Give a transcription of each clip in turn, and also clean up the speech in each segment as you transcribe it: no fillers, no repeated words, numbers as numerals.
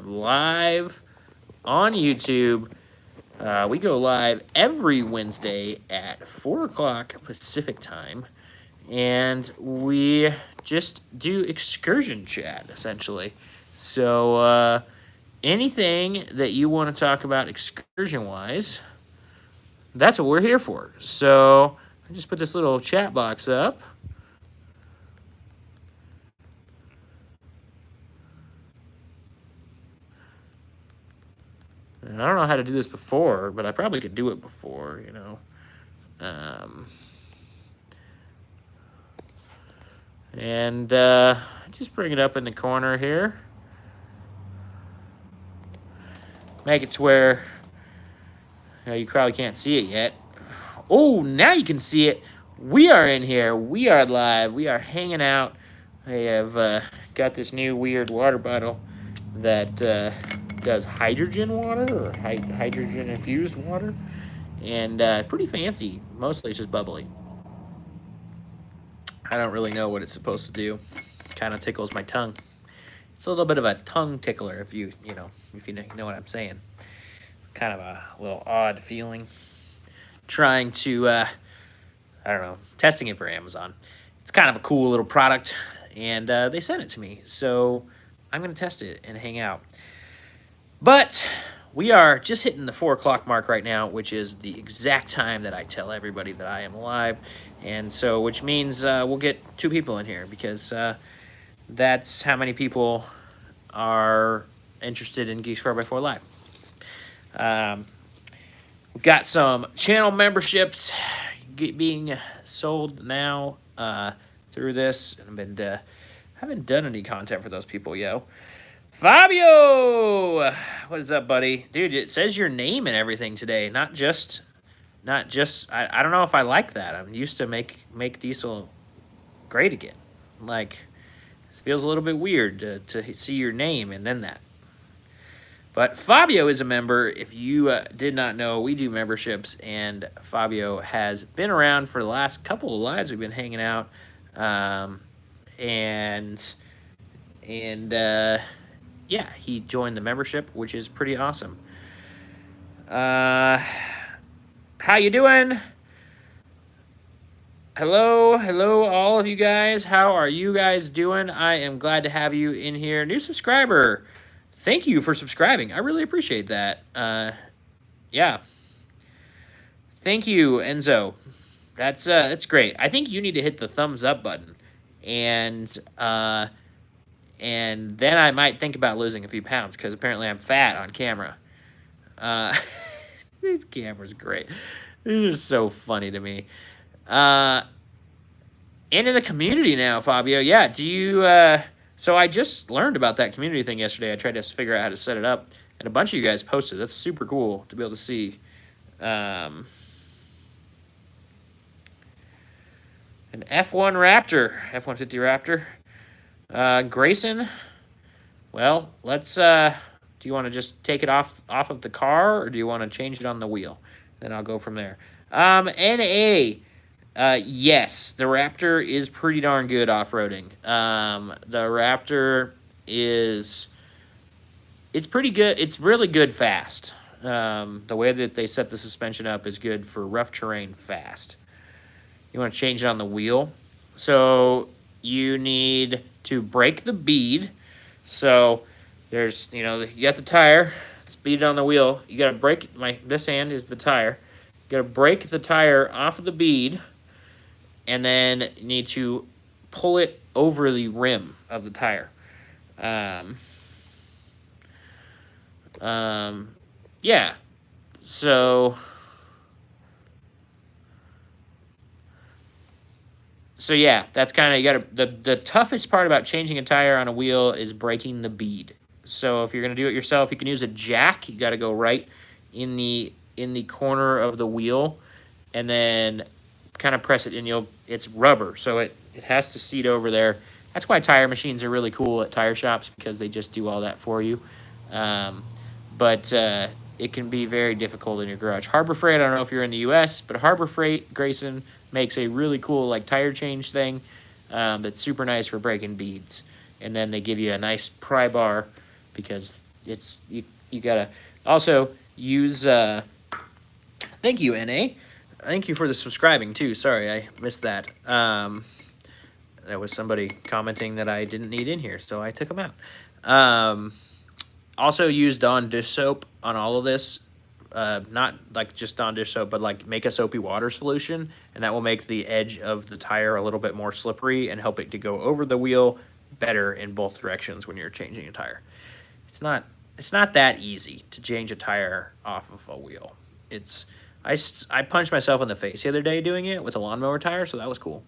live on YouTube. We go live every Wednesday at 4 o'clock Pacific time. And we just do excursion chat, essentially. So anything that you want to talk about excursion-wise, that's what we're here for. So I just put this little chat box up. And I don't know how to do this before, but I probably could do it before, you know. Just bring it up in the corner here. Make it to where you probably can't see it yet. Oh, now you can see it. We are in here. We are live. We are hanging out. I have got this new weird water bottle that does hydrogen water or hydrogen infused water. And pretty fancy. Mostly it's just bubbly. I don't really know what it's supposed to do. Kind of tickles my tongue. It's a little bit of a tongue tickler if you know what I'm saying. Kind of a little odd feeling. Trying to, I don't know, testing it for Amazon. It's kind of a cool little product, and they sent it to me. So I'm going to test it and hang out. But we are just hitting the 4 o'clock mark right now, which is the exact time that I tell everybody that I am live. And so, which means we'll get 2 people in here because that's how many people are interested in Geeks 4x4 Live. We've got some channel memberships being sold now through this. And haven't done any content for those people yet. Fabio, what is up, buddy? Dude, it says your name and everything today, not just. I don't know if I like that. I'm used to make Diesel great again. Like, it feels a little bit weird to see your name and then that. But Fabio is a member. If you did not know, we do memberships, and Fabio has been around for the last couple of lives. We've been hanging out, yeah, he joined the membership, which is pretty awesome. How you doing? Hello, all of you guys. How are you guys doing? I am glad to have you in here. New subscriber. Thank you for subscribing. I really appreciate that. Yeah. Thank you, Enzo. That's great. I think you need to hit the thumbs up button, and then I might think about losing a few pounds because apparently I'm fat on camera. These cameras are great. These are so funny to me. Into the community now, Fabio. Yeah, do you... So I just learned about that community thing yesterday. I tried to figure out how to set it up, and a bunch of you guys posted. That's super cool to be able to see. An F1 Raptor, F-150 Raptor. Grayson, well, let's, do you want to just take it off of the car, or do you want to change it on the wheel? Then I'll go from there. NA, yes, the Raptor is pretty darn good off-roading. The Raptor it's pretty good. It's really good fast. The way that they set the suspension up is good for rough terrain fast. You want to change it on the wheel. So you need to break the bead. So there's, you got the tire, it's bead on the wheel. You got to break, this hand is the tire. You got to break the tire off of the bead, and then you need to pull it over the rim of the tire. Yeah. So yeah, that's kind of, you got to, the toughest part about changing a tire on a wheel is breaking the bead. So if you're going to do it yourself, you can use a jack. You got to go right in the corner of the wheel, and then kind of press it, and it's rubber, so it has to seat over there. That's why tire machines are really cool at tire shops, because they just do all that for you. But it can be very difficult in your garage. Harbor Freight, I don't know if you're in the U.S., but Harbor Freight, Grayson, makes a really cool tire change thing that's super nice for breaking beads. And then they give you a nice pry bar, because It's you gotta also use. Thank you, NA. Thank you for the subscribing too. Sorry, I missed that. That was somebody commenting that I didn't need in here, so I took them out. Also use Dawn dish soap on all of this. Not like just Dawn dish soap, but like make a soapy water solution, and that will make the edge of the tire a little bit more slippery and help it to go over the wheel better in both directions when you're changing a tire. It's not that easy to change a tire off of a wheel. I punched myself in the face the other day doing it with a lawnmower tire, so that was cool.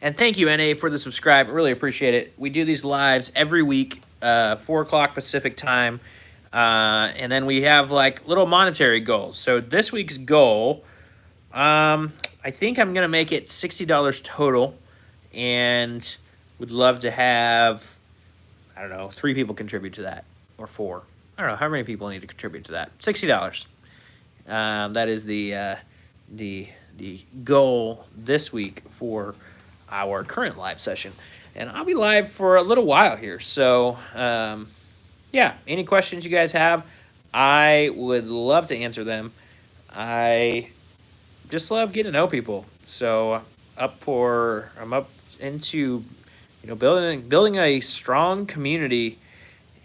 And thank you, NA, for the subscribe. I really appreciate it. We do these lives every week, 4 o'clock Pacific time. And then we have like little monetary goals. So this week's goal, I think I'm going to make it $60 total. And would love to have, I don't know, 3 people contribute to that. Or 4. I don't know how many people need to contribute to that. $60. That is the goal this week for our current live session, and I'll be live for a little while here. So, yeah, any questions you guys have, I would love to answer them. I just love getting to know people. So, I'm up into, building a strong community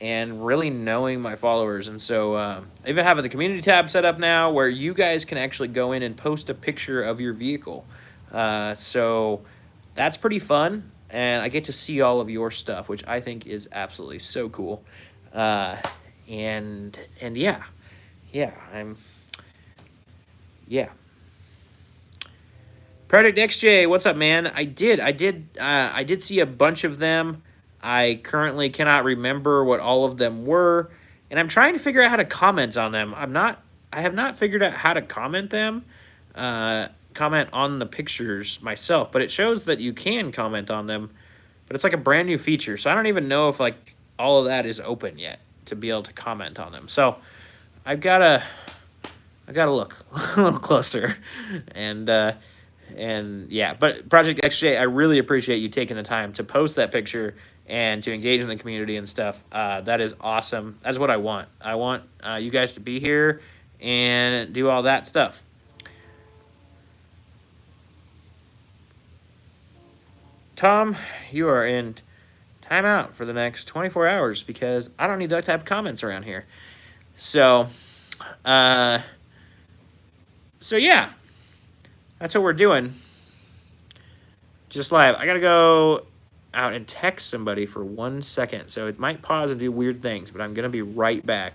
and really knowing my followers. And so, I even have the community tab set up now where you guys can actually go in and post a picture of your vehicle. So that's pretty fun, and I get to see all of your stuff, which I think is absolutely so cool. And yeah, Project XJ, what's up, man? I did see a bunch of them. I currently cannot remember what all of them were, and I'm trying to figure out how to comment on them. I have not figured out how to comment them. Comment on the pictures myself, but it shows that you can comment on them, but it's like a brand new feature, so I don't even know if like all of that is open yet to be able to comment on them. So I gotta look a little closer, and yeah. But Project XJ, I really appreciate you taking the time to post that picture and to engage in the community and stuff. That is awesome. That's what I want. I want you guys to be here and do all that stuff. Tom, you are in timeout for the next 24 hours because I don't need that type of comments around here. So yeah, that's what we're doing. Just live. I gotta go out and text somebody for 1 second, so it might pause and do weird things, but I'm gonna be right back.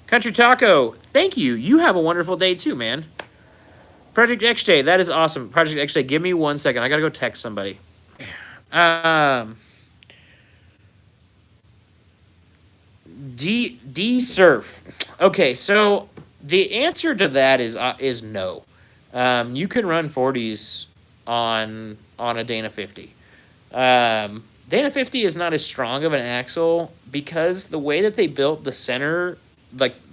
Country Taco, thank you. You have a wonderful day too, man. Project XJ, that is awesome. Project XJ, give me 1 second. I gotta go text somebody. D-Surf. Okay, so the answer to that is no. You can run 40s on a Dana 50. Dana 50 is not as strong of an axle because the way that they built the center,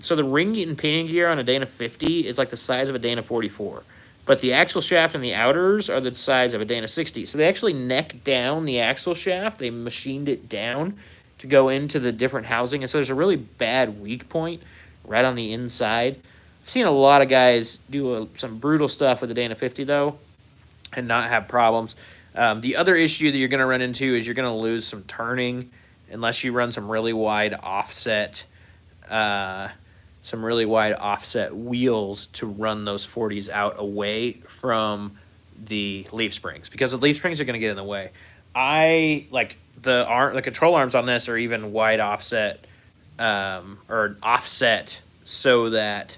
so the ring and pinion gear on a Dana 50 is like the size of a Dana 44. But the axle shaft and the outers are the size of a Dana 60. So they actually neck down the axle shaft. They machined it down to go into the different housing. And so there's a really bad weak point right on the inside. I've seen a lot of guys do some brutal stuff with the Dana 50, though, and not have problems. The other issue that you're going to run into is you're going to lose some turning unless you run some really wide offset wheels to run those 40s out away from the leaf springs, because the leaf springs are going to get in the way. The control arms on this are even wide offset, or offset so that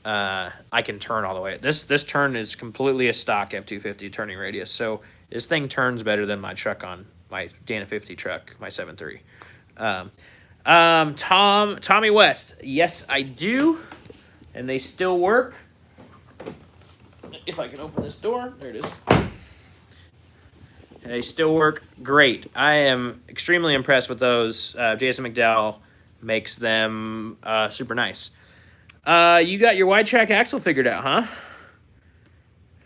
I can turn all the way. This turn is completely a stock F250 turning radius, so this thing turns better than my truck on my Dana 50 truck, my 7.3. Tommy West, yes, I do, and they still work. If I can open this door, there it is. They still work great. I am extremely impressed with those. Jason McDowell makes them super nice. You got your wide track axle figured out, huh?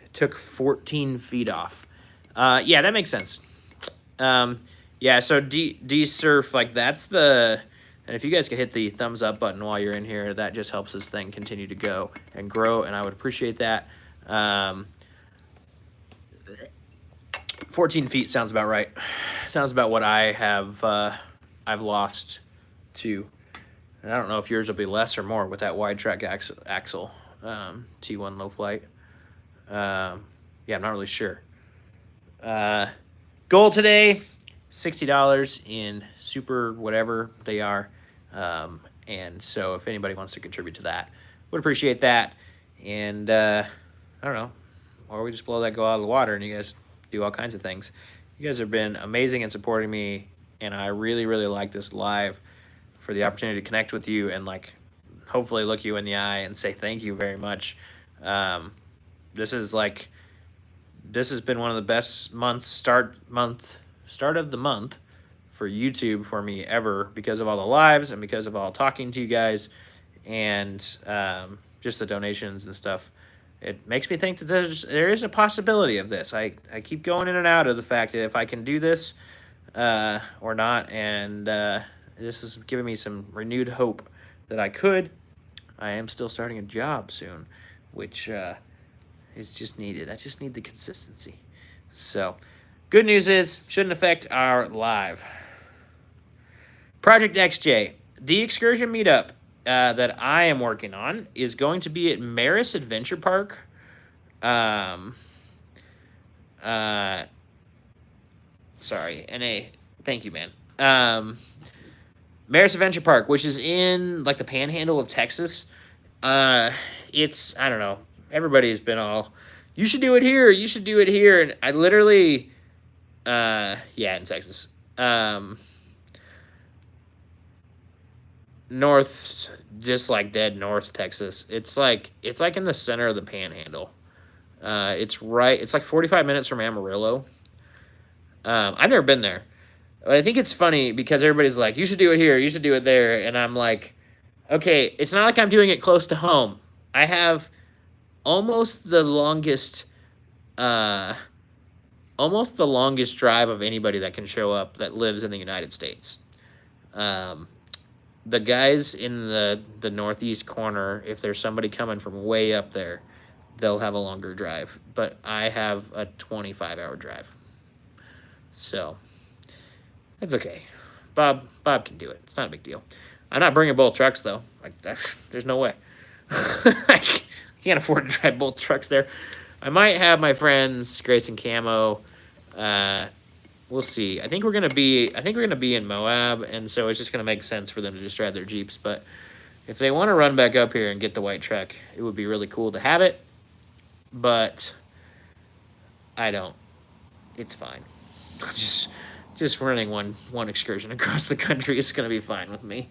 It took 14 feet off. Yeah, that makes sense. Yeah, so D-Surf, like, that's the... And if you guys could hit the thumbs up button while you're in here, that just helps this thing continue to go and grow, and I would appreciate that. 14 feet sounds about right. Sounds about what I have, I've lost to. And I don't know if yours will be less or more with that wide track axle, T1 low flight. Yeah, I'm not really sure. Goal today, $60 in super whatever they are. And so if anybody wants to contribute to that, would appreciate that. And I don't know, or we just blow that goal out of the water and you guys do all kinds of things. You guys have been amazing in supporting me, and I really, really like this live for the opportunity to connect with you and, like, hopefully look you in the eye and say thank you very much. This has been one of the best start of the month for YouTube for me ever, because of all the lives and because of all talking to you guys and just the donations and stuff. It makes me think that there is a possibility of this. I keep going in and out of the fact that if I can do this or not, and this is giving me some renewed hope that I could. I am still starting a job soon, which is just needed. I just need the consistency. So, good news is, shouldn't affect our live. Project XJ, the excursion meetup that I am working on is going to be at Maris Adventure Park. Sorry, NA. Thank you, man. Maris Adventure Park, which is in, like, the panhandle of Texas. It's, I don't know, everybody's been all, you should do it here, you should do it here, and I literally, yeah, in Texas. North, just like dead north Texas. It's like in the center of the panhandle. It's like 45 minutes from Amarillo. I've never been there. But I think it's funny because everybody's like, you should do it here, you should do it there. And I'm like, okay, it's not like I'm doing it close to home. I have almost the longest drive of anybody that can show up that lives in the United States. The guys in the northeast corner, if there's somebody coming from way up there, they'll have a longer drive. But I have a 25-hour drive. So, it's okay. Bob can do it. It's not a big deal. I'm not bringing both trucks, though. Like, there's no way. I can't afford to drive both trucks there. I might have my friends, Grace and Camo. We'll see. I think we're gonna be in Moab, and so it's just gonna make sense for them to just drive their Jeeps. But if they want to run back up here and get the white truck, it would be really cool to have it. But I don't. It's fine. Just running one excursion across the country is gonna be fine with me.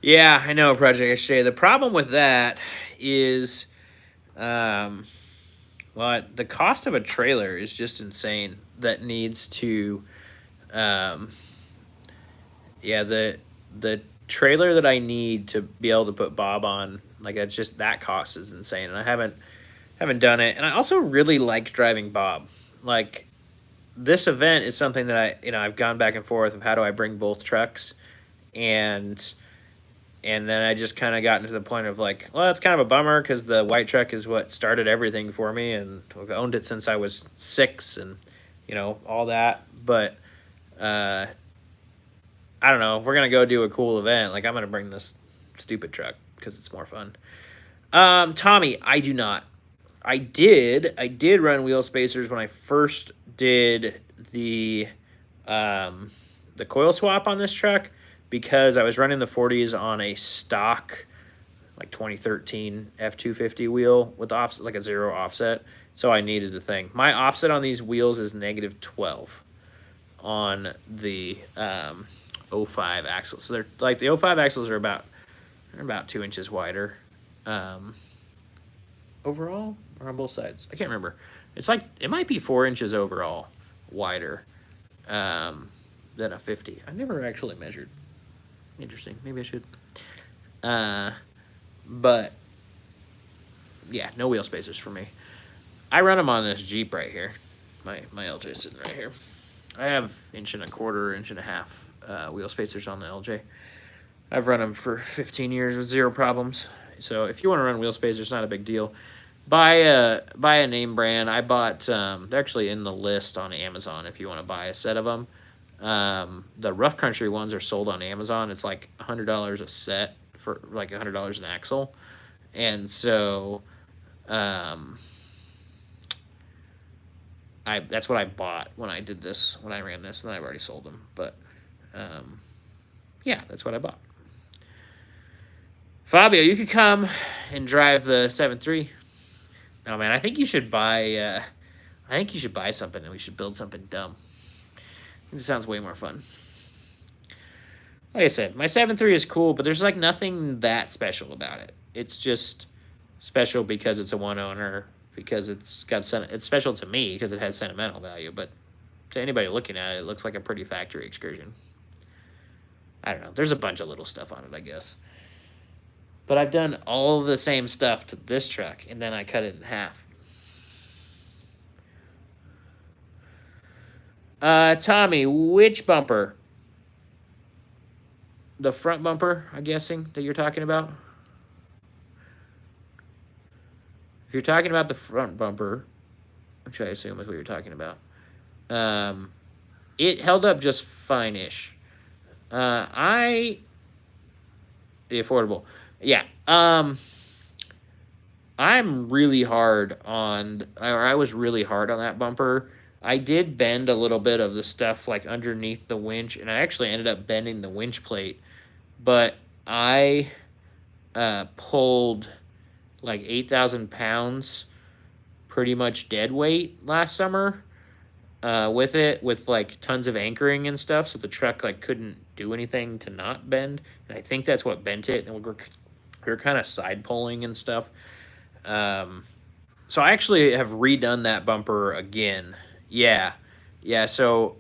Yeah, I know, Project XJ. The problem with that is, well, the cost of a trailer is just insane. That needs to, yeah, the trailer that I need to be able to put Bob on, like, it's just, that cost is insane, and I haven't done it. And I also really like driving Bob. Like, this event is something that I've gone back and forth of how do I bring both trucks, and then I just kind of gotten to the point of, like, well, it's kind of a bummer because the white truck is what started everything for me, and I've owned it since I was 6 and, all that. But I don't know. If we're going to go do a cool event, like, I'm going to bring this stupid truck because it's more fun. Tommy, I do not. I did run wheel spacers when I first did the coil swap on this truck, because I was running the 40s on a stock, like, 2013 F250 wheel with offset, like a 0 offset. So I needed the thing. My offset on these wheels is -12 on the 05 axles. So they're like, the 05 axles are about 2 inches wider overall, or on both sides. I can't remember. It's like, it might be 4 inches overall wider than a 50. I never actually measured. Interesting. Maybe I should. But yeah, no wheel spacers for me. I run them on this Jeep right here. My LJ is sitting right here. I have 1.25 inch, 1.5 wheel spacers on the LJ. I've run them for 15 years with zero problems. So if you want to run wheel spacers, it's not a big deal. Buy a name brand. I bought, they're actually in the list on Amazon if you want to buy a set of them. The Rough Country ones are sold on Amazon. It's like $100 a set for like $100 an axle. And so that's what I bought when I did this, when I ran this, and then I've already sold them. But yeah, that's what I bought. Fabio, you could come and drive the 7.3. No, man, I think you should buy something, and we should build something dumb. I think it sounds way more fun. Like I said, my 7.3 is cool, but there's like nothing that special about it. It's just special because it's a one owner, because it's special to me because it has sentimental value, but to anybody looking at it, it looks like a pretty factory Excursion. I don't know. There's a bunch of little stuff on it, I guess. But I've done all the same stuff to this truck, and then I cut it in half. Tommy, which bumper? The front bumper, I'm guessing, that you're talking about? If you're talking about the front bumper, which I assume is what you're talking about, it held up just fine-ish. The affordable. Yeah. I'm really hard on, or I was really hard on that bumper. I did bend a little bit of the stuff like underneath the winch, and I actually ended up bending the winch plate, but I pulled like 8,000 pounds pretty much dead weight last summer with like tons of anchoring and stuff, so the truck like couldn't do anything to not bend, and I think that's what bent it, and we were kind of side pulling and stuff. So I actually have redone that bumper again. Yeah, so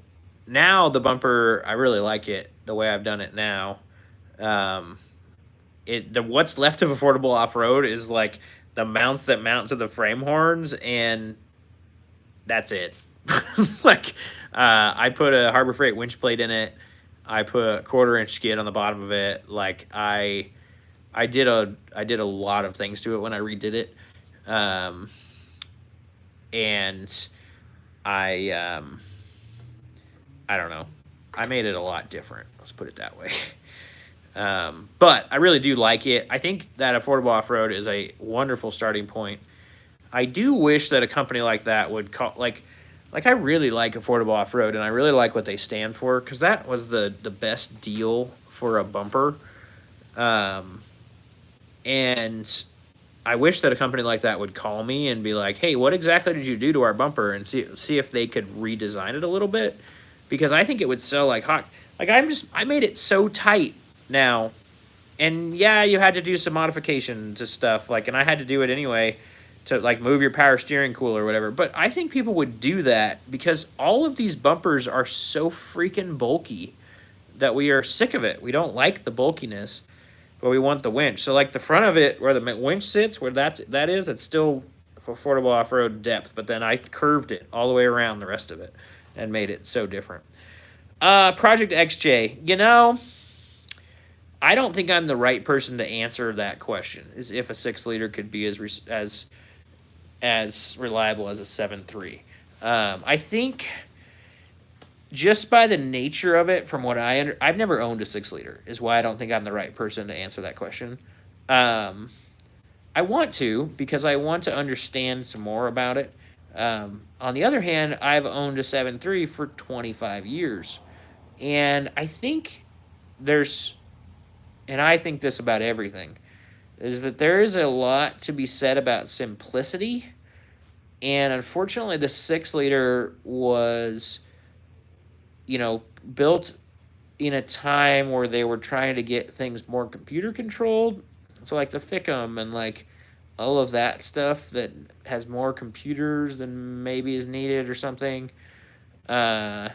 now the bumper, I really like it the way I've done it now. What's left of affordable off-road is like the mounts that mount to the frame horns, and that's it. Like I put a Harbor Freight winch plate in it. I put a 1/4 inch skid on the bottom of it. Like I did a lot of things to it when I redid it. And I don't know. I made it a lot different. Let's put it that way. But I really do like it. I think that affordable off-road is a wonderful starting point. I do wish that a company like that would call, like I really like affordable off-road, and I really like what they stand for, because that was the best deal for a bumper. And I wish that a company like that would call me and be like, hey, what exactly did you do to our bumper? And see if they could redesign it a little bit, because I think it would sell like hot. Like I made it so tight now, and yeah, you had to do some modification to stuff, like, and I had to do it anyway to like move your power steering coil or whatever. But I think people would do that because all of these bumpers are so freaking bulky that we are sick of it. We don't like the bulkiness, but we want the winch. So like the front of it, where the winch sits, where that is, it's still affordable off-road depth, but then I curved it all the way around the rest of it and made it so different. Project XJ, you know, I don't think I'm the right person to answer that question, is if a 6-liter could be as reliable as a 7.3. I think just by the nature of it, from what I've never owned a 6-liter, is why I don't think I'm the right person to answer that question. I want to, because I want to understand some more about it. On the other hand, I've owned a 7.3 for 25 years. And I think I think this about everything, is that there is a lot to be said about simplicity. And unfortunately, the 6-liter was, built in a time where they were trying to get things more computer controlled. So like the FICM and like all of that stuff that has more computers than maybe is needed or something. I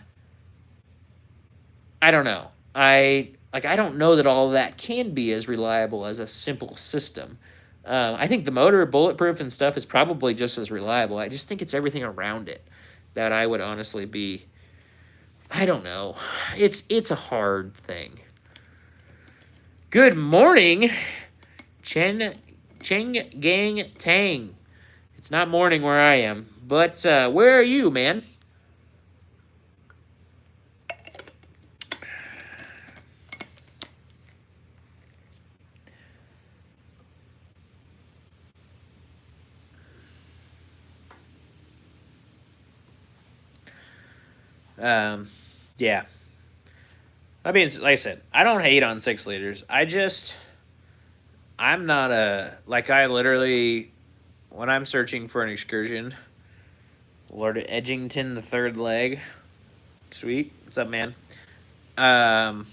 don't know. I don't know that all of that can be as reliable as a simple system. I think the motor, bulletproof and stuff, is probably just as reliable. I just think it's everything around it that I would honestly be. I don't know. It's a hard thing. Good morning, Cheng Gang Tang. It's not morning where I am, but where are you, man? Yeah. I mean, like I said, I don't hate on 6 liters. I'm not I literally, when I'm searching for an excursion, Lord Edgington, the third leg. Sweet. What's up, man? Um,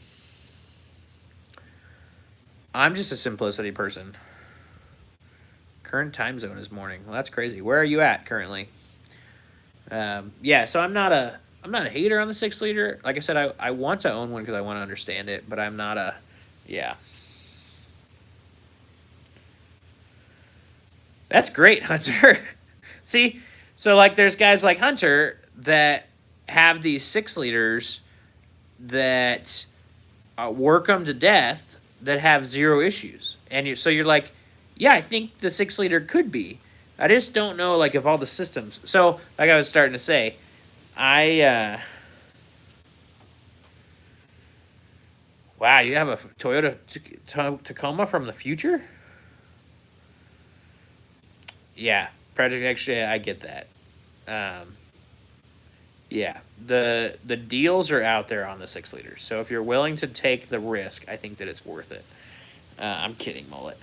I'm just a simplicity person. Current time zone is morning. Well, that's crazy. Where are you at currently? Yeah, so I'm not a hater on the 6 liter. Like I said, I want to own one because I want to understand it, but I'm not a yeah. That's great, Hunter. See, so like there's guys like Hunter that have these 6 liters that work them to death that have zero issues, and so you're like, yeah, I think the 6 liter could be. I just don't know like if all the systems. So like I was starting to say, wow, you have a Toyota Tacoma from the future? Yeah, Project X, I get that. Um, yeah, the deals are out there on the 6 liters. So if you're willing to take the risk, I think that it's worth it. I'm kidding, Mullet.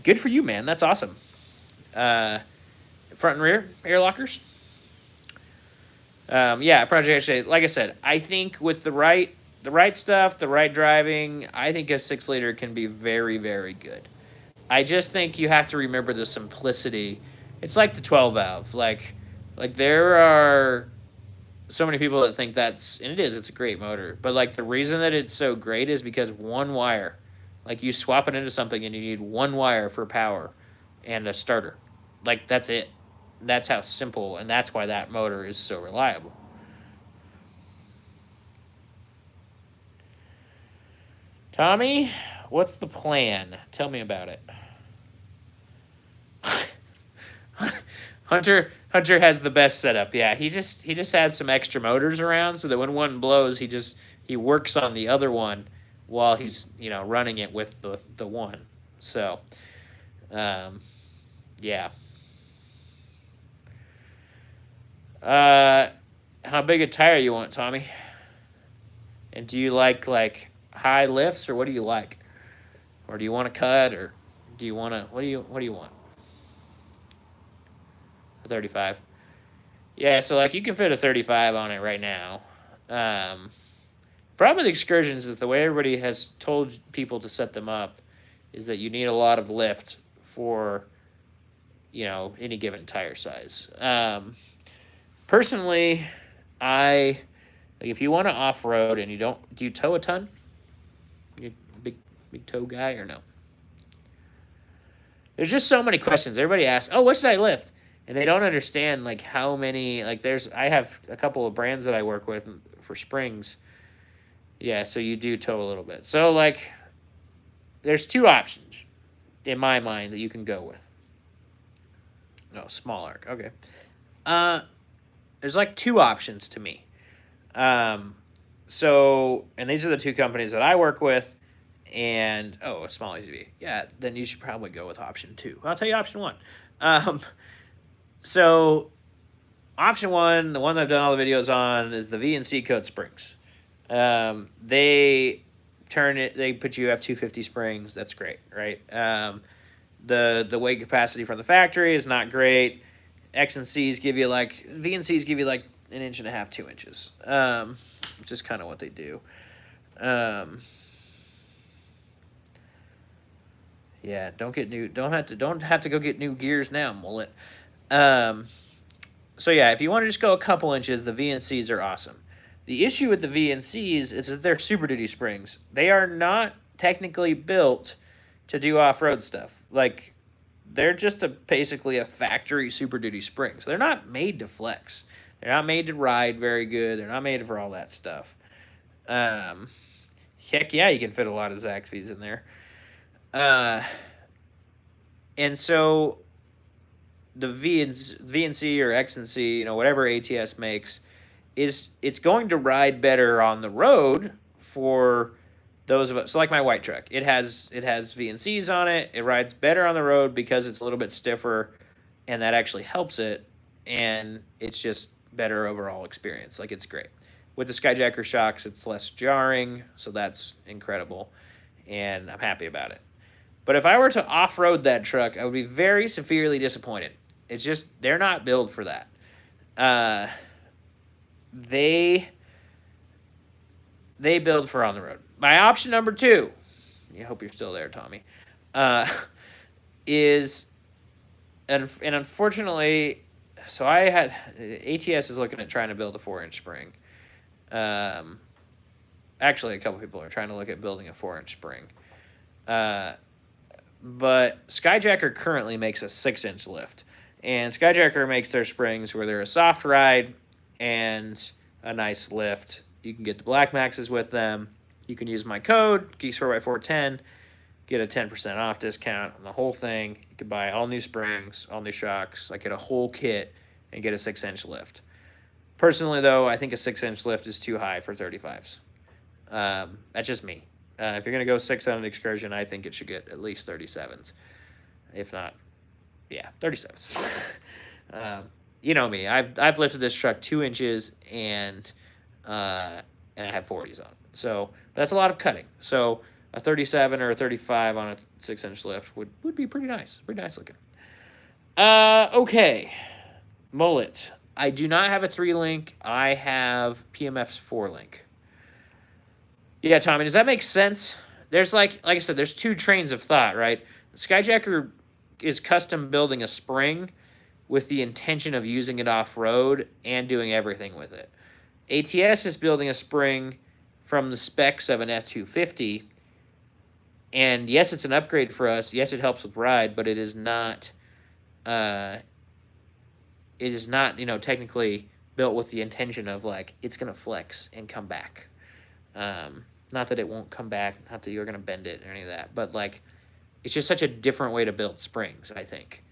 Good for you, man. That's awesome. Uh, front and rear air lockers. Yeah, Project X, like I said, I think with the right stuff, the right driving, I think a 6 liter can be very, very good. I just think you have to remember the simplicity. It's like the 12 valve. Like there are so many people that think that's, and it is, it's a great motor. But like the reason that it's so great is because one wire. Like you swap it into something and you need one wire for power and a starter. Like that's it. That's how simple, and that's why that motor is so reliable. Tommy, what's the plan? Tell me about it. Hunter has the best setup. Yeah, he just has some extra motors around so that when one blows, he works on the other one while he's running it with the one. So, um, yeah. How big a tire you want, Tommy? And do you like high lifts, or what do you like? Or do you want to cut, or do you want to what do you want? A 35. Yeah, so like you can fit a 35 on it right now. Um, Problem with excursions is the way everybody has told people to set them up is that you need a lot of lift for any given tire size. Personally, if you want to off road and do you tow a ton? You big tow guy or no? There's just so many questions. Everybody asks, "Oh, what should I lift?" And they don't understand like how many I have a couple of brands that I work with for springs. Yeah, so you do tow a little bit. So like there's two options in my mind that you can go with. No, small arc. Okay. There's like two options to me. And these are the two companies that I work with. And a small SUV. Yeah, then you should probably go with option 2. I'll tell you option 1. So option 1, the one I've done all the videos on, is the VNC Code springs. They put you F250 springs. That's great, right? The weight capacity from the factory is not great. VNCs give you like 1.5 inches, 2 inches. Which is kind of what they do. Yeah, don't have to go get new gears now, Mullet. So yeah, if you want to just go a couple inches, the VNCs are awesome. The issue with the VNCs is that they're Super Duty springs. They are not technically built to do off-road stuff. Like, they're just basically a factory Super Duty spring. So they're not made to flex. They're not made to ride very good. They're not made for all that stuff. Um, Heck yeah, you can fit a lot of Zaxby's in there. Uh, and so the VNC or XNC, whatever ATS makes, it's going to ride better on the road for those of us. So like my white truck, it has VNCs on it. It rides better on the road because it's a little bit stiffer, and that actually helps it. And it's just better overall experience. Like, it's great. With the Skyjacker shocks, it's less jarring, so that's incredible, and I'm happy about it. But if I were to off-road that truck, I would be very severely disappointed. It's just, they're not built for that. They build for on the road. My option number 2, I hope you're still there, Tommy, is, and unfortunately, so I had, ATS is looking at trying to build a 4-inch spring. Actually, a couple people are trying to look at building a 4-inch spring. But Skyjacker currently makes a 6-inch lift. And Skyjacker makes their springs where they're a soft ride and a nice lift. You can get the Black Maxes with them. You can use my code, Geeks4x410, get a 10% off discount on the whole thing. You can buy all new springs, all new shocks, like get a whole kit and get a 6-inch lift. Personally, though, I think a 6-inch lift is too high for 35s. That's just me. If you're going to go 6 on an Excursion, I think it should get at least 37s. If not, yeah, 37s. You know me. I've lifted this truck 2 inches, and I have 40s on it. So that's a lot of cutting. So a 37 or a 35 on a 6-inch lift would be pretty nice. Pretty nice looking. Okay. Mullet. I do not have a 3-link. I have PMF's 4-link. Yeah, Tommy, does that make sense? There's like I said, there's 2 trains of thought, right? Skyjacker is custom building a spring with the intention of using it off-road and doing everything with it. ATS is building a spring from the specs of an F250, and yes, it's an upgrade for us. Yes, it helps with ride, but it is not technically built with the intention of, like, it's going to flex and come back. Not that it won't come back, not that you're going to bend it or any of that, but, like, it's just such a different way to build springs, I think.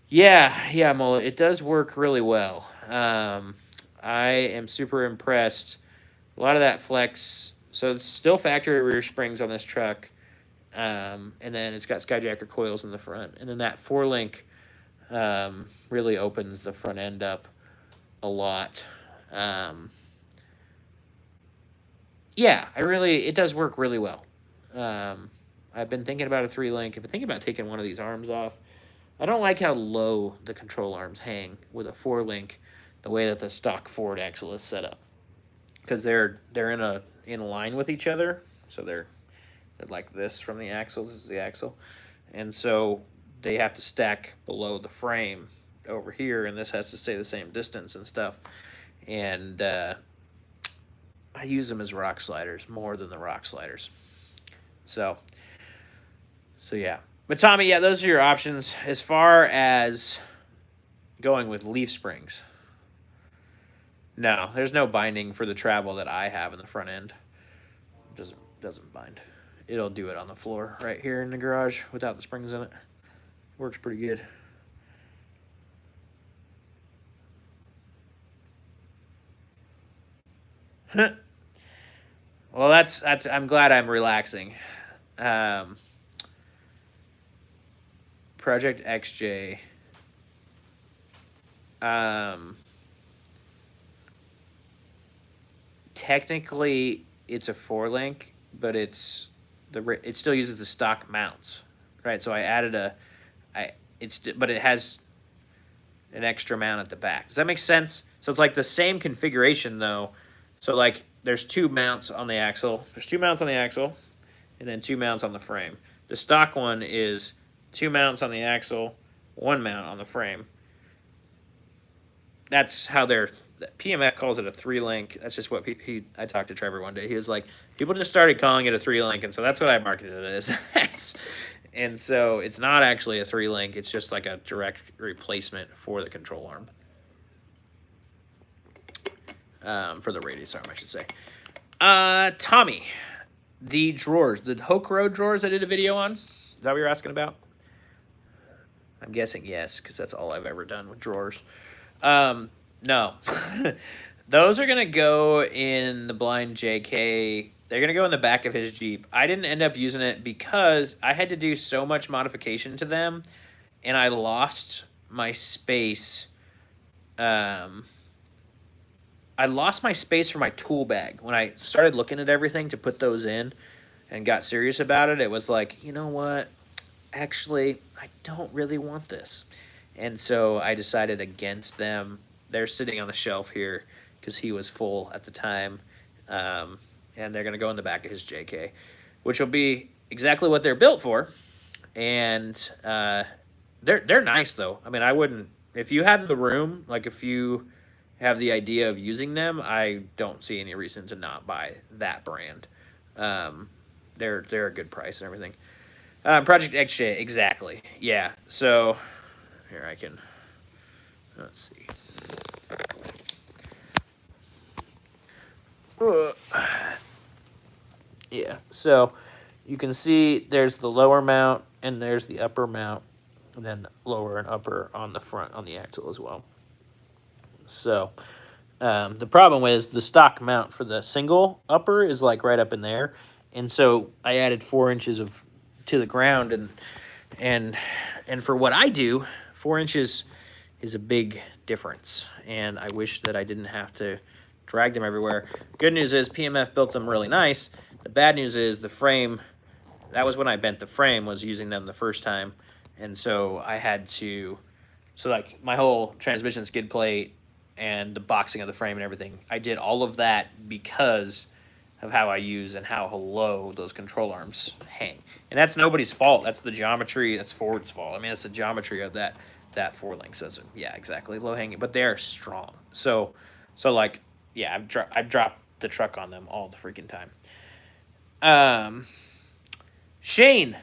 Yeah, Mullet, it does work really well. I am super impressed. A lot of that flex, so it's still factory rear springs on this truck. And then it's got Skyjacker coils in the front. And then that 4-link really opens the front end up a lot. Yeah, it does work really well. I've been thinking about a 3-link. I've been thinking about taking one of these arms off. I don't like how low the control arms hang with a 4-link, the way that the stock Ford axle is set up, because they're in line with each other, so they're like this from the axle. This is the axle, and so they have to stack below the frame over here, and this has to stay the same distance and stuff. And I use them as rock sliders more than the rock sliders. So yeah. But Tommy, yeah, those are your options. As far as going with leaf springs, no, there's no binding for the travel that I have in the front end. It doesn't bind. It'll do it on the floor right here in the garage without the springs in it. Works pretty good. Well, that's. I'm glad I'm relaxing. Project XJ. Technically, it's a 4-link, but it still uses the stock mounts, right? So I added but it has an extra mount at the back. Does that make sense? So it's like the same configuration though. So like there's 2 mounts on the axle. There's 2 mounts on the axle, and then 2 mounts on the frame. The stock one is 2 mounts on the axle, 1 mount on the frame. That's how they're PMF calls it a 3-link. That's just what I talked to Trevor one day. He was like, people just started calling it a 3-link, and so that's what I marketed it as. And so it's not actually a 3-link. It's just like a direct replacement for the control arm. For the radius arm, I should say. Tommy, the drawers, the Hokro drawers I did a video on. Is that what you're asking about? I'm guessing yes, because that's all I've ever done with drawers. No. Those are going to go in the blind JK. They're going to go in the back of his Jeep. I didn't end up using it because I had to do so much modification to them, and I lost my space. I lost my space for my tool bag. When I started looking at everything to put those in and got serious about it, it was like, you know what? Actually, I don't really want this. And so I decided against them. They're sitting on the shelf here because he was full at the time. And they're going to go in the back of his JK, which will be exactly what they're built for. And they're nice, though. I mean, I wouldn't... If you have the room, like if you have the idea of using them, I don't see any reason to not buy that brand. They're a good price and everything. Project XJ, exactly. Yeah, so... Here, I can... Let's see. Yeah, so you can see there's the lower mount and there's the upper mount, and then lower and upper on the front on the axle as well. So the problem is the stock mount for the single upper is like right up in there, and so I added 4 inches to the ground, and for what I do, 4 inches is a big difference, and I wish that I didn't have to drag them everywhere. Good news is PMF built them really nice. The bad news is the frame, that was when I bent the frame, was using them the first time, and so I had to, so like my whole transmission skid plate and the boxing of the frame and everything, I did all of that because of how I use and how low those control arms hang. And that's nobody's fault. That's the geometry. That's Ford's fault. I mean, it's the geometry of that 4-link. So yeah, exactly, low hanging, but they're strong. So like, yeah, I've dropped the truck on them all the freaking time. Shane,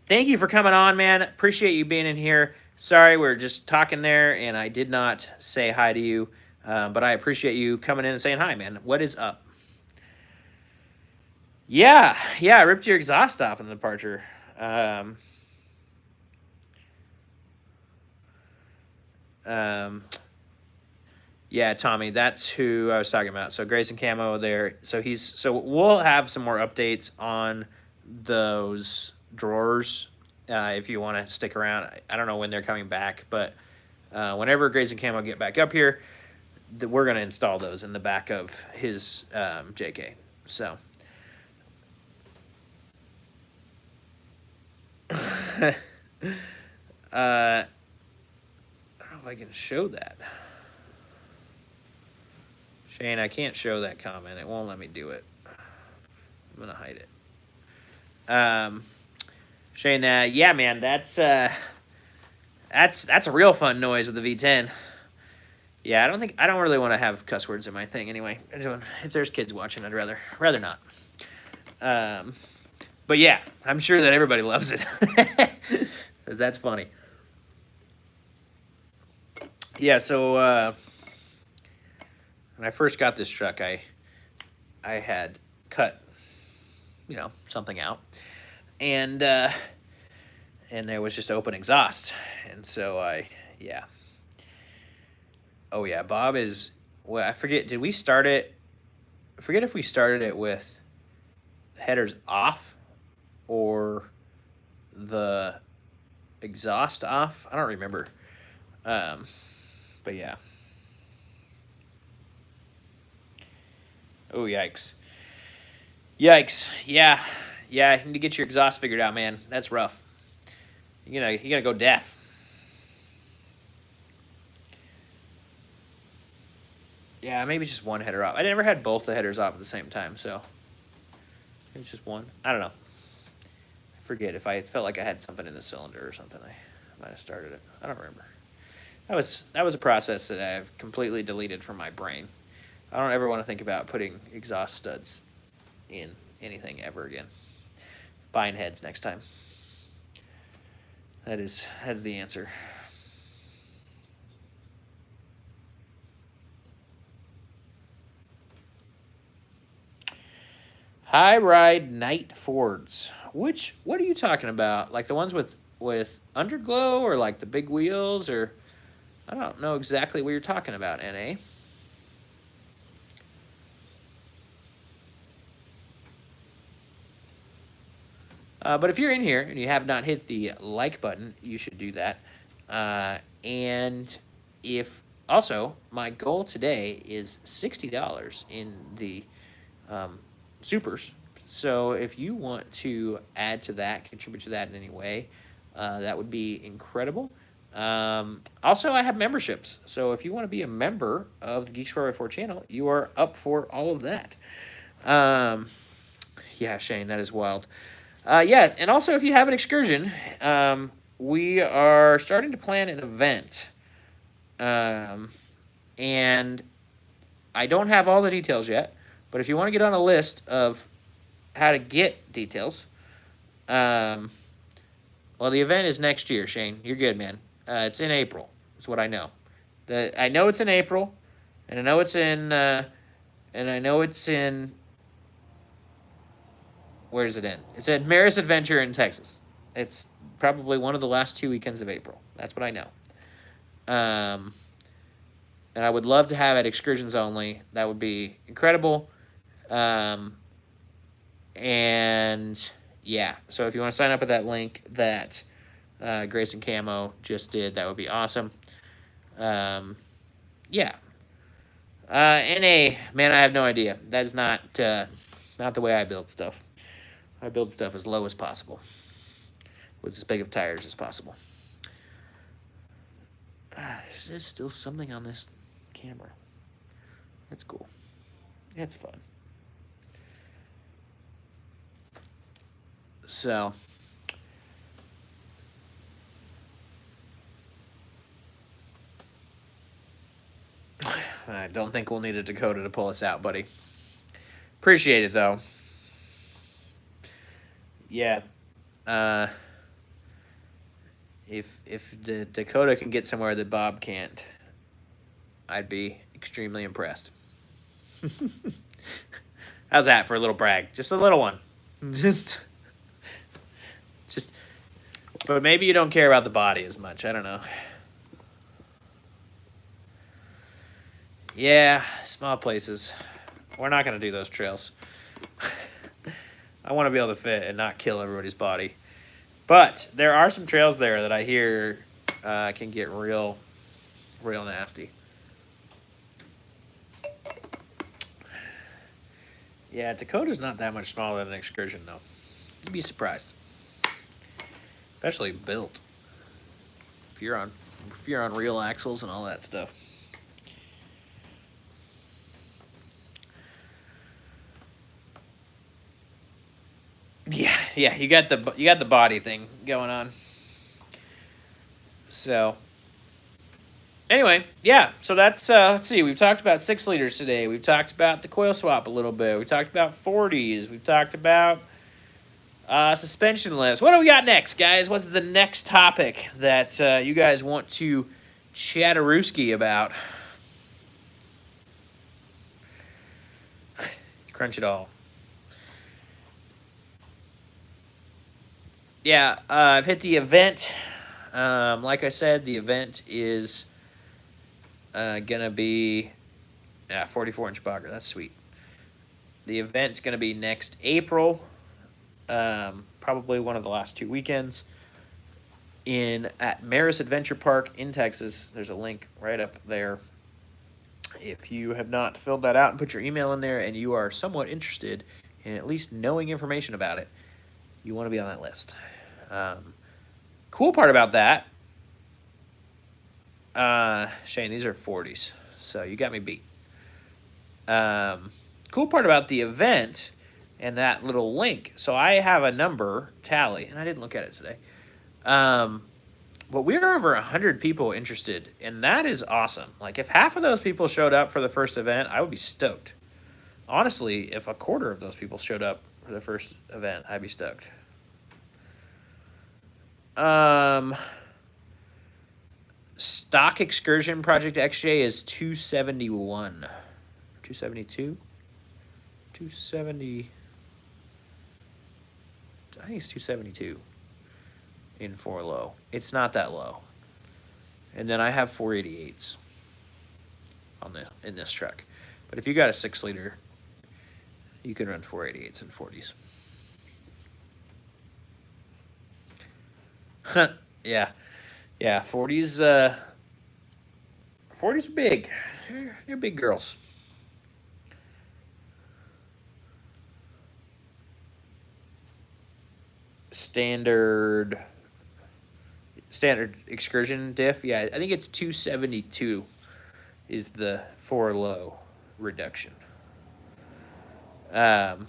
thank you for coming on, man. Appreciate you being in here. Sorry, we're just talking there, and I did not say hi to you, but I appreciate you coming in and saying hi, man. What is up? Yeah, I ripped your exhaust off in the departure. Yeah, Tommy, that's who I was talking about. So Grayson Camo there. So we'll have some more updates on those drawers if you want to stick around. I don't know when they're coming back, but whenever Grayson Camo get back up here, we're going to install those in the back of his JK. So I don't know if I can show that. Shane, I can't show that comment. It won't let me do it. I'm going to hide it. Shane, yeah, man, that's a real fun noise with the V10. Yeah, I don't really want to have cuss words in my thing anyway. If there's kids watching, I'd rather not. But yeah, I'm sure that everybody loves it. Because that's funny. Yeah, so when I first got this truck, I had cut, something out, and there was just open exhaust, and so oh yeah, Bob is, well, I forget, did we start it? I forget if we started it with headers off or the exhaust off. I don't remember, but yeah. Oh, yikes. Yikes. Yeah, you need to get your exhaust figured out, man. That's rough. You're gonna go deaf. Yeah, maybe just one header off. I never had both the headers off at the same time, so maybe it's just one. I don't know. I forget if I felt like I had something in the cylinder or something. I might have started it. I don't remember. that was a process that I've completely deleted from my brain. I don't ever want to think about putting exhaust studs in anything ever again. Buying heads next time. That's the answer. High ride night Fords. What are you talking about? Like the ones with underglow, or like the big wheels, or I don't know exactly what you're talking about, NA. But if you're in here and you have not hit the like button, you should do that. And if also, my goal today is $60 in the supers. So if you want to add to that, contribute to that in any way, that would be incredible. Also, I have memberships. So if you want to be a member of the Geeks 4x4 channel, you are up for all of that. Yeah, Shane, that is wild. Yeah, and also if you have an excursion, we are starting to plan an event. And I don't have all the details yet, but if you want to get on a list of how to get details, well, the event is next year, Shane. You're good, man. It's in April. That's what I know. I know it's in April, and I know it's in. Where is it in? It's at Maris Adventure in Texas. It's probably one of the last 2 weekends of April. That's what I know. And I would love to have it excursions only. That would be incredible. And yeah, so if you want to sign up at that link that Grayson Camo just did, that would be awesome. Yeah. NA, man, I have no idea. That is not the way I build stuff. I build stuff as low as possible, with as big of tires as possible. There's still something on this camera. That's cool. It's fun. So, I don't think we'll need a Dakota to pull us out, buddy. Appreciate it, though. Yeah. If the Dakota can get somewhere that Bob can't, I'd be extremely impressed. How's that for a little brag? Just a little one. Just. But maybe you don't care about the body as much. I don't know. Yeah, small places. We're not going to do those trails. I want to be able to fit and not kill everybody's body. But there are some trails there that I hear can get real nasty. Yeah, Dakota's not that much smaller than an Excursion, though. You'd be surprised. Especially built. If you're on real axles and all that stuff. Yeah, you got the body thing going on. So anyway, yeah, so that's let's see, we've talked about 6 liters today. We've talked about the coil swap a little bit. We talked about 40s. We've talked about suspension lifts. What do we got next, guys? What's the next topic that you guys want to chatterooski about? Crunch it all. Yeah, I've hit the event. Like I said, the event is gonna be 44-inch bogger. That's sweet. The event's gonna be next April. Probably one of the last 2 weekends at Maris Adventure Park in Texas. There's a link right up there. If you have not filled that out and put your email in there and you are somewhat interested in at least knowing information about it, you want to be on that list. Cool part about that, Shane, these are 40s, so you got me beat. Cool part about the event and that little link, so I have a number tally, and I didn't look at it today, But we are over 100 people interested, and that is awesome. Like, if half of those people showed up for the first event, I would be stoked. Honestly, if a quarter of those people showed up for the first event, I'd be stoked. Stock Excursion Project XJ is 271. 272? 270. I think it's 272 in 4 low. It's not that low. And then I have 488s in this truck. But if you got a 6-liter, you can run 488s and 40s. Yeah. Yeah, 40s are big. They're big girls. Standard Excursion diff. Yeah, I think it's 272 is the 4 low reduction. I'm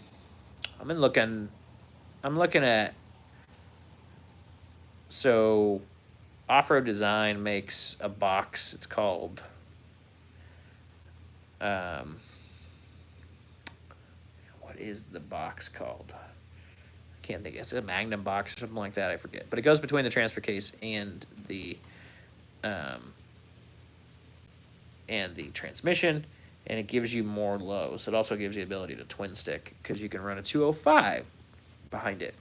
looking at, so Off-Road Design makes a box. It's called what is the box called? I can't think. It's a Magnum box or something like that. I forget. But it goes between the transfer case and the transmission, and it gives you more lows. It also gives you the ability to twin stick because you can run a 205 behind it.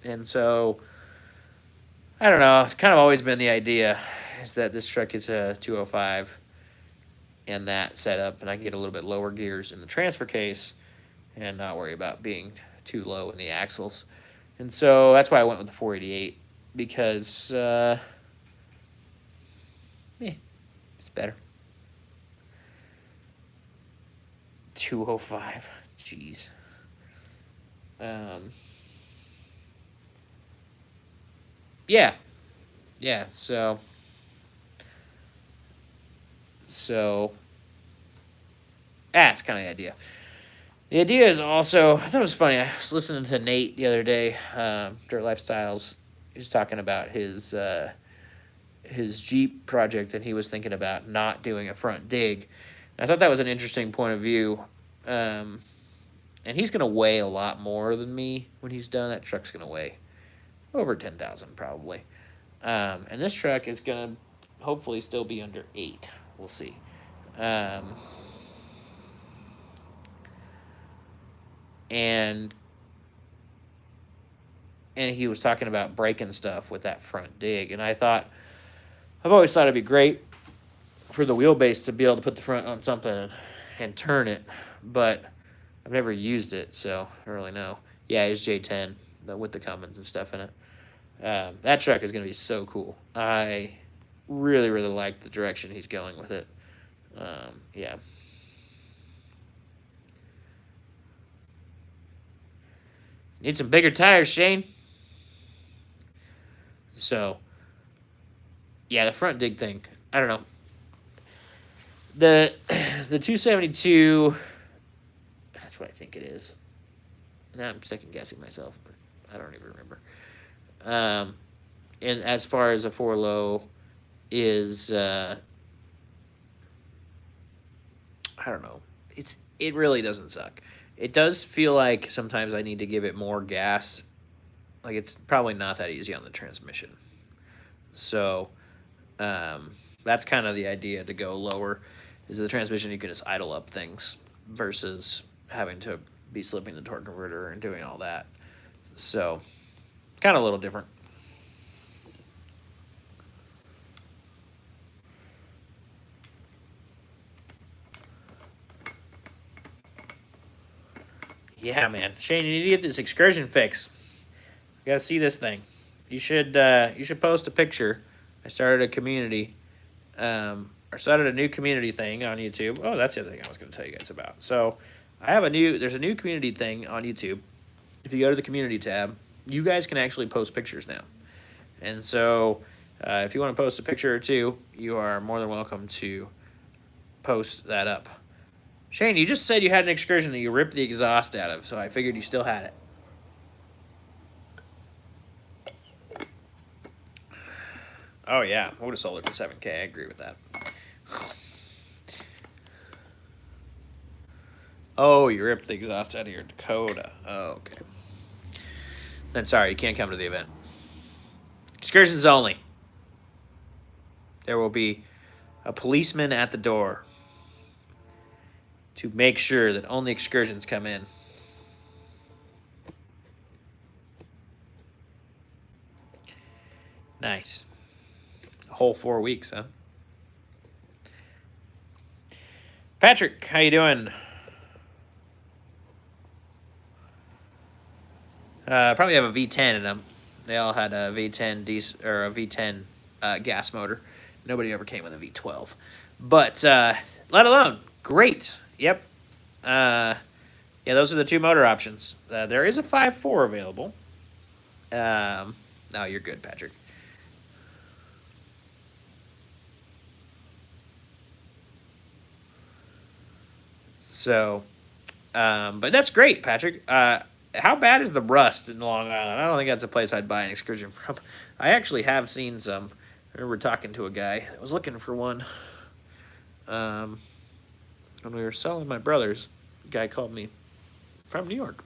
And so, I don't know. It's kind of always been the idea is that this truck is a 205 and that setup, and I can get a little bit lower gears in the transfer case and not worry about being too low in the axles. And so that's why I went with the 488 because it's better. 205. Jeez. Yeah. So that's kind of the idea. The idea is also, I thought it was funny. I was listening to Nate the other day, Dirt Lifestyles. He was talking about his Jeep project, and he was thinking about not doing a front dig. And I thought that was an interesting point of view. And he's going to weigh a lot more than me when he's done. That truck's going to weigh over 10,000 probably. And this truck is going to hopefully still be under 8. We'll see. And he was talking about breaking stuff with that front dig. And I've always thought it'd be great for the wheelbase to be able to put the front on something and turn it. But I've never used it, so I don't really know. Yeah, it's J10 with the Cummins and stuff in it. That truck is going to be so cool. I really, really like the direction he's going with it. Yeah. Need some bigger tires, Shane. So, yeah, the front dig thing. I don't know. The 272, that's what I think it is. Now I'm second guessing myself, but I don't even remember. And as far as a 4 low is, I don't know. It really doesn't suck. It does feel like sometimes I need to give it more gas. Like, it's probably not that easy on the transmission. So, that's kind of the idea, to go lower. Is the transmission, you can just idle up things versus having to be slipping the torque converter and doing all that. So, kind of a little different. Yeah, man. Shane, you need to get this Excursion fix. You gotta see this thing. You should post a picture. I started a community. I started a new community thing on YouTube. Oh, that's the other thing I was going to tell you guys about. So, there's a new community thing on YouTube. If you go to the community tab, you guys can actually post pictures now. And so, if you want to post a picture or two, you are more than welcome to post that up. Shane, you just said you had an Excursion that you ripped the exhaust out of, so I figured you still had it. Oh, yeah. I would have sold it for $7K. I agree with that. Oh, you ripped the exhaust out of your Dakota. Oh, okay. Then sorry, you can't come to the event. Excursions only. There will be a policeman at the door to make sure that only excursions come in. Nice. A whole 4 weeks, huh? Patrick, how you doing? Probably have a V10 in them. They all had a V10 diesel or a V10 gas motor. Nobody ever came with a V12. But let alone, great. Yep. Yeah, those are the 2 motor options. There is a 5.4 available. No, you're good, Patrick. So, but that's great, Patrick. How bad is the rust in Long Island? I don't think that's a place I'd buy an excursion from. I actually have seen some. I remember talking to a guy that was looking for one. When we were selling my brother's, a guy called me from New York.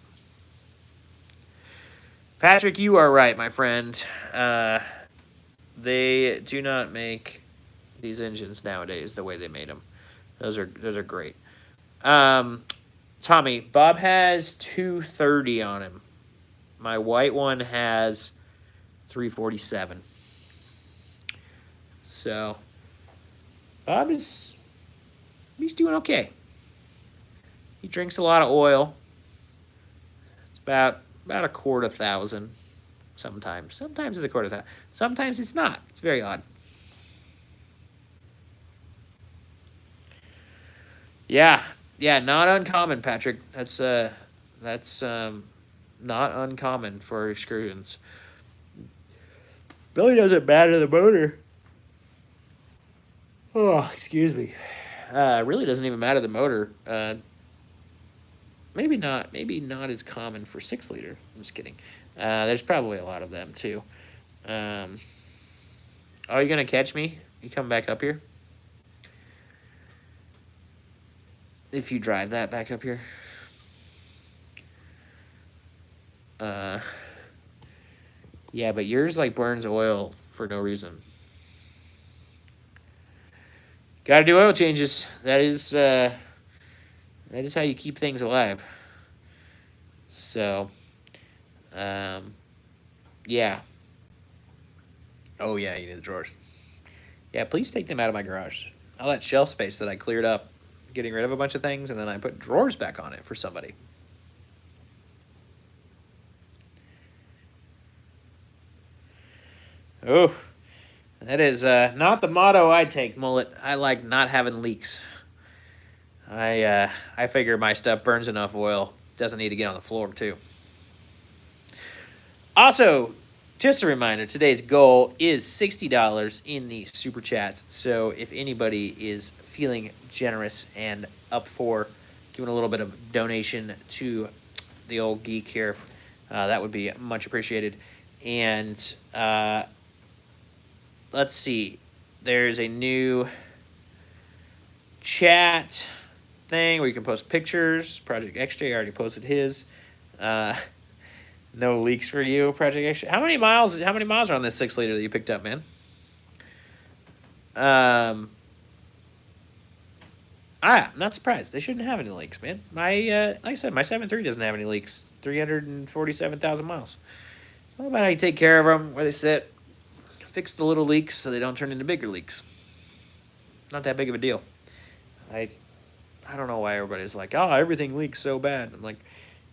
Patrick, you are right, my friend. They do not make these engines nowadays the way they made them. Those are great. Tommy, Bob has 230 on him. My white one has 347. So Bob he's doing okay. He drinks a lot of oil. It's about a quarter thousand sometimes. Sometimes it's a quarter thousand. Sometimes it's not. It's very odd. Yeah, not uncommon, Patrick. That's not uncommon for excursions. Really doesn't matter the motor. Oh, excuse me. Really doesn't even matter the motor. Maybe not as common for 6-liter. I'm just kidding. There's probably a lot of them too. Are you gonna catch me? You come back up here? If you drive that back up here. Yeah, but yours like burns oil for no reason. Gotta do oil changes. That is how you keep things alive. So, yeah. Oh yeah, you need the drawers. Yeah, please take them out of my garage. All that shelf space that I cleared up, getting rid of a bunch of things, and then I put drawers back on it for somebody. Oh, that is not the motto I take, Mullet. I like not having leaks. I figure my stuff burns enough oil. Doesn't need to get on the floor, too. Also, just a reminder, today's goal is $60 in the Super Chats. So if anybody is feeling generous and up for giving a little bit of donation to the old Geek here, that would be much appreciated. And let's see. There's a new chat thing where you can post pictures. Project XJ already posted his. No leaks for you, Project XJ. How many miles are on this 6-liter that you picked up, man? I'm not surprised. They shouldn't have any leaks, man. My like I said, my 7.3 doesn't have any leaks. 347,000 miles. It's all about how you take care of them, where they sit. Fix the little leaks so they don't turn into bigger leaks. Not that big of a deal. I don't know why everybody's like, oh, everything leaks so bad. I'm like,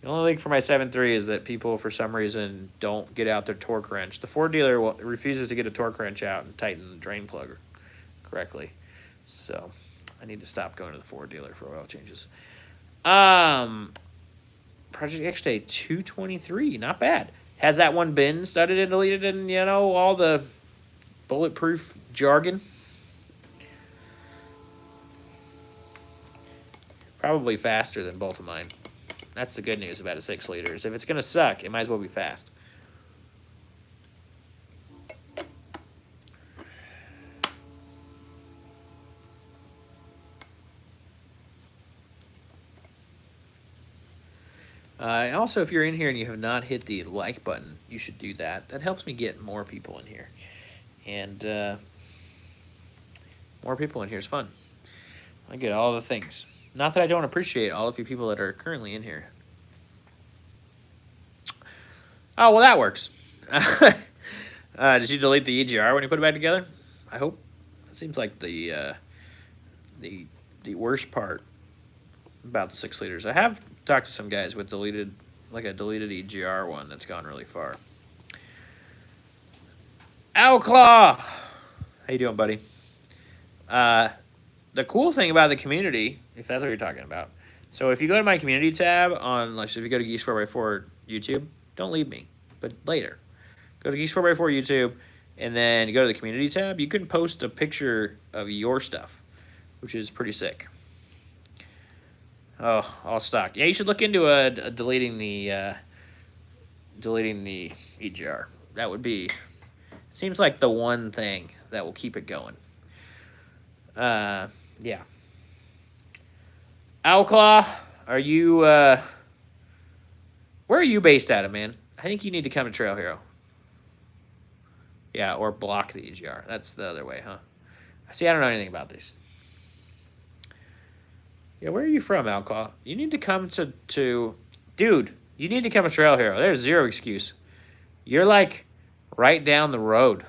the only leak for my 7.3 is that people, for some reason, don't get out their torque wrench. The Ford dealer refuses to get a torque wrench out and tighten the drain plug correctly. So I need to stop going to the Ford dealer for oil changes. Project XJ 223, not bad. Has that one been studded and deleted and, all the bulletproof jargon? Probably faster than both of mine. That's the good news about a 6-liter. Is if it's going to suck, it might as well be fast. Also, if you're in here and you have not hit the like button, you should do that. That helps me get more people in here. And more people in here is fun. I get all the things. Not that I don't appreciate all of you people that are currently in here. Oh, well, that works. Did you delete the EGR when you put it back together? I hope. It seems like the worst part about the 6 liters. I have talked to some guys with a deleted EGR one that's gone really far. Owlclaw! How you doing, buddy? The cool thing about the community, if that's what you're talking about, so if you go to my community tab on, like, so if you go to Geeks 4x4 YouTube, don't leave me, but later. Go to Geeks 4x4 YouTube, and then go to the community tab. You can post a picture of your stuff, which is pretty sick. Oh, all stock. Yeah, you should look into deleting the EGR. That would be, seems like the one thing that will keep it going. Yeah. Owlclaw, are you, where are you based out of, man? I think you need to come to Trail Hero. Yeah, or block the EGR. That's the other way, huh? See, I don't know anything about these. Yeah, where are you from, Owlclaw? You need to come to... Dude, you need to come to Trail Hero. There's zero excuse. You're, like, right down the road.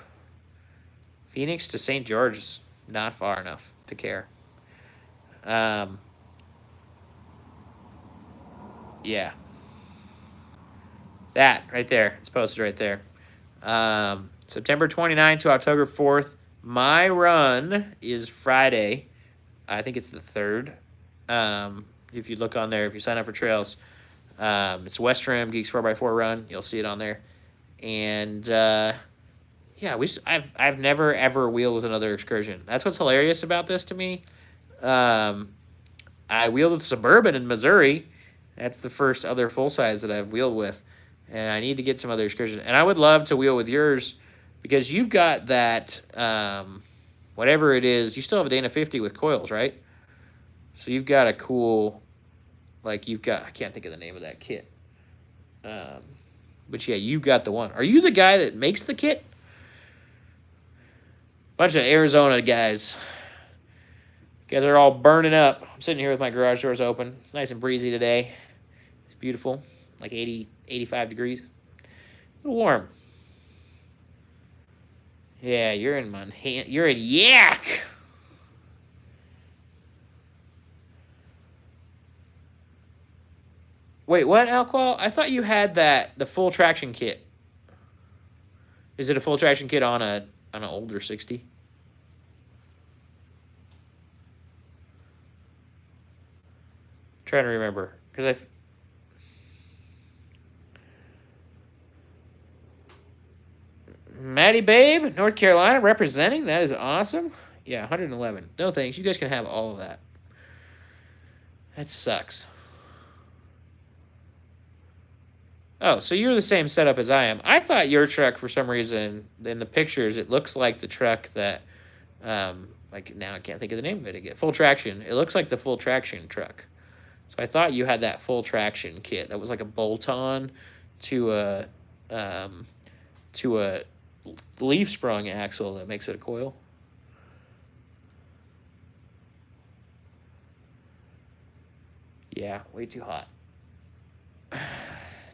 Phoenix to St. George is not far enough to care. Yeah. That, right there. It's posted right there. September 29th to October 4th. My run is Friday. I think it's the 3rd. If you look on there, if you sign up for trails, it's West Rim Geeks 4x4 run. You'll see it on there. And, yeah, I've never, ever wheeled with another Excursion. That's what's hilarious about this to me. I wheeled with Suburban in Missouri. That's the first other full-size that I've wheeled with. And I need to get some other Excursion. And I would love to wheel with yours because you've got that, whatever it is, you still have a Dana 50 with coils, right? So you've got a cool, like you've got, I can't think of the name of that kit. But yeah, you've got the one. Are you the guy that makes the kit? Bunch of Arizona guys. You guys are all burning up. I'm sitting here with my garage doors open. It's nice and breezy today. It's beautiful. Like 80, 85 degrees. A little warm. Yeah, you're in Montana. You're in Yak. Wait, what, Alqual? I thought you had the full traction kit. Is it a full traction kit on an older 60? Trying to remember because Maddie Babe, North Carolina, representing. That is awesome. Yeah, 111. No thanks. You guys can have all of that. That sucks. Oh, so you're the same setup as I am. I thought your truck, for some reason, in the pictures, it looks like the truck that, like, now I can't think of the name of it again. Full traction. It looks like the full traction truck. So I thought you had that full traction kit. That was like a bolt-on to a leaf-sprung axle that makes it a coil. Yeah, way too hot.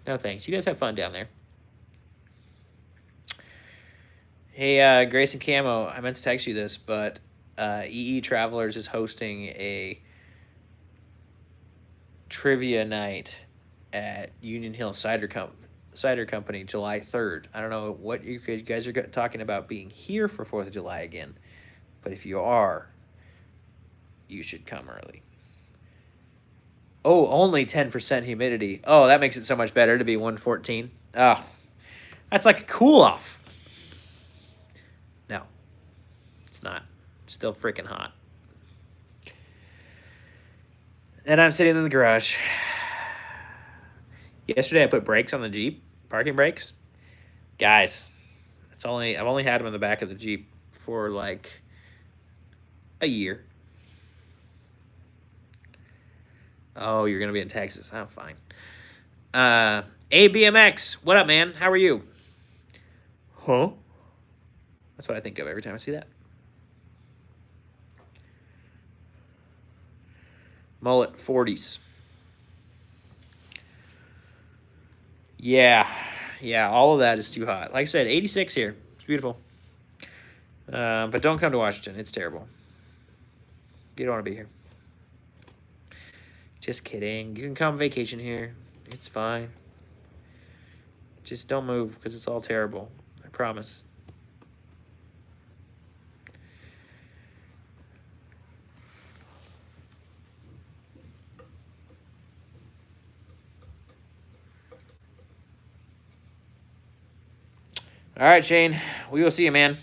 No thanks. You guys have fun down there. Hey, Grayson Camo, I meant to text you this, but EE Travelers is hosting a trivia night at Union Hill Cider Company July 3rd. I don't know what you guys are talking about being here for 4th of July again, but if you are, you should come early. Oh, only 10% humidity. Oh, that makes it so much better to be 114. Oh, that's like a cool-off. No, it's not. It's still freaking hot. And I'm sitting in the garage. Yesterday, I put brakes on the Jeep, parking brakes. Guys, I've only had them in the back of the Jeep for like a year. Oh, you're going to be in Texas. I'm fine. ABMX, what up, man? How are you? Huh? That's what I think of every time I see that. Mullet 40s. Yeah, all of that is too hot. Like I said, 86 here. It's beautiful. But don't come to Washington. It's terrible. You don't want to be here. Just kidding. You can come vacation here. It's fine. Just don't move because it's all terrible. I promise. All right, Shane. We will see you, man.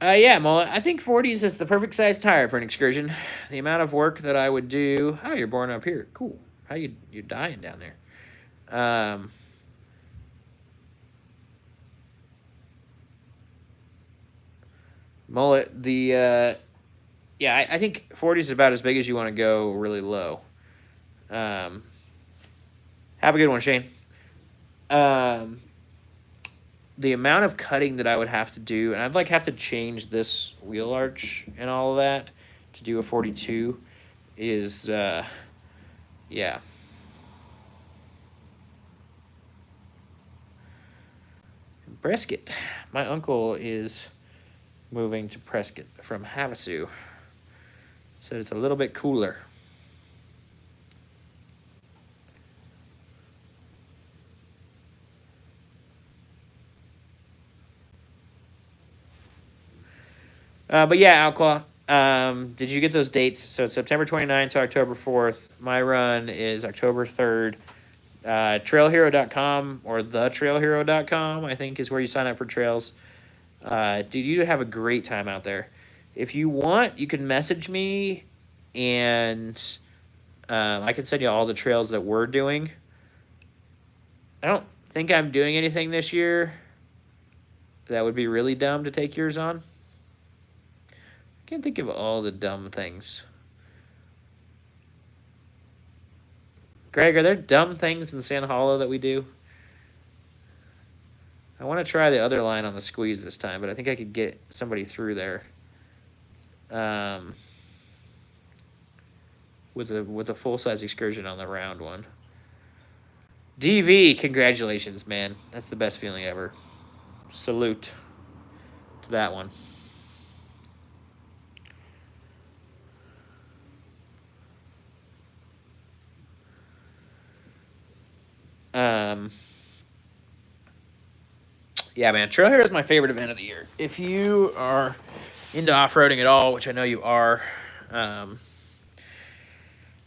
Yeah, Mullet. I think 40s is the perfect size tire for an excursion. The amount of work that I would do. Oh, you're born up here. Cool. How you're dying down there? Mullet. Yeah, I think 40s is about as big as you want to go. Really low. Have a good one, Shane. The amount of cutting that I would have to do, and I'd have to change this wheel arch and all of that to do a 42 is, yeah. Prescott. My uncle is moving to Prescott from Havasu. So it's a little bit cooler. But yeah, Outclaw, did you get those dates? So it's September 29th to October 4th. My run is October 3rd. Trailhero.com or thetrailhero.com, I think, is where you sign up for trails. Dude, you have a great time out there. If you want, you can message me, and I can send you all the trails that we're doing. I don't think I'm doing anything this year that would be really dumb to take yours on. I can't think of all the dumb things. Greg, are there dumb things in San Hollow that we do? I want to try the other line on the squeeze this time, but I think I could get somebody through there. With a full-size excursion on the round one. DV, congratulations, man. That's the best feeling ever. Salute to that one. Yeah, man, Trail Hero is my favorite event of the year. If you are into off-roading at all, which I know you are,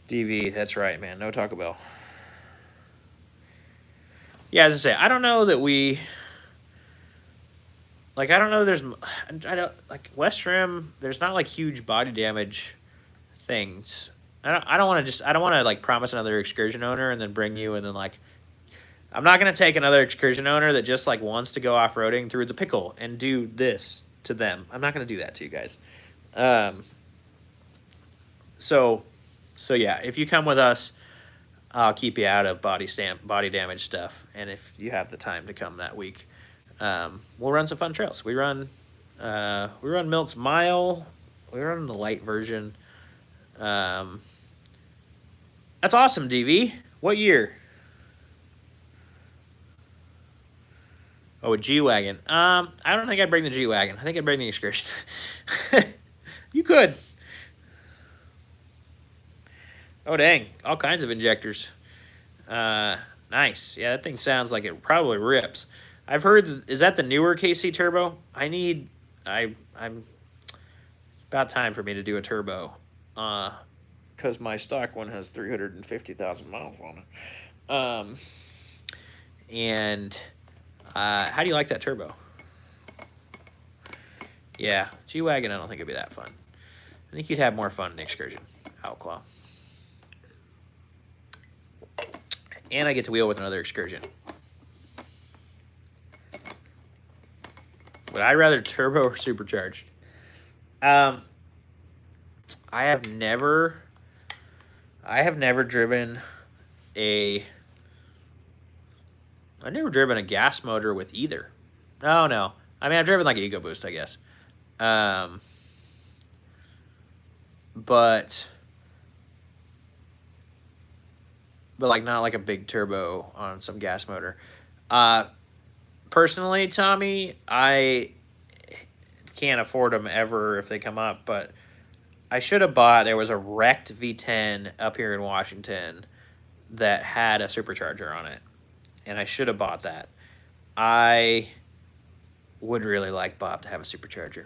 DV, that's right, man. No Taco Bell. Yeah, as I say, I don't know that we... I don't know there's... I don't... West Rim, there's not, huge body damage things. I don't want to promise another excursion owner and then bring you and then, I'm not going to take another excursion owner that just, wants to go off-roading through the pickle and do this to them. I'm not going to do that to you guys. So yeah, if you come with us, I'll keep you out of body damage stuff. And if you have the time to come that week, we'll run some fun trails. We run Milt's Mile. We run the light version. That's awesome, DV. What year? Oh, a G-Wagon. I don't think I'd bring the G-Wagon. I think I'd bring the Excursion. You could. Oh, dang. All kinds of injectors. Nice. Yeah, that thing sounds like it probably rips. I've heard, is that the newer KC Turbo? It's about time for me to do a turbo. Because my stock one has 350,000 miles on it. And... how do you like that turbo? Yeah, G-Wagon, I don't think it'd be that fun. I think you'd have more fun in the Excursion. Outclaw. And I get to wheel with another Excursion. Would I rather turbo or supercharged? I have never I have never driven a... I've never driven a gas motor with either. No. I mean, I've driven like an EcoBoost, I guess. But like not like a big turbo on some gas motor. Personally, Tommy, I can't afford them ever if they come up, but I should have bought, there was a wrecked V10 up here in Washington that had a supercharger on it, and I should have bought that. I would really like Bob to have a supercharger.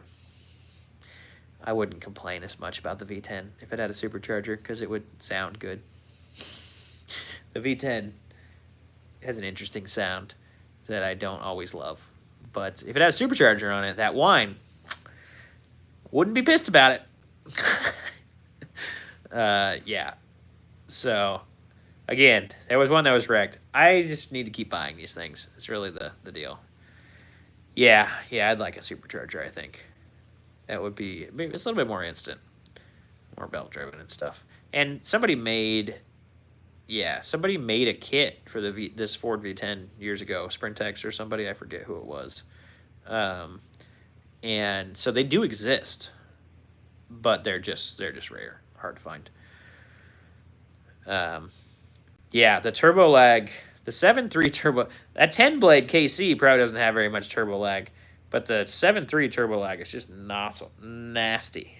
I wouldn't complain as much about the V10 if it had a supercharger because it would sound good. The V10 has an interesting sound that I don't always love. But if it had a supercharger on it, that whine, wouldn't be pissed about it. Yeah. So, again, there was one that was wrecked. I just need to keep buying these things. It's really the deal. Yeah, I'd like a supercharger, I think. That would be, maybe it's a little bit more instant. More belt-driven and stuff. And somebody made a kit for this Ford V10 years ago, Sprintex or somebody, I forget who it was. And so they do exist, but they're just rare, hard to find. Yeah, the turbo lag, the 7.3 turbo, that 10-blade KC probably doesn't have very much turbo lag, but the 7.3 turbo lag is just nasty.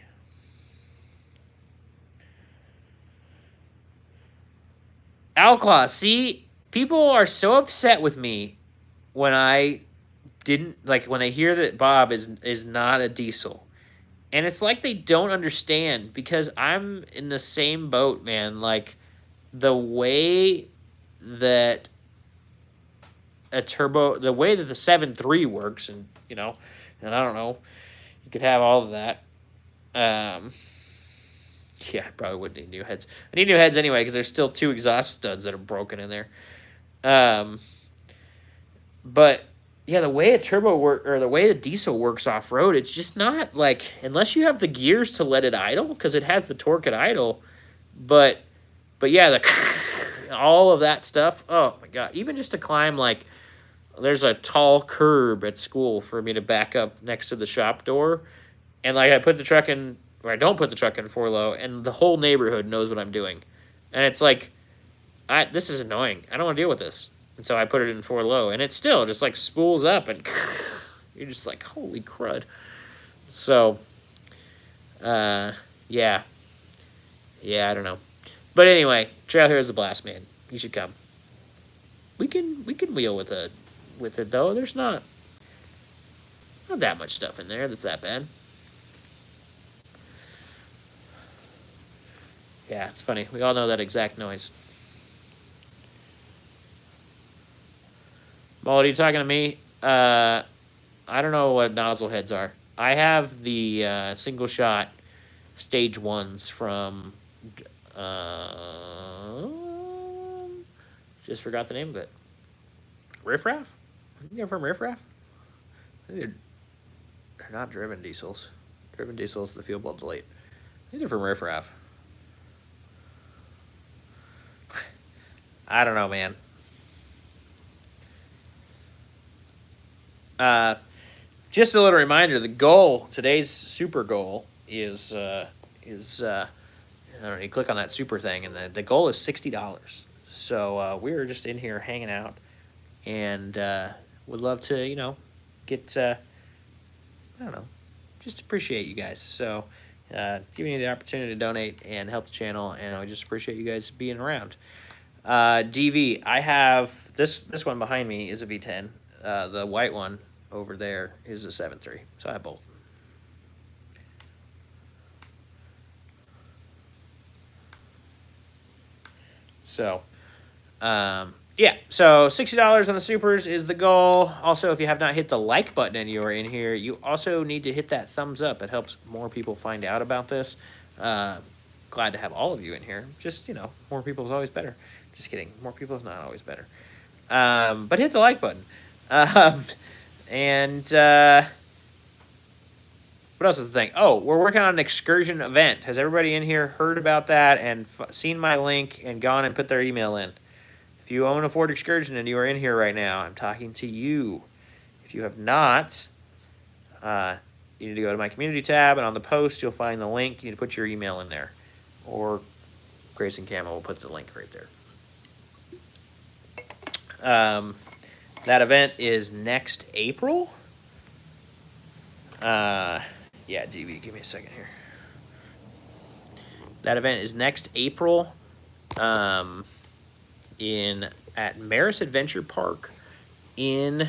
Outclaw, see, people are so upset with me when I didn't, like, when they hear that Bob is not a diesel. And it's like they don't understand, because I'm in the same boat, man. Like, the way that the 7.3 works, and, you know, and I don't know, you could have all of that. Yeah, I probably wouldn't need new heads. I need new heads anyway, because there's still 2 exhaust studs that are broken in there. But yeah, the way a turbo or the way the diesel works off road, it's just not like, unless you have the gears to let it idle, because it has the torque at idle. But yeah, all of that stuff. Oh my god! Even just to climb, like, there's a tall curb at school for me to back up next to the shop door, and like I put the truck in. Or I don't put the truck in 4-low, and the whole neighborhood knows what I'm doing. And it's like, this is annoying. I don't want to deal with this. And so I put it in 4-low, and it still just, like, spools up, and you're just like, holy crud. So, yeah. Yeah, I don't know. But anyway, Trail Hero's a blast, man. You should come. We can wheel with it, though. There's not that much stuff in there that's that bad. Yeah, it's funny. We all know that exact noise. Mullet, are you talking to me? I don't know what nozzle heads are. I have the single shot stage 1s from... just forgot the name of it. Riff Raff? I think they're from Riff Raff. They're not driven diesels. Driven diesels, the fuel belt delete. I think they're from Riff Raff. I don't know, man. Just a little reminder, the goal, today's super goal is I don't know, you click on that super thing, and the goal is $60. So we're just in here hanging out, and would love to, you know, get, I don't know, just appreciate you guys. So giving you the opportunity to donate and help the channel, and I just appreciate you guys being around. DV, I have this one behind me is a V10. The white one over there is a 7.3. So I have both. So, yeah. So $60 on the supers is the goal. Also, if you have not hit the like button and you are in here, you also need to hit that thumbs up. It helps more people find out about this. Glad to have all of you in here. Just, you know, more people is always better. Just kidding. More people is not always better. But hit the like button. what else is the thing? Oh, we're working on an excursion event. Has everybody in here heard about that and seen my link and gone and put their email in? If you own a Ford Excursion and you are in here right now, I'm talking to you. If you have not, you need to go to my community tab, and on the post, you'll find the link. You need to put your email in there. Or Grayson Camo will put the link right there. That event is next April. Yeah, DV, give me a second here. That event is next April at Maris Adventure Park in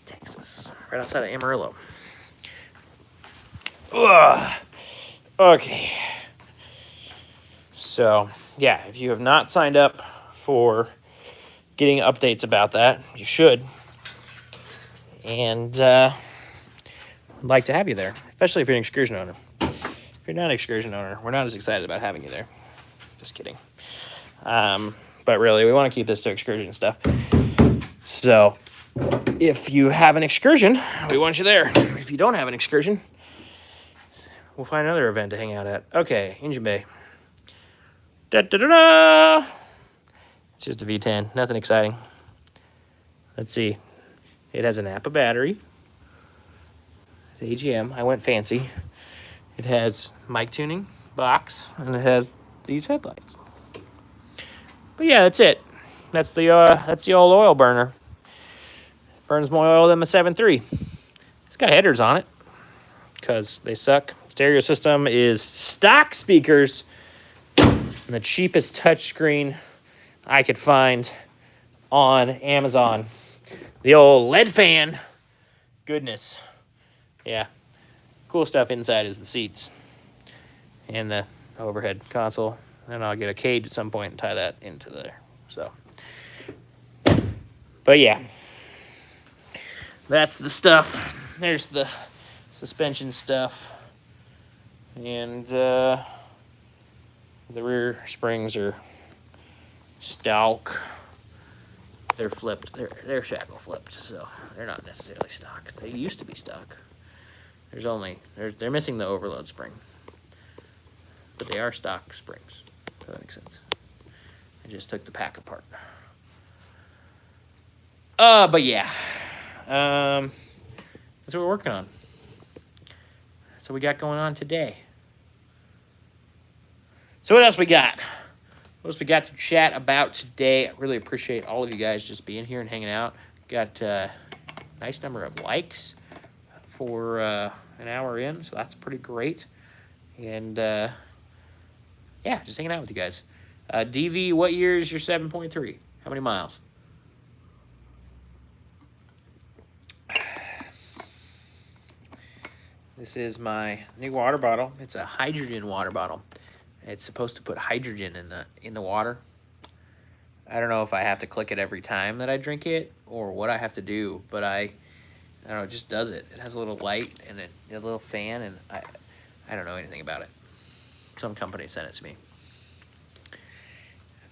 Texas, right outside of Amarillo. Ugh. Okay. So, yeah, if you have not signed up for getting updates about that, you should. And I'd like to have you there, especially if you're an excursion owner. If you're not an excursion owner, we're not as excited about having you there. Just kidding. But really, we want to keep this to excursion stuff. So, if you have an excursion, we want you there. If you don't have an excursion, we'll find another event to hang out at. Okay, Engine Bay. Da-da-da-da! It's just a V10, nothing exciting. Let's see. It has a Napa battery. It's AGM. I went fancy. It has mic tuning box, and it has these headlights. But yeah, that's it. That's the old oil burner. Burns more oil than my 7.3. It's got headers on it because they suck. Stereo system is stock speakers and the cheapest touchscreen I could find on Amazon. The old LED fan. Goodness. Yeah. Cool stuff inside is the seats and the overhead console. And I'll get a cage at some point and tie that into there. So, but yeah, that's the stuff. There's the suspension stuff. And the rear springs are stock. They're flipped. They're shackle flipped, so they're not necessarily stock. They used to be stock. They're missing the overload spring, but they are stock springs. If that makes sense. I just took the pack apart. But yeah, that's what we're working on. That's what we got going on today. So what else we got? What else we got to chat about today? I really appreciate all of you guys just being here and hanging out. Got a nice number of likes for an hour in, so that's pretty great. And yeah, just hanging out with you guys. DV, what year is your 7.3? How many miles? This is my new water bottle. It's a hydrogen water bottle. It's supposed to put hydrogen in the water. I don't know if I have to click it every time that I drink it or what I have to do, but I don't know, it just does it. It has a little light and a little fan, and I don't know anything about it. Some company sent it to me. It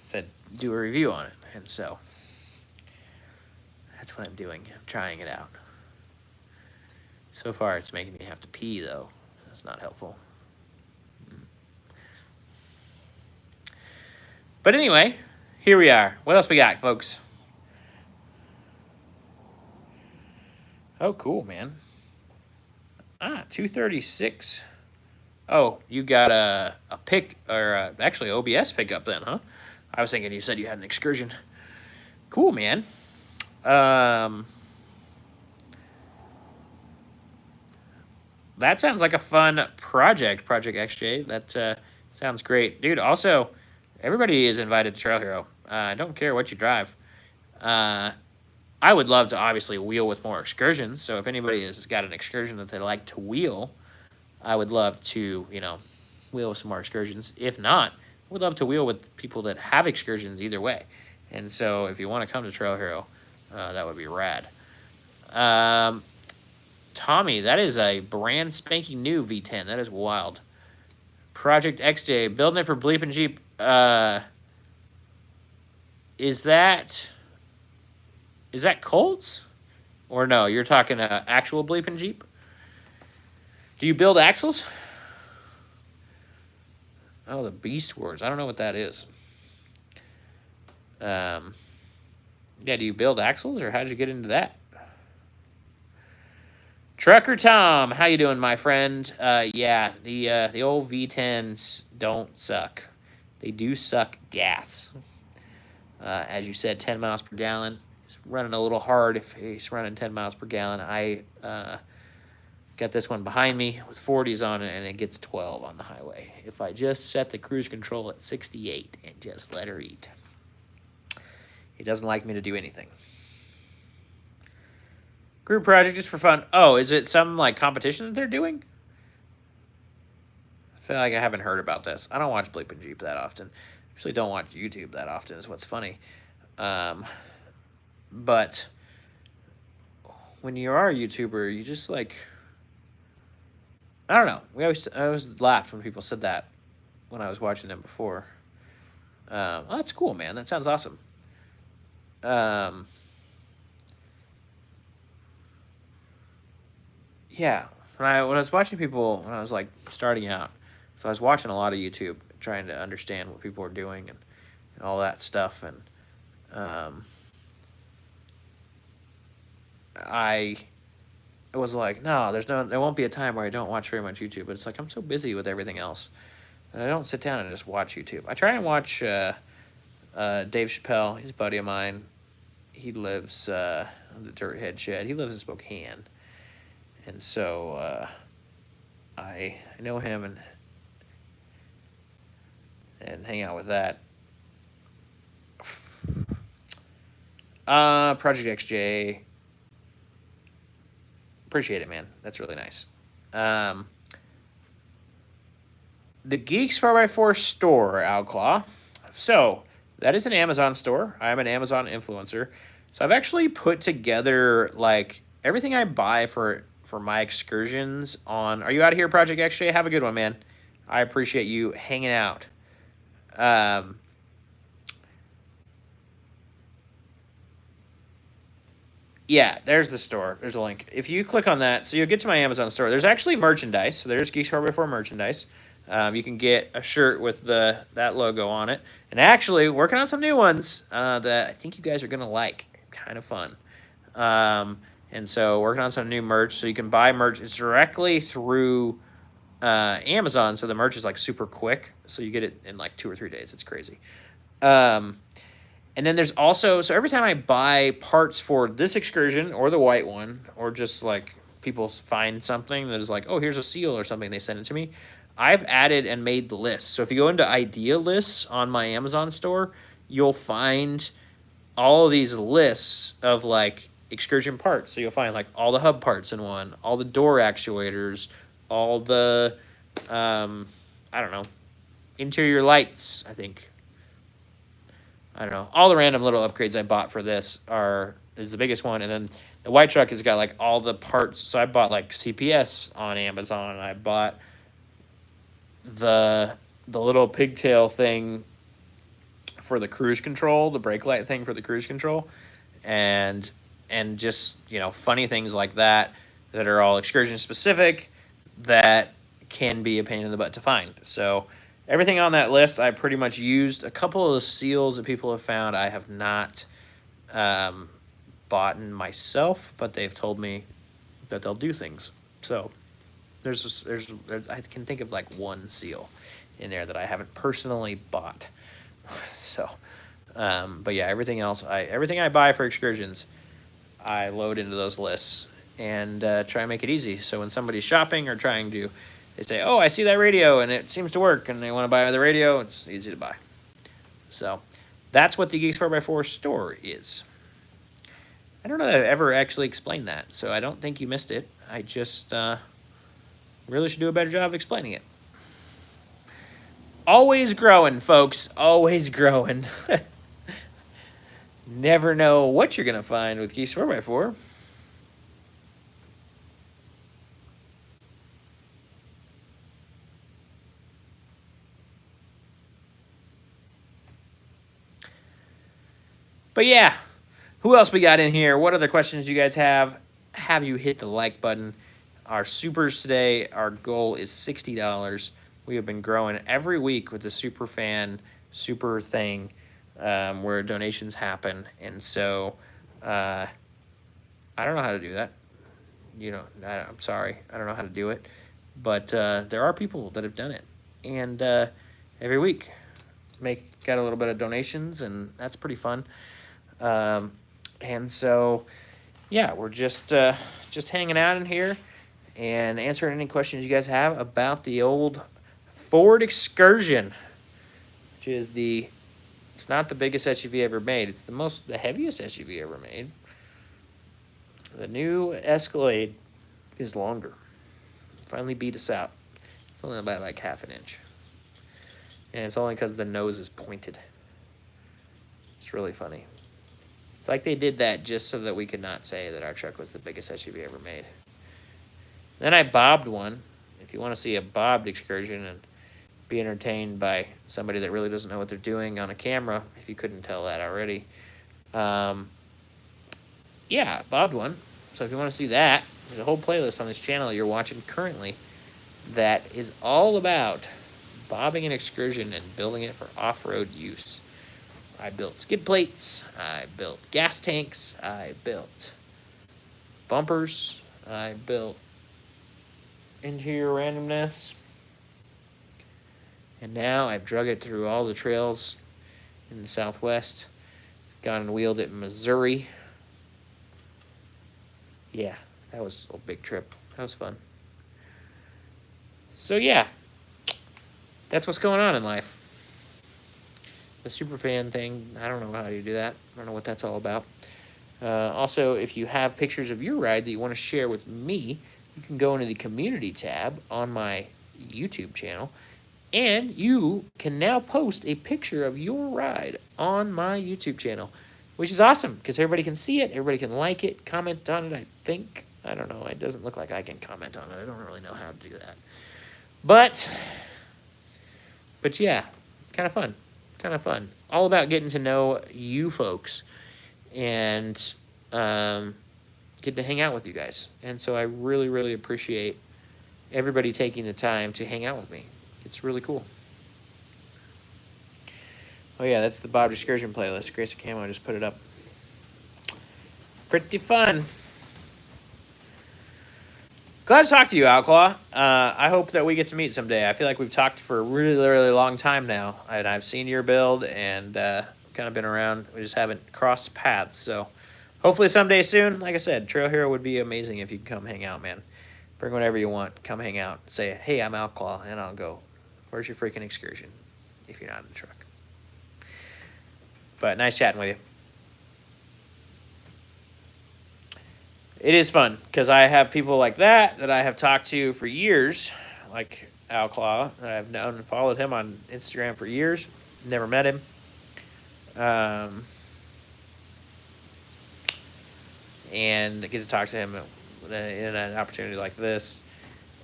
said, do a review on it, and so that's what I'm doing. I'm trying it out. So far, it's making me have to pee, though. That's not helpful. But anyway, here we are. What else we got, folks? Oh, cool, man. 236. Oh, you got a pick, or actually OBS pickup then, huh? I was thinking you said you had an Excursion. Cool, man. That sounds like a fun project, Project XJ. That sounds great. Dude, also, everybody is invited to Trail Hero. I don't care what you drive. I would love to obviously wheel with more excursions. So if anybody has got an excursion that they like to wheel, I would love to, wheel with some more excursions. If not, I would love to wheel with people that have excursions either way. And so if you want to come to Trail Hero, that would be rad. Tommy, that is a brand spanking new V10. That is wild. Project XJ, building it for Bleep and Jeep. Is that Colts? Or no, you're talking actual Bleep and Jeep? Do you build axles? Oh, the Beast Wars. I don't know what that is. Yeah, do you build axles, or how did you get into that? Trucker Tom, how you doing, my friend? Yeah, the old V10s don't suck. They do suck gas. As you said, 10 miles per gallon. It's running a little hard if he's running 10 miles per gallon. I got this one behind me with 40s on it, and it gets 12 on the highway. If I just set the cruise control at 68 and just let her eat. He doesn't like me to do anything. Group project just for fun. Oh, is it some like competition that they're doing? I feel like I haven't heard about this. I don't watch Bleep and Jeep that often. Usually don't watch YouTube that often is what's funny. But when you are a YouTuber, you just like, I don't know. I always laughed when people said that when I was watching them before. Oh, that's cool, man. That sounds awesome. Yeah, when I was watching people when I was like starting out, so I was watching a lot of YouTube, trying to understand what people were doing and all that stuff, and I was like, no, there won't be a time where I don't watch very much YouTube, but it's like I'm so busy with everything else, and I don't sit down and just watch YouTube. I try and watch Dave Chappelle. He's a buddy of mine. He lives on the Dirt Head Shed. He lives in Spokane. And so I know him and hang out with that. Project XJ. Appreciate it, man. That's really nice. The Geeks 4x4 store, Outclaw. So that is an Amazon store. I'm an Amazon influencer. So I've actually put together like everything I buy for my excursions on. Are you out of here, Project XJ? Have a good one, man. I appreciate you hanging out. Yeah, there's the store. There's a link. If you click on that, so you'll get to my Amazon store. There's actually merchandise. So there's Geeks 4x4 merchandise. You can get a shirt with that logo on it. And actually, working on some new ones that I think you guys are going to like. Kind of fun. And so working on some new merch. So you can buy merch. It's directly through Amazon. So the merch is like super quick. So you get it in like 2 or 3 days. It's crazy. And then there's also, so every time I buy parts for this excursion or the white one, or just like people find something that is like, oh, here's a seal or something, they send it to me, I've added and made the list. So if you go into idea lists on my Amazon store, you'll find all of these lists of like excursion parts. So you'll find like all the hub parts in one, all the door actuators, all the, I don't know, interior lights, I think. I don't know. All the random little upgrades I bought for this is the biggest one. And then the white truck has got like all the parts. So I bought like CPS on Amazon. I bought the little pigtail thing for the cruise control, the brake light thing for the cruise control. And just, you know, funny things like that are all excursion specific that can be a pain in the butt to find. So everything on that list, I pretty much used. A couple of the seals that people have found, I have not bought myself, but they've told me that they'll do things. So there's I can think of like one seal in there that I haven't personally bought. So, but yeah, everything else, everything I buy for excursions, I load into those lists and try and make it easy. So when somebody's shopping or trying to, they say, oh, I see that radio and it seems to work, and they want to buy the radio, it's easy to buy. So that's what the Geeks 4x4 store is. I don't know that I've ever actually explained that, so I don't think you missed it. I just really should do a better job of explaining it. Always growing, folks. Always growing. Never know what you're going to find with Geeks 4x4. But yeah, who else we got in here? What other questions you guys have? Have you hit the like button? Our supers today, our goal is $60. We have been growing every week with the super fan, super thing, where donations happen. And so I don't know how to do that. You know, I'm sorry. I don't know how to do it. But there are people that have done it. And every week got a little bit of donations, and that's pretty fun. And so, yeah, we're just hanging out in here and answering any questions you guys have about the old Ford Excursion, which is it's not the biggest SUV ever made. It's the heaviest SUV ever made. The new Escalade is longer. Finally beat us out. It's only about like half an inch. And it's only because the nose is pointed. It's really funny. It's like they did that just so that we could not say that our truck was the biggest SUV ever made. Then I bobbed one. If you want to see a bobbed Excursion and be entertained by somebody that really doesn't know what they're doing on a camera, if you couldn't tell that already. Yeah, bobbed one. So if you want to see that, there's a whole playlist on this channel you're watching currently that is all about bobbing an Excursion and building it for off-road use. I built skid plates, I built gas tanks, I built bumpers, I built interior randomness, and now I've drug it through all the trails in the Southwest. Gone and wheeled it in Missouri. Yeah, that was a big trip. That was fun. So yeah, that's what's going on in life. The super fan thing, I don't know how you do that. I don't know what that's all about. Also, if you have pictures of your ride that you want to share with me, you can go into the community tab on my YouTube channel, and you can now post a picture of your ride on my YouTube channel, which is awesome because everybody can see it, everybody can like it, comment on it, I think. I don't know. It doesn't look like I can comment on it. I don't really know how to do that. But yeah, kind of fun. Kind of fun. All about getting to know you folks and getting to hang out with you guys. And so I really, really appreciate everybody taking the time to hang out with me. It's really cool. Oh yeah, that's the Bob Excursion playlist. Grace Camo just put it up. Pretty fun. Glad to talk to you, Outlaw. I hope that we get to meet someday. I feel like we've talked for a really, really long time now, and I've seen your build and kind of been around. We just haven't crossed paths, so hopefully someday soon. Like I said, Trail Hero would be amazing if you could come hang out, man. Bring whatever you want. Come hang out. Say, hey, I'm Outlaw, and I'll go, where's your freaking Excursion, if you're not in the truck. But nice chatting with you. It is fun because I have people like that I have talked to for years, like Outlaw, that I've known and followed him on Instagram for years. Never met him. And get to talk to him in an opportunity like this.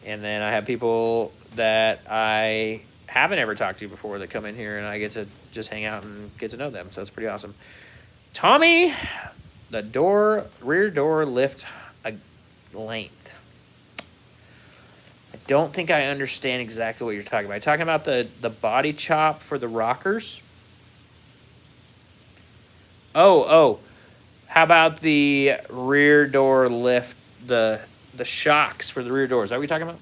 And then I have people that I haven't ever talked to before that come in here, and I get to just hang out and get to know them. So it's pretty awesome. Tommy, the rear door lift length. I don't think I understand exactly what you're talking about. Are you talking about the body chop for the rockers? Oh. How about the rear door lift, the shocks for the rear doors? Is that what you're talking about?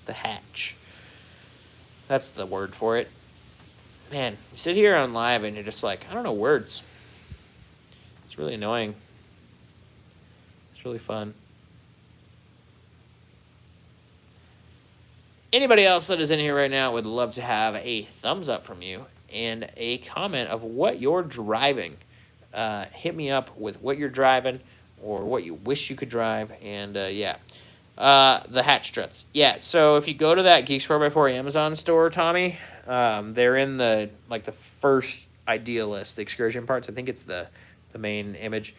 The hatch. That's the word for it. Man, you sit here on live and you're just like, I don't know words. It's really annoying. It's really fun. Anybody else that is in here right now would love to have a thumbs up from you and a comment of what you're driving. Hit me up with what you're driving or what you wish you could drive. And yeah. The hatch struts. Yeah, so if you go to that Geeks 4x4 Amazon store, Tommy, they're in the first idea list, the Excursion parts. I think it's the main image.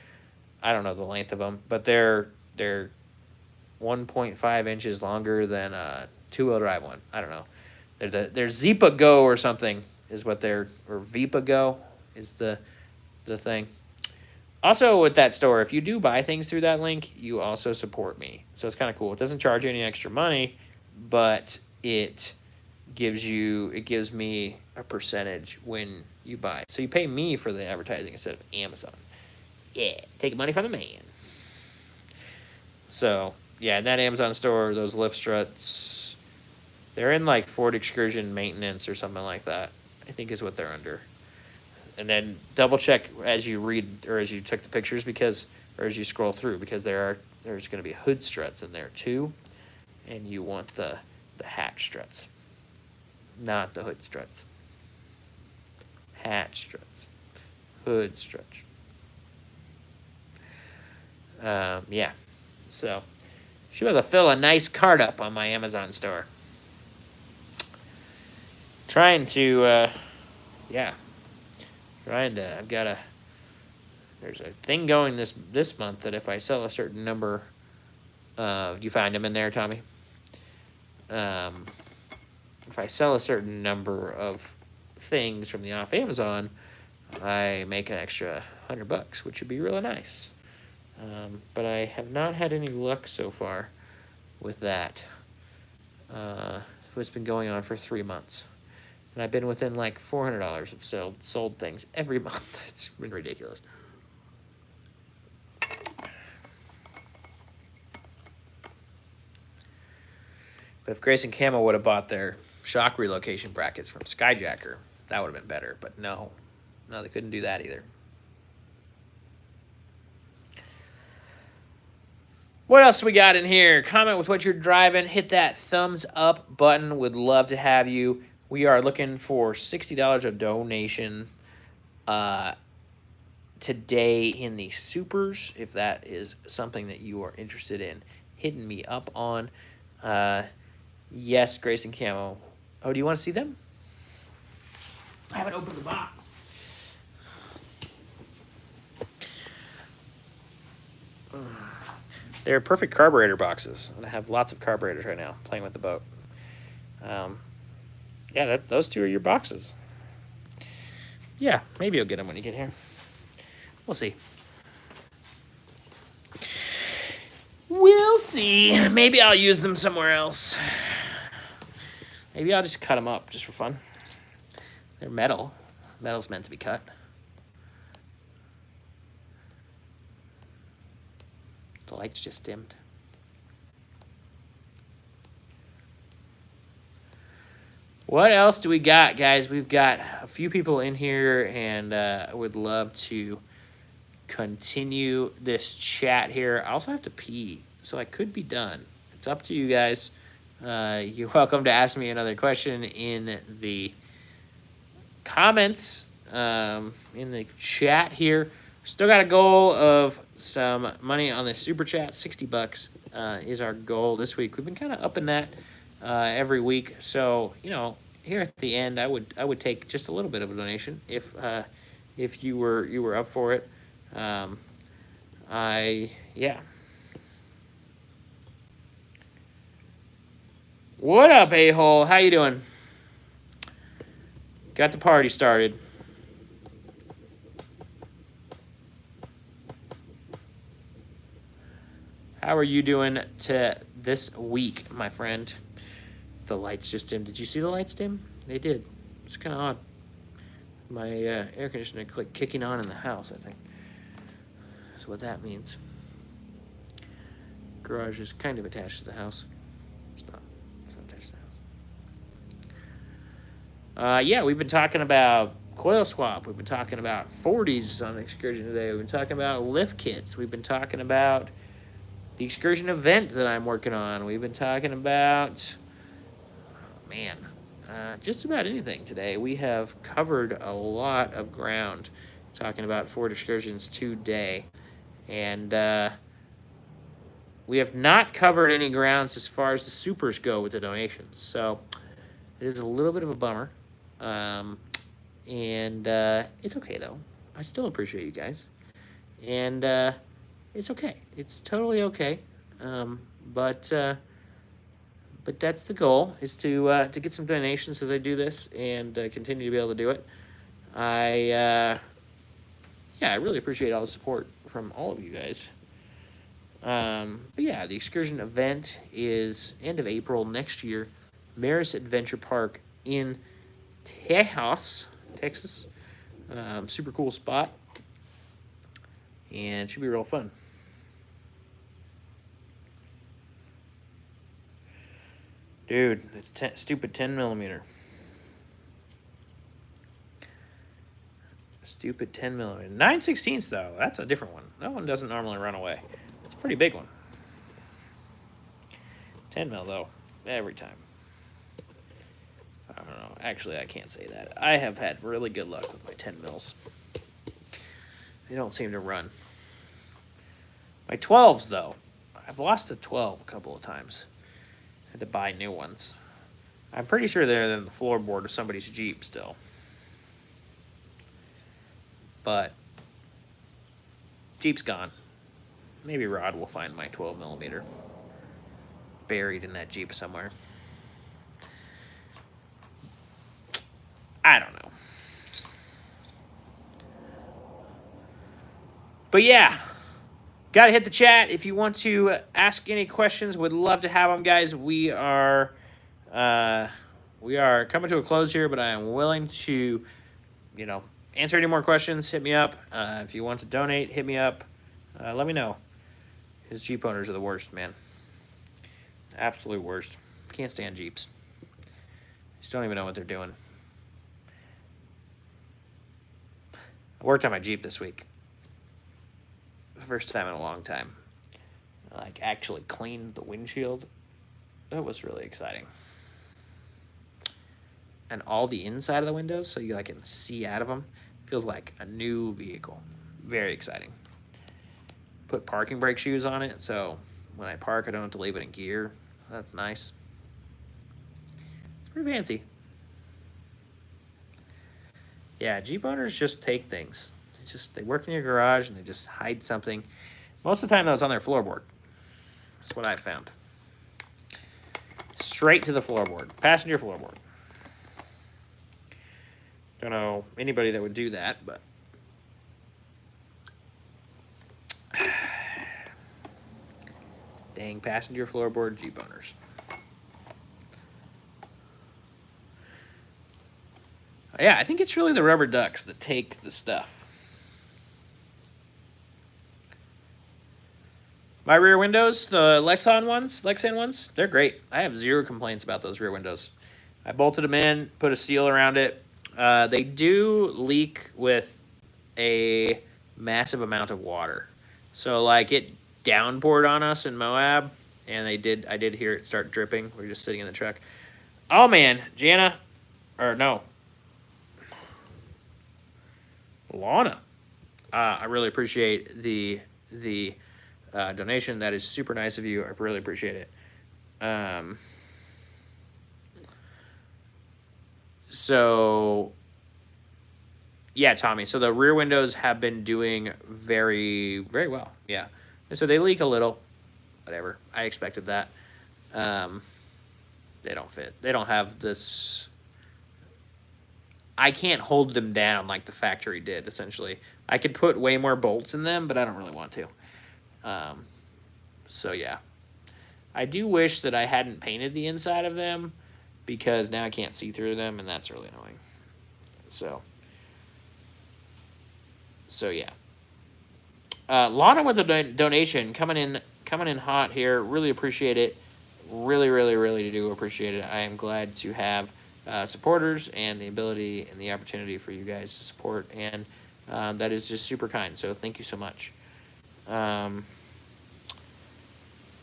I don't know the length of them, but they're 1.5 inches longer than a two-wheel drive one. I don't know. They're Zipa Go or something is what or Vipa Go is the the thing. Also, with that store, if you do buy things through that link, you also support me. So it's kind of cool. It doesn't charge you any extra money, but it gives me a percentage when you buy. So you pay me for the advertising instead of Amazon. Yeah, take money from the man. So yeah, that Amazon store, those lift struts, they're in like Ford Excursion maintenance or something like that, I think is what they're under. And then double check as you read or as you took the pictures or as you scroll through, because there's going to be hood struts in there too, and you want the hatch struts, not the hood struts. Hatch struts, hood struts. Yeah, so should be able to fill a nice cart up on my Amazon store. Trying to, I've got there's a thing going this month that if I sell a certain number, do you find them in there, Tommy? If I sell a certain number of things from the off Amazon, I make an extra $100, which would be really nice. But I have not had any luck so far with that. It's been going on for 3 months. And I've been within like $400 of sold things every month. It's been ridiculous. But if Grace and Camo would have bought their shock relocation brackets from Skyjacker, that would have been better. But no, they couldn't do that either. What else we got in here? Comment with what you're driving. Hit that thumbs up button. Would love to have you. We are looking for $60 of donation today in the supers, if that is something that you are interested in hitting me up on. Yes, Grace and Camo. Oh, do you want to see them? I haven't opened the box. They're perfect carburetor boxes. And I have lots of carburetors right now playing with the boat. Yeah, those two are your boxes. Yeah, maybe you'll get them when you get here. We'll see. We'll see. Maybe I'll use them somewhere else. Maybe I'll just cut them up just for fun. They're metal. Metal's meant to be cut. The lights just dimmed. What else do we got, guys? We've got a few people in here, and I would love to continue this chat here. I also have to pee, so I could be done. It's up to you guys. You're welcome to ask me another question in the comments, in the chat here. Still got a goal of some money on the super chat. $60 is our goal this week. We've been kind of upping that every week. So, here at the end, I would take just a little bit of a donation if you were up for it. What up, a-hole? How you doing? Got the party started. How are you doing this week, my friend? The lights just dimmed. Did you see the lights dim? They did. It's kind of odd. My air conditioner kicking on in the house, I think. That's what that means. Garage is kind of attached to the house. It's not attached to the house. Yeah, we've been talking about coil swap. We've been talking about 40s on Excursion today. We've been talking about lift kits. We've been talking about the Excursion event that I'm working on. We've been talking about, just about anything today. We have covered a lot of ground talking about Ford Excursions today. And we have not covered any grounds as far as the supers go with the donations. So it is a little bit of a bummer. And it's okay, though. I still appreciate you guys. And it's okay. It's totally okay. But that's the goal, is to get some donations as I do this and continue to be able to do it. yeah, I really appreciate all the support from all of you guys. But yeah, the Excursion event is end of April next year. Maris Adventure Park in Texas. Super cool spot. And it should be real fun. Dude, it's stupid 10 millimeter. Stupid 10 millimeter. 9/16 though. That's a different one. That one doesn't normally run away. It's a pretty big one. 10 mil though, every time. I don't know. Actually, I can't say that. I have had really good luck with my 10 mils. They don't seem to run. My 12s though, I've lost a 12 a couple of times. Had to buy new ones. I'm pretty sure they're in the floorboard of somebody's Jeep still. But Jeep's gone. Maybe Rod will find my 12 millimeter buried in that Jeep somewhere. I don't know. But yeah, gotta hit the chat if you want to ask any questions. Would love to have them, guys. We are coming to a close here, but I am willing to, answer any more questions. Hit me up. If you want to donate, hit me up. Let me know. His Jeep owners are the worst, man. Absolute worst. Can't stand Jeeps. Just don't even know what they're doing. I worked on my Jeep this week. The first time in a long time. Like, actually cleaned the windshield. That was really exciting. And all the inside of the windows, so you can see out of them. Feels like a new vehicle. Very exciting. Put parking brake shoes on it, so when I park, I don't have to leave it in gear. That's nice. It's pretty fancy. Yeah, Jeep owners just take things. It's just, they work in your garage and they just hide something. Most of the time, though, it's on their floorboard. That's what I've found. Straight to the floorboard. Passenger floorboard. Don't know anybody that would do that, but dang passenger floorboard Jeep owners. Yeah, I think it's really the rubber ducks that take the stuff. My rear windows, the Lexan ones, they're great. I have zero complaints about those rear windows. I bolted them in, put a seal around it. They do leak with a massive amount of water. So, it downpoured on us in Moab, and I did hear it start dripping. We were just sitting in the truck. Oh, man, Lana. I really appreciate the donation. That is super nice of you. I really appreciate it. So, yeah, Tommy. So the rear windows have been doing very, very well. Yeah. And so they leak a little. Whatever. I expected that. They don't fit. They don't have this. I can't hold them down like the factory did, essentially. I could put way more bolts in them, but I don't really want to. So, yeah. I do wish that I hadn't painted the inside of them, because now I can't see through them, and that's really annoying. So yeah. Lana with the donation coming in hot here. Really appreciate it. Really, really, really do appreciate it. I am glad to have supporters and the ability and the opportunity for you guys to support, and that is just super kind. So thank you so much.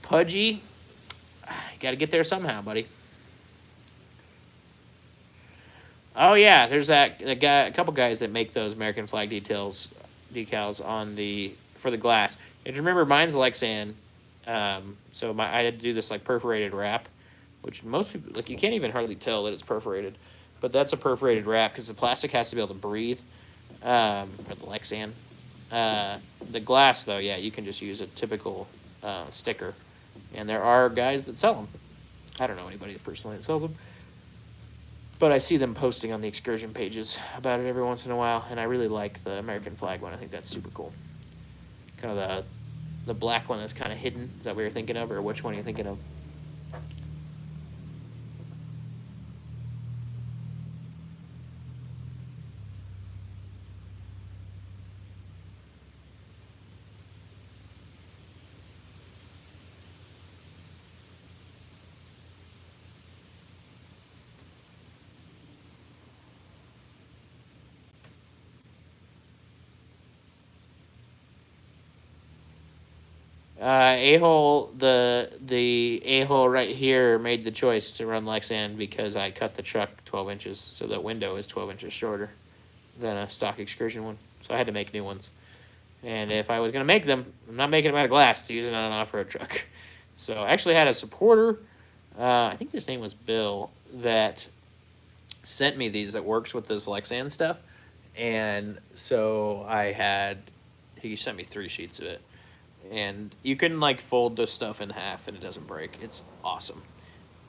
Pudgy, got to get there somehow, buddy. Oh yeah, there's a couple guys that make those American flag decals for the glass. And remember, mine's Lexan, so I had to do this perforated wrap, which most people you can't even hardly tell that it's perforated, but that's a perforated wrap because the plastic has to be able to breathe. For the Lexan, the glass though, yeah, you can just use a typical sticker, and there are guys that sell them. I don't know anybody personally that sells them. But I see them posting on the Excursion pages about it every once in a while, and I really like the American flag one. I think that's super cool. Kind of the black one that's kind of hidden. Is that what you're thinking of, or which one are you thinking of? A-hole, the A-hole right here made the choice to run Lexan because I cut the truck 12 inches, so the window is 12 inches shorter than a stock Excursion one. So I had to make new ones. And if I was going to make them, I'm not making them out of glass to use it on an off-road truck. So I actually had a supporter, I think his name was Bill, that sent me these that works with this Lexan stuff. And so he sent me 3 sheets of it. And you can like fold this stuff in half and it doesn't break. It's awesome.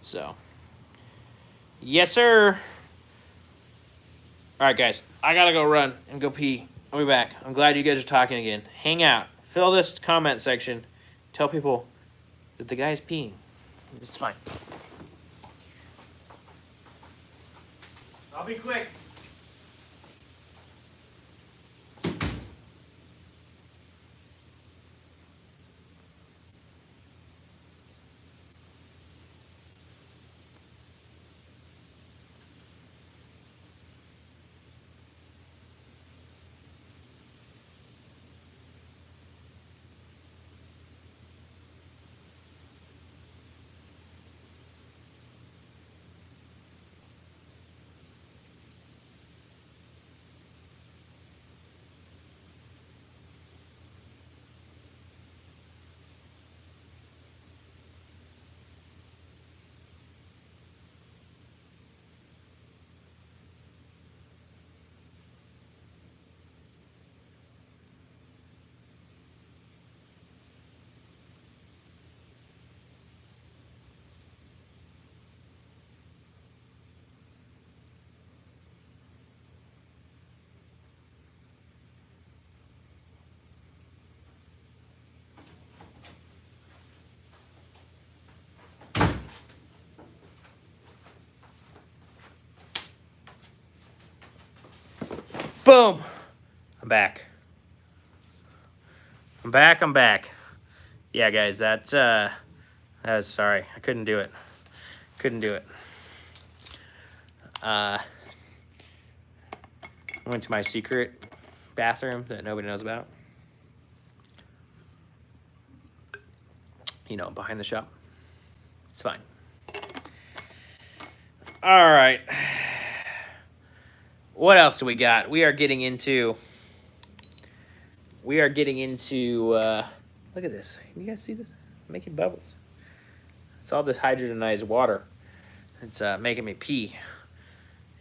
So, yes, sir. All right, guys, I gotta go run and go pee. I'll be back. I'm glad you guys are talking again. Hang out. Fill this comment section. Tell people that the guy's peeing. It's fine. I'll be quick. Boom. I'm back. I'm back. Yeah, guys, that's sorry. I couldn't do it. I went to my secret bathroom that nobody knows about. You know, behind the shop. It's fine. All right. What else do we got? We are getting into look at this. You guys see this? I'm making bubbles. It's all this hydrogenized water. It's making me pee.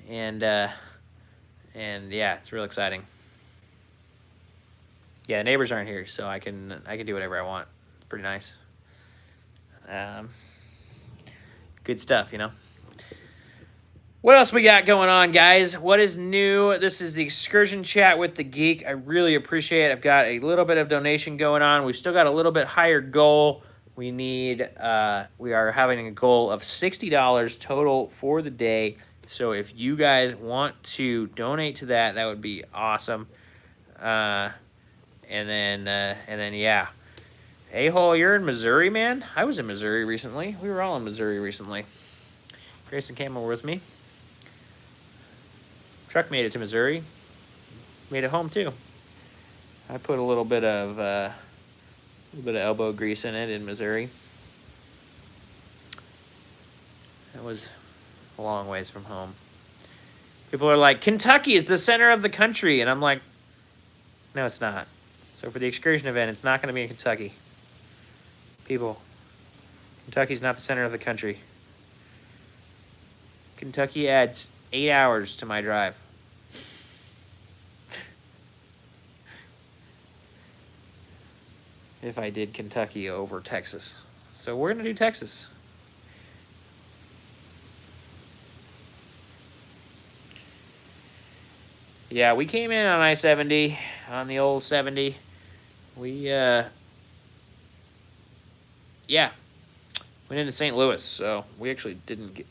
And yeah, it's real exciting. Yeah, the neighbors aren't here, so I can do whatever I want. It's pretty nice. Good stuff, you know. What else we got going on, guys? What is new? This is the Excursion chat with the Geek. I really appreciate it. I've got a little bit of donation going on. We've still got a little bit higher goal. We are having a goal of $60 total for the day. So if you guys want to donate to that, that would be awesome. And then yeah. A-hole, you're in Missouri, man? I was in Missouri recently. We were all in Missouri recently. Grayson came over with me. Truck made it to Missouri. Made it home too. I put a little bit of elbow grease in it in Missouri. That was a long ways from home. People are like, Kentucky is the center of the country, and I'm like, no, it's not. So for the Excursion event, it's not going to be in Kentucky. People, Kentucky's not the center of the country. Kentucky adds 8 hours to my drive. If I did Kentucky over Texas. So we're going to do Texas. yeah, we came in on I-70, on the old 70. We, yeah, went into St. Louis, so we actually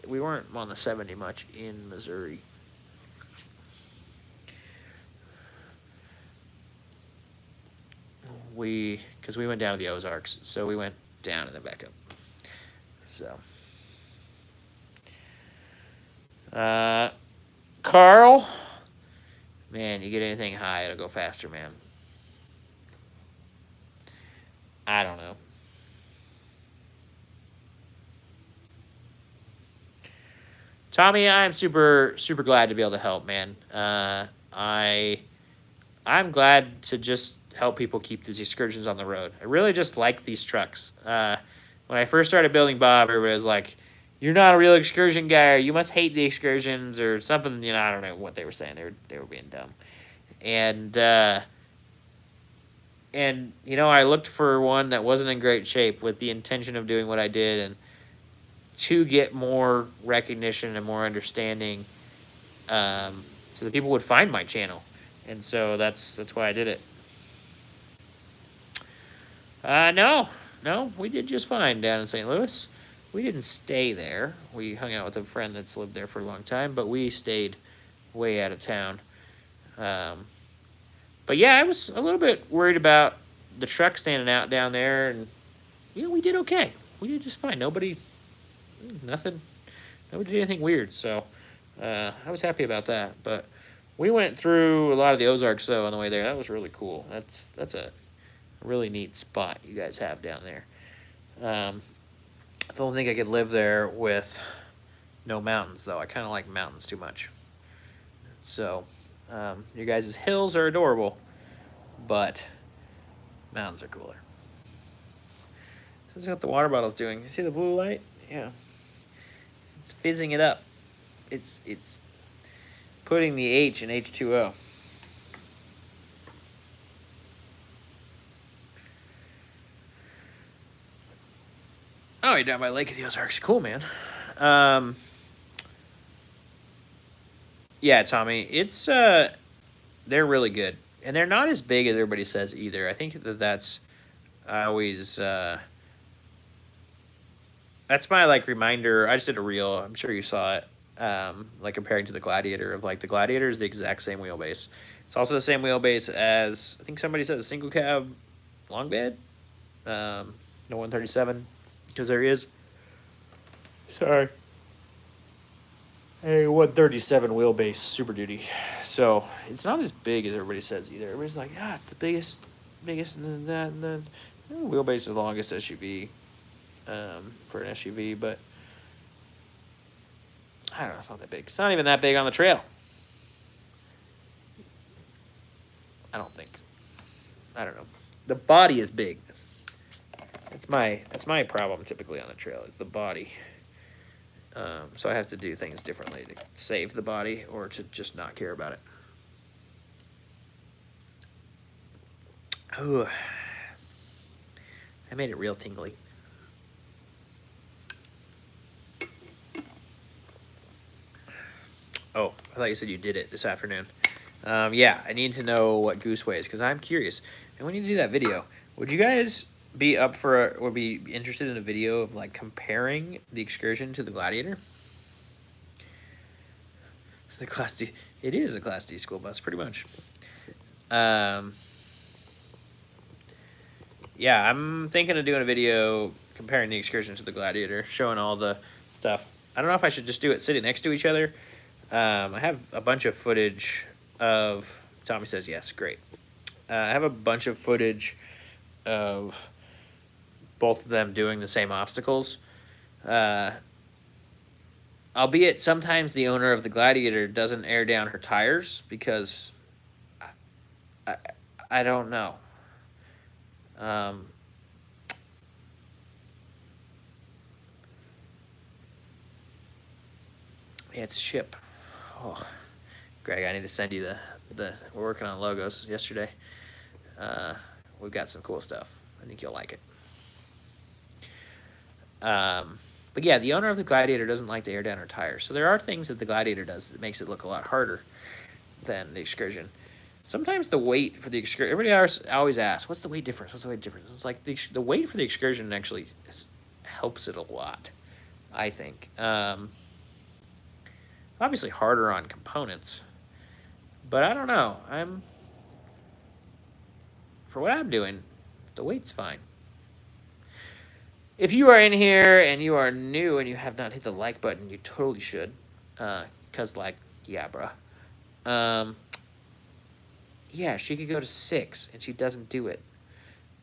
we weren't on the 70 much in Missouri. Because we went down to the Ozarks, so we went down and then back up. So, Carl, man, you get anything high, it'll go faster, man. I don't know. Tommy, I'm super glad to be able to help, man. I'm glad to just help people keep these excursions on the road. I really just like these trucks. When I first started building Bob, everybody was like, "You're not a real excursion guy, or you must hate the excursions," or something. You know, I don't know what they were saying. They were being dumb, and you know, I looked for one that wasn't in great shape with the intention of doing what I did, and to get more recognition and more understanding, so that people would find my channel. And so that's why I did it. No, we did just fine down in St. Louis. We didn't stay there. We hung out with a friend that's lived there for a long time, but we stayed way out of town. But yeah, I was a little bit worried about the truck standing out down there, and you know, we did okay. We did just fine. Nobody did anything weird, so I was happy about that. But we went through a lot of the Ozarks, though, on the way there. That was really cool. That's a really neat spot you guys have down there. I don't think I could live there with no mountains, though. I kind of like mountains too much. So, you guys' hills are adorable, but mountains are cooler. This is what the water bottle's doing. You see the blue light? Yeah. It's fizzing it up. It's putting the H in H2O. Oh, you're down by Lake of the Ozarks. Cool, man. Yeah, Tommy, it's they're really good, and they're not as big as everybody says either. I think that's always that's my like reminder. I just did a reel. I'm sure you saw it. Like comparing to the Gladiator, of like the Gladiator is the exact same wheelbase. It's also the same wheelbase as I think somebody said a single cab long bed. No 137, because there is. Sorry. A 137 wheelbase Super Duty. So it's not as big as everybody says either. Everybody's like, it's the biggest, and that, and then wheelbase is the longest SUV, for an SUV, but I don't know, it's not that big. It's not even that big on the trail. I don't think. I don't know. The body is big. That's my problem typically on the trail, is the body. So I have to do things differently to save the body or to just not care about it. Ooh. I made it real tingly. Oh, I thought you said you did it this afternoon. Yeah, I need to know what Goose weighs because I'm curious. And we need to do that video. Would you guys be up for or be interested in a video of like comparing the Excursion to the Gladiator? It's a Class D. It is a Class D school bus, pretty much. Yeah, I'm thinking of doing a video comparing the Excursion to the Gladiator, showing all the stuff. I don't know if I should just do it sitting next to each other. I have a bunch of footage of. Tommy says yes, great. I have a bunch of footage of both of them doing the same obstacles. Albeit sometimes the owner of the Gladiator doesn't air down her tires because I don't know. Yeah, it's a ship. Oh, Greg, I need to send you the we're working on logos yesterday. We've got some cool stuff. I think you'll like it. But yeah, the owner of the Gladiator doesn't like to air down her tires. So there are things that the Gladiator does that makes it look a lot harder than the Excursion. Sometimes the weight for the Excursion, everybody always asks, what's the weight difference? What's the weight difference? It's like the weight for the Excursion actually helps it a lot, I think. Obviously harder on components, but I don't know. For what I'm doing, the weight's fine. If you are in here and you are new and you have not hit the like button, you totally should. Because, like, yeah, bruh. Yeah, she could go to 6, and she doesn't do it.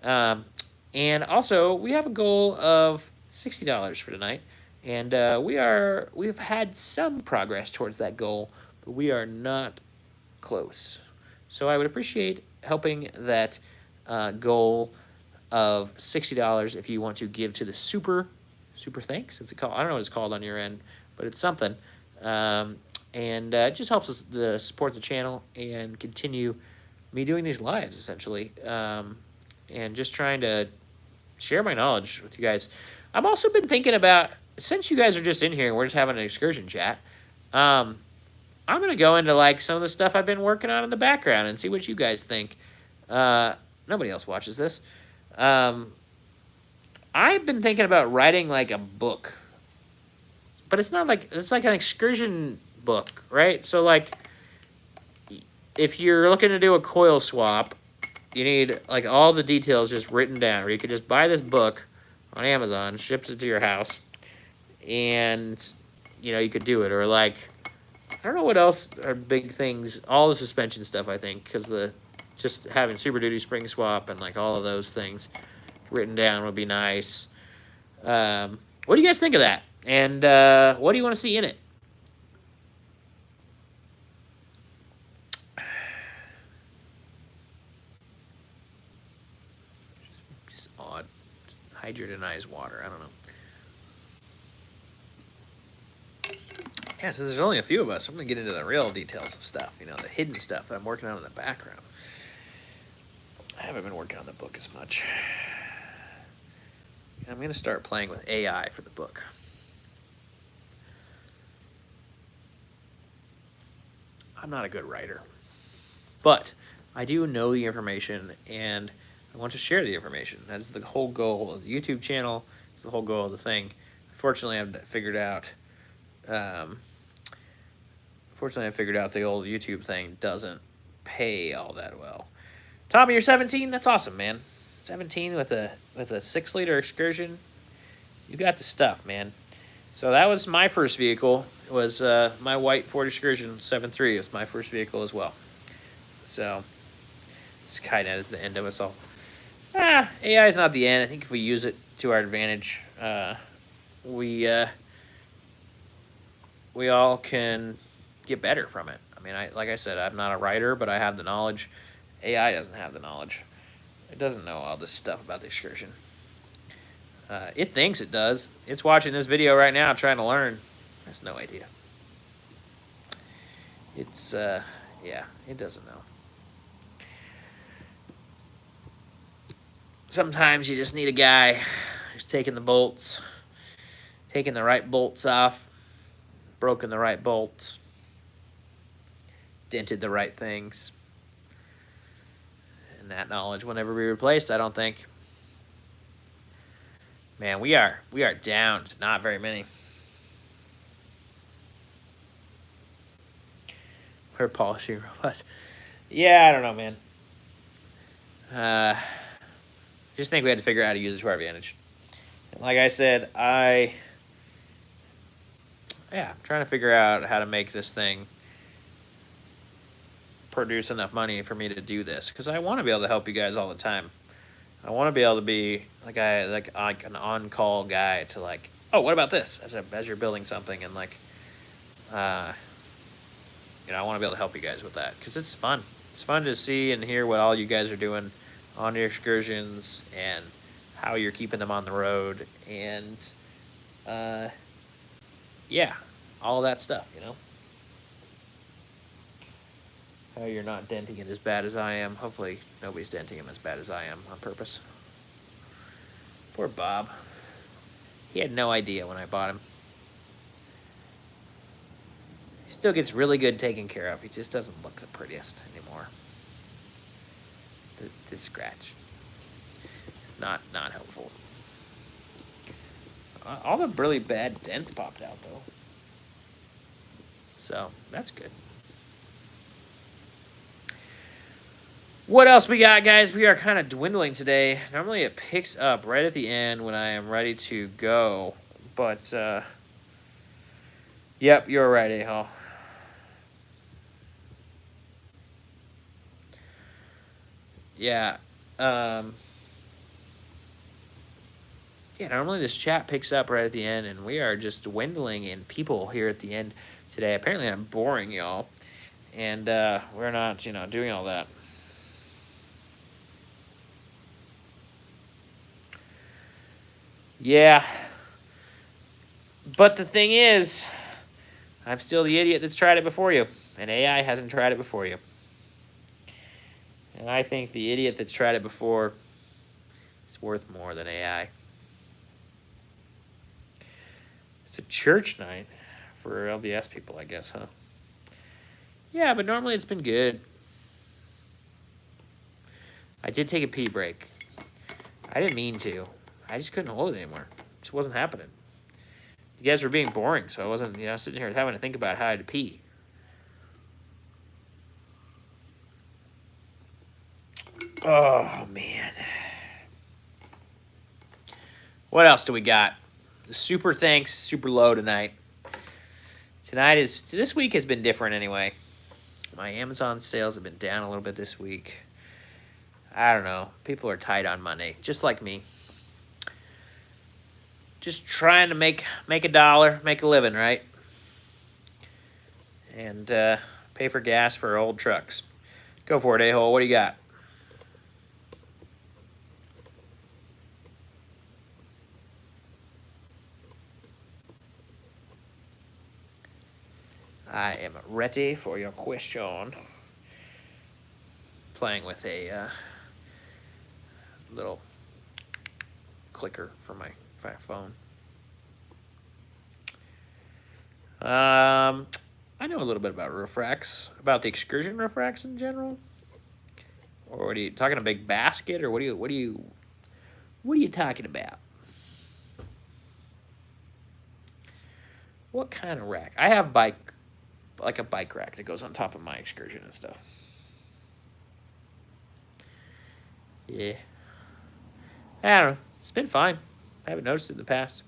And also, we have a goal of $60 for tonight. And we've had some progress towards that goal, but we are not close. So I would appreciate helping that goal of $60 if you want to give to the super thanks. It's a call. I don't know what it's called on your end, but it's something. And it just helps us to support the channel and continue me doing these lives, essentially. And just trying to share my knowledge with you guys. I've also been thinking about, since you guys are just in here and we're just having an excursion chat, I'm going to go into, like, some of the stuff I've been working on in the background and see what you guys think. Nobody else watches this. I've been thinking about writing, like, a book. But it's not like, it's like an excursion book, right? So, like, if you're looking to do a coil swap, you need, like, all the details just written down. Or you could just buy this book on Amazon, ships it to your house, and, you know, you could do it. Or, like, I don't know what else are big things. All the suspension stuff, I think, because just having Super Duty spring swap and, like, all of those things written down would be nice. What do you guys think of that? And what do you want to see in it? Just odd. Hydrogenized water. I don't know. Yeah, since there's only a few of us, I'm going to get into the real details of stuff, you know, the hidden stuff that I'm working on in the background. I haven't been working on the book as much. I'm going to start playing with AI for the book. I'm not a good writer, but I do know the information, and I want to share the information. That's the whole goal of the YouTube channel, the whole goal of the thing. Unfortunately, I've figured out the old YouTube thing doesn't pay all that well. Tommy, you're 17? That's awesome, man. 17 with a 6-liter Excursion. You got the stuff, man. So that was my first vehicle. It was my white Ford Excursion 7.3. It was my first vehicle as well. So Skynet is the end of us all. AI is not the end. I think if we use it to our advantage, we all can get better from it. I mean, like I said, I'm not a writer, but I have the knowledge. AI doesn't have the knowledge. It doesn't know all this stuff about the Excursion. It thinks it does. It's watching this video right now trying to learn. It has no idea. It's, yeah, it doesn't know. Sometimes you just need a guy who's taking the bolts, taking the right bolts off, broken the right bolts, dented the right things. And that knowledge will never be replaced, I don't think. Man, we are down to not very many. We're polishing robots. Yeah, I don't know, man. Just think we had to figure out how to use it to our advantage. And like I said, I'm trying to figure out how to make this thing produce enough money for me to do this, because I want to be able to help you guys all the time. I want to be able to be like an on-call guy to, like, oh, what about this, as you're building something, and, like, you know, I want to be able to help you guys with that, because it's fun. It's fun to see and hear what all you guys are doing on your excursions and how you're keeping them on the road, and yeah, all that stuff, you know. How you're not denting it as bad as I am. Hopefully nobody's denting him as bad as I am on purpose. Poor Bob. He had no idea when I bought him. He's Still gets really good taken care of. He just doesn't look the prettiest anymore. This scratch. Not helpful. All the really bad dents popped out, though. So, that's good. What else we got, guys? We are kind of dwindling today. Normally it picks up right at the end when I am ready to go. But, yep, you're right, A-Hall. Yeah. Yeah, normally this chat picks up right at the end, and we are just dwindling in people here at the end today. Apparently I'm boring y'all, and we're not, doing all that. Yeah. But the thing is, I'm still the idiot that's tried it before you, and AI hasn't tried it before you. And I think the idiot that's tried it before is worth more than AI. It's a church night for LDS people, I guess, huh? Yeah, but normally it's been good. I did take a pee break. I didn't mean to. I just couldn't hold it anymore. It just wasn't happening. You guys were being boring, so I wasn't, sitting here having to think about how to pee. Oh, man. What else do we got? Super thanks, super low tonight. This week has been different anyway. My Amazon sales have been down a little bit this week. I don't know. People are tight on money, just like me. Just trying to make a dollar, make a living, right? And pay for gas for old trucks. Go for it, A-Hole. What do you got? I am ready for your question. Playing with a little clicker for my phone. I know a little bit about roof racks, about the Excursion roof racks in general. Or what are you talking, a big basket, or what are you talking about? What kind of rack? I have like a bike rack that goes on top of my Excursion and stuff. Yeah. I don't know. It's been fine. I haven't noticed it in the past.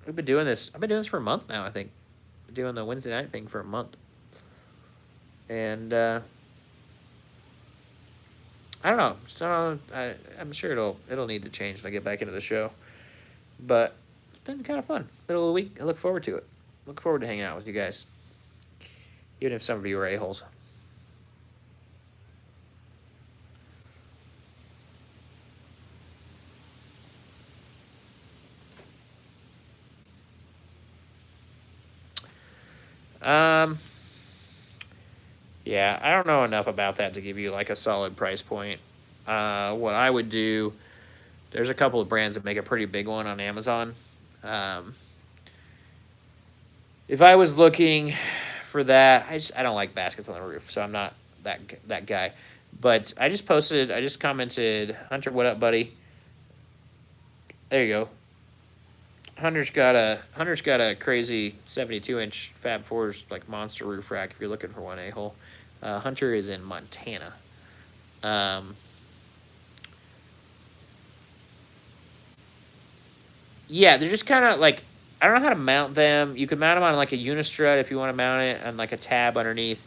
I've been doing this for a month now, I think. Been doing the Wednesday night thing for a month. And I don't know. So I'm sure it'll need to change when I get back into the show. But it's been kind of fun. Middle of the week. I look forward to it. Look forward to hanging out with you guys. Even if some of you are a-holes. Yeah, I don't know enough about that to give you like a solid price point. What I would do, there's a couple of brands that make a pretty big one on Amazon. If I was looking for that, I don't like baskets on the roof, so I'm not that guy. But I just commented, Hunter, what up, buddy? There you go. Hunter's got a crazy 72-inch Fab Fours like monster roof rack. If you're looking for one, a-hole. Hunter is in Montana. Yeah, they're just kind of like, I don't know how to mount them. You can mount them on like a Unistrut if you want to mount it on like a tab underneath.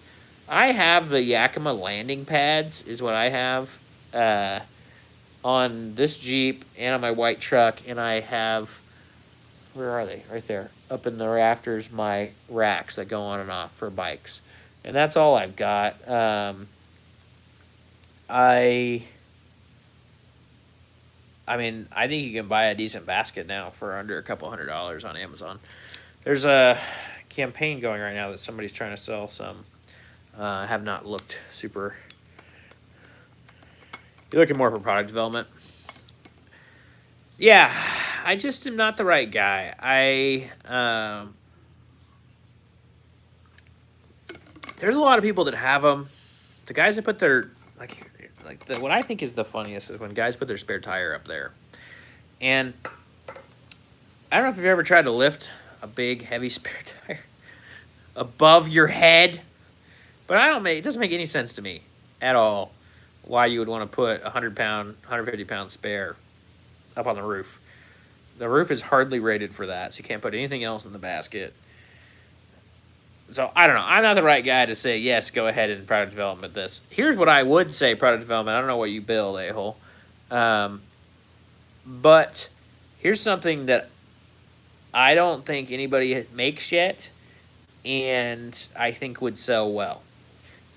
I have the Yakima landing pads is what I have on this Jeep and on my white truck, and I have, where are they? Right there. Up in the rafters, my racks that go on and off for bikes. And that's all I've got. I mean, I think you can buy a decent basket now for under a couple $100 on Amazon. There's a campaign going right now that somebody's trying to sell some. I have not looked super. You're looking more for product development. Yeah, I just am not the right guy. there's a lot of people that have them. The guys that put their what I think is the funniest is when guys put their spare tire up there, and I don't know if you've ever tried to lift a big heavy spare tire above your head, but it doesn't make any sense to me at all why you would want to put a 100-pound, 150-pound spare up on the roof. The roof is hardly rated for that, so you can't put anything else in the basket. So, I don't know. I'm not the right guy to say, yes, go ahead and product development this. Here's what I would say product development. I don't know what you build, a-hole. But here's something that I don't think anybody makes yet, and I think would sell well.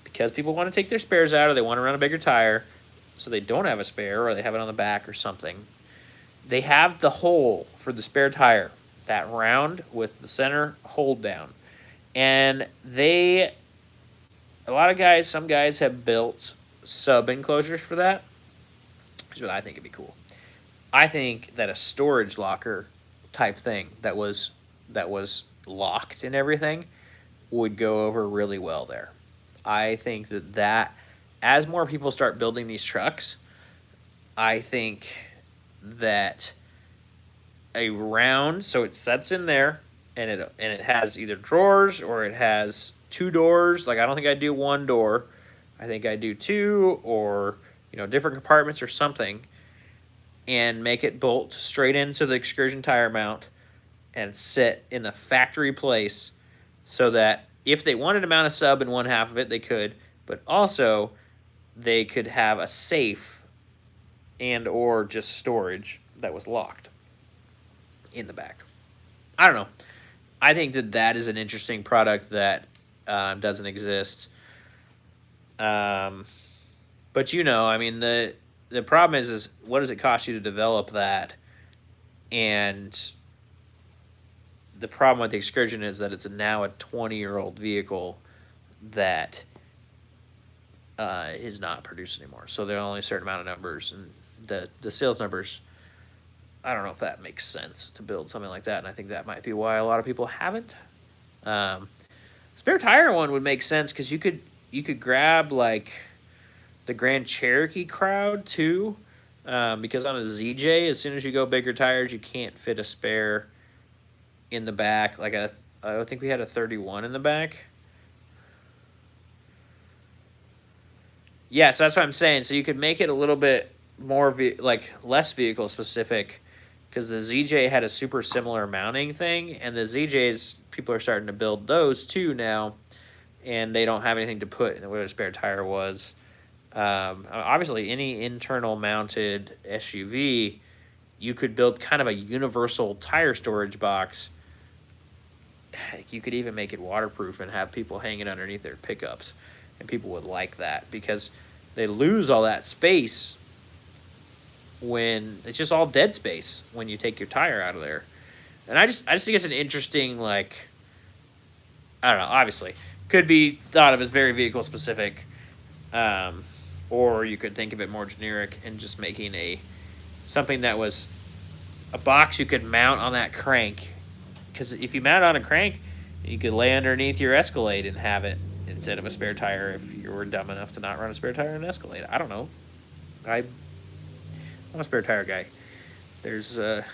Because people want to take their spares out, or they want to run a bigger tire, so they don't have a spare, or they have it on the back or something. They have the hole for the spare tire, that round with the center hold down. And some guys have built sub enclosures for that. Here's what I think would be cool. I think that a storage locker type thing that was locked and everything would go over really well there. I think that as more people start building these trucks, I think that a round, so it sets in there, and it has either drawers or it has 2 doors. Like, I don't think I'd do 1 door. I think I'd do 2, or different compartments or something, and make it bolt straight into the Excursion tire mount and sit in the factory place, so that if they wanted to mount a sub in one half of it, they could, but also they could have a safe and or just storage that was locked in the back. I don't know. I think that is an interesting product that doesn't exist. But I mean, the problem is what does it cost you to develop that? And the problem with the Excursion is that it's now a 20-year-old vehicle that is not produced anymore. So there are only a certain amount of numbers, and the sales numbers, I don't know if that makes sense to build something like that, and I think that might be why a lot of people haven't. Spare tire one would make sense because you could grab like the Grand Cherokee crowd too, because on a ZJ, as soon as you go bigger tires, you can't fit a spare in the back. Like I think we had a 31 in the back. Yeah, so that's what I'm saying. So you could make it a little bit more less vehicle specific, because the ZJ had a super similar mounting thing, and the ZJs, people are starting to build those too now, and they don't have anything to put in where the spare tire was. Obviously, any internal mounted SUV, you could build kind of a universal tire storage box. You could even make it waterproof and have people hang it underneath their pickups, and people would like that because they lose all that space when it's just all dead space when you take your tire out of there. And I just think it's an interesting, like, I don't know, obviously could be thought of as very vehicle specific, or you could think of it more generic and just making something that was a box you could mount on that crank. Because if you mount it on a crank, you could lay underneath your Escalade and have it instead of a spare tire if you were dumb enough to not run a spare tire in an Escalade. I don't know. I'm a spare tire guy. There's when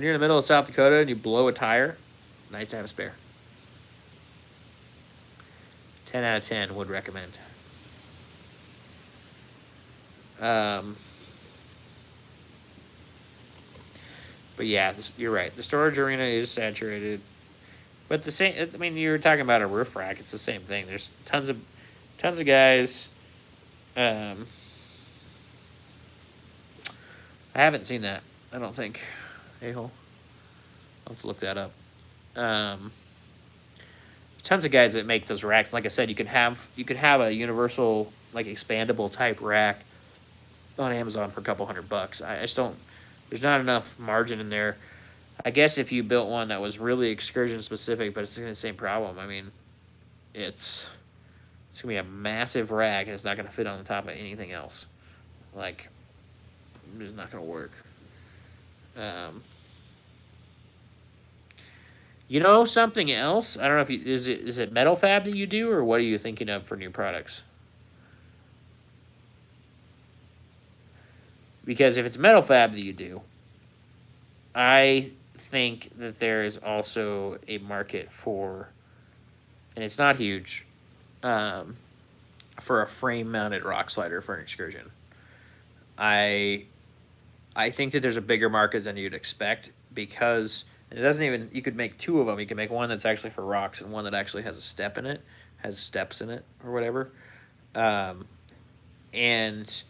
you're in the middle of South Dakota and you blow a tire, nice to have a spare. 10 out of 10 would recommend. But yeah, you're right. The storage arena is saturated. But you were talking about a roof rack. It's the same thing. There's tons of guys. I haven't seen that, I don't think. A-hole. I'll have to look that up. Tons of guys that make those racks. Like I said, you could have a universal, like, expandable type rack on Amazon for a couple $100. I just don't. There's not enough margin in there. I guess if you built one that was really Excursion specific, but it's the same problem. I mean, it's gonna be a massive rack, and it's not gonna fit on the top of anything else. Like, it's not gonna work. You know something else? I don't know if is it metal fab that you do, or what are you thinking of for new products? Because if it's metal fab that you do, I think that there is also a market for, and it's not huge, um, for a frame mounted rock slider for an excursion. I I think that there's a bigger market than you'd expect because it doesn't even. You could make two of them. You can make one that's actually for rocks and one that actually has a step in it, has steps in it or whatever. Um, and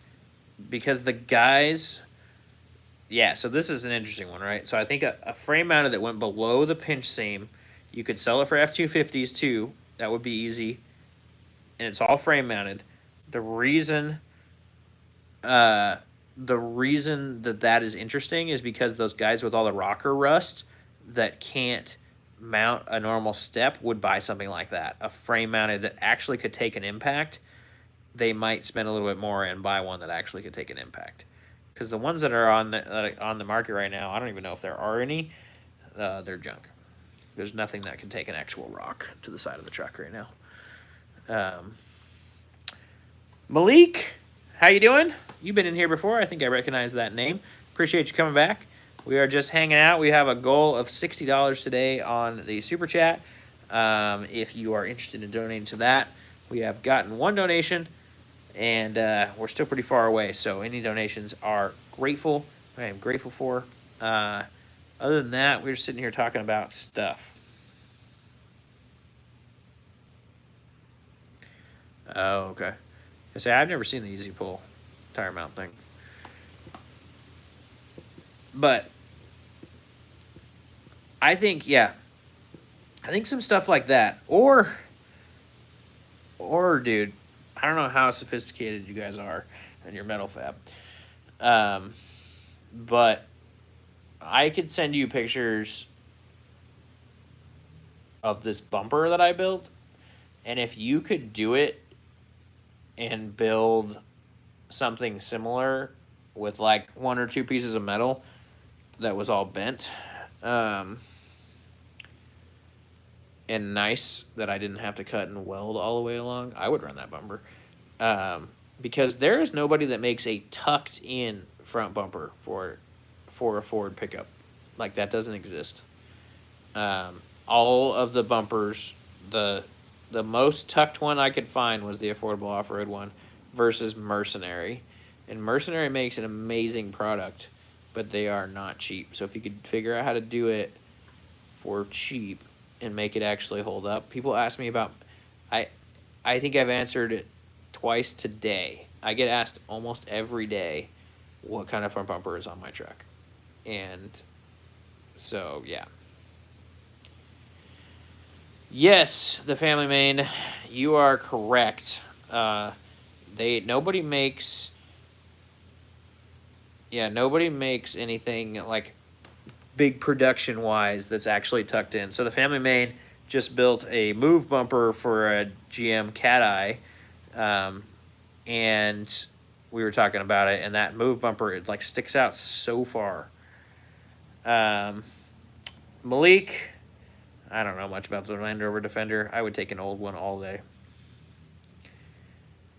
because the guys, yeah. So this is an interesting one, right? So I think a frame mounted that went below the pinch seam, you could sell it for F-250s too. That would be easy, and it's all frame mounted. The reason uh, the reason that that is interesting is because those guys with all the rocker rust that can't mount a normal step would buy something like that. A frame mounted that actually could take an impact, they might spend a little bit more and buy one that actually could take an impact. Because the ones that are on the market right now, I don't even know if there are any. They're junk. There's nothing that can take an actual rock to the side of the truck right now. Um, Malik, how you doing? You've been in here before. I think I recognize that name. Appreciate you coming back. We are just hanging out. We have a goal of $60 today on the Super Chat. If you are interested in donating to that, we have gotten one donation, and we're still pretty far away. So any donations are grateful. I am grateful for. Other than that, we're just sitting here talking about stuff. Oh, okay. I say I've never seen the easy pull tire mount thing, but I think I think some stuff like that, or dude, I don't know how sophisticated you guys are in your metal fab, um, but I could send you pictures of this bumper that I built, and if you could do it and build something similar with like one or two pieces of metal that was all bent, and nice that I didn't have to cut and weld all the way along, I would run that bumper. Because there is nobody that makes a tucked in front bumper for a Ford pickup. Like that doesn't exist. All of the bumpers, the most tucked one I could find was the affordable off-road one versus Mercenary. And Mercenary makes an amazing product, but they are not cheap. So if you could figure out how to do it for cheap and make it actually hold up. People ask me about, I think I've answered it twice today. I get asked almost every day what kind of front bumper is on my truck. And so, yeah. Yes, the family main, you are correct. Nobody makes anything like big production wise that's actually tucked in. So the family main just built a move bumper for a GM Cat Eye, and we were talking about it, and that move bumper, it like sticks out so far. Malik, I don't know much about the Land Rover Defender. I would take an old one all day.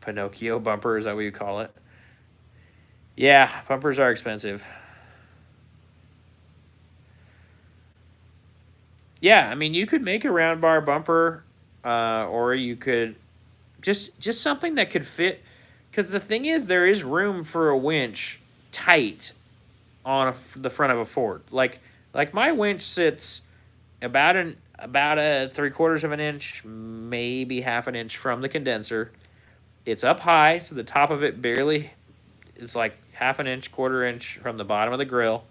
Pinocchio bumper, is that what you call it? Yeah, bumpers are expensive. Yeah, I mean, you could make a round bar bumper, or you could just something that could fit. Because the thing is, there is room for a winch tight on the front of a Ford. Like my winch sits about a 3/4 of an inch, maybe half an inch from the condenser. It's up high, so the top of it barely is like half an inch, 1/4 inch from the bottom of the grill.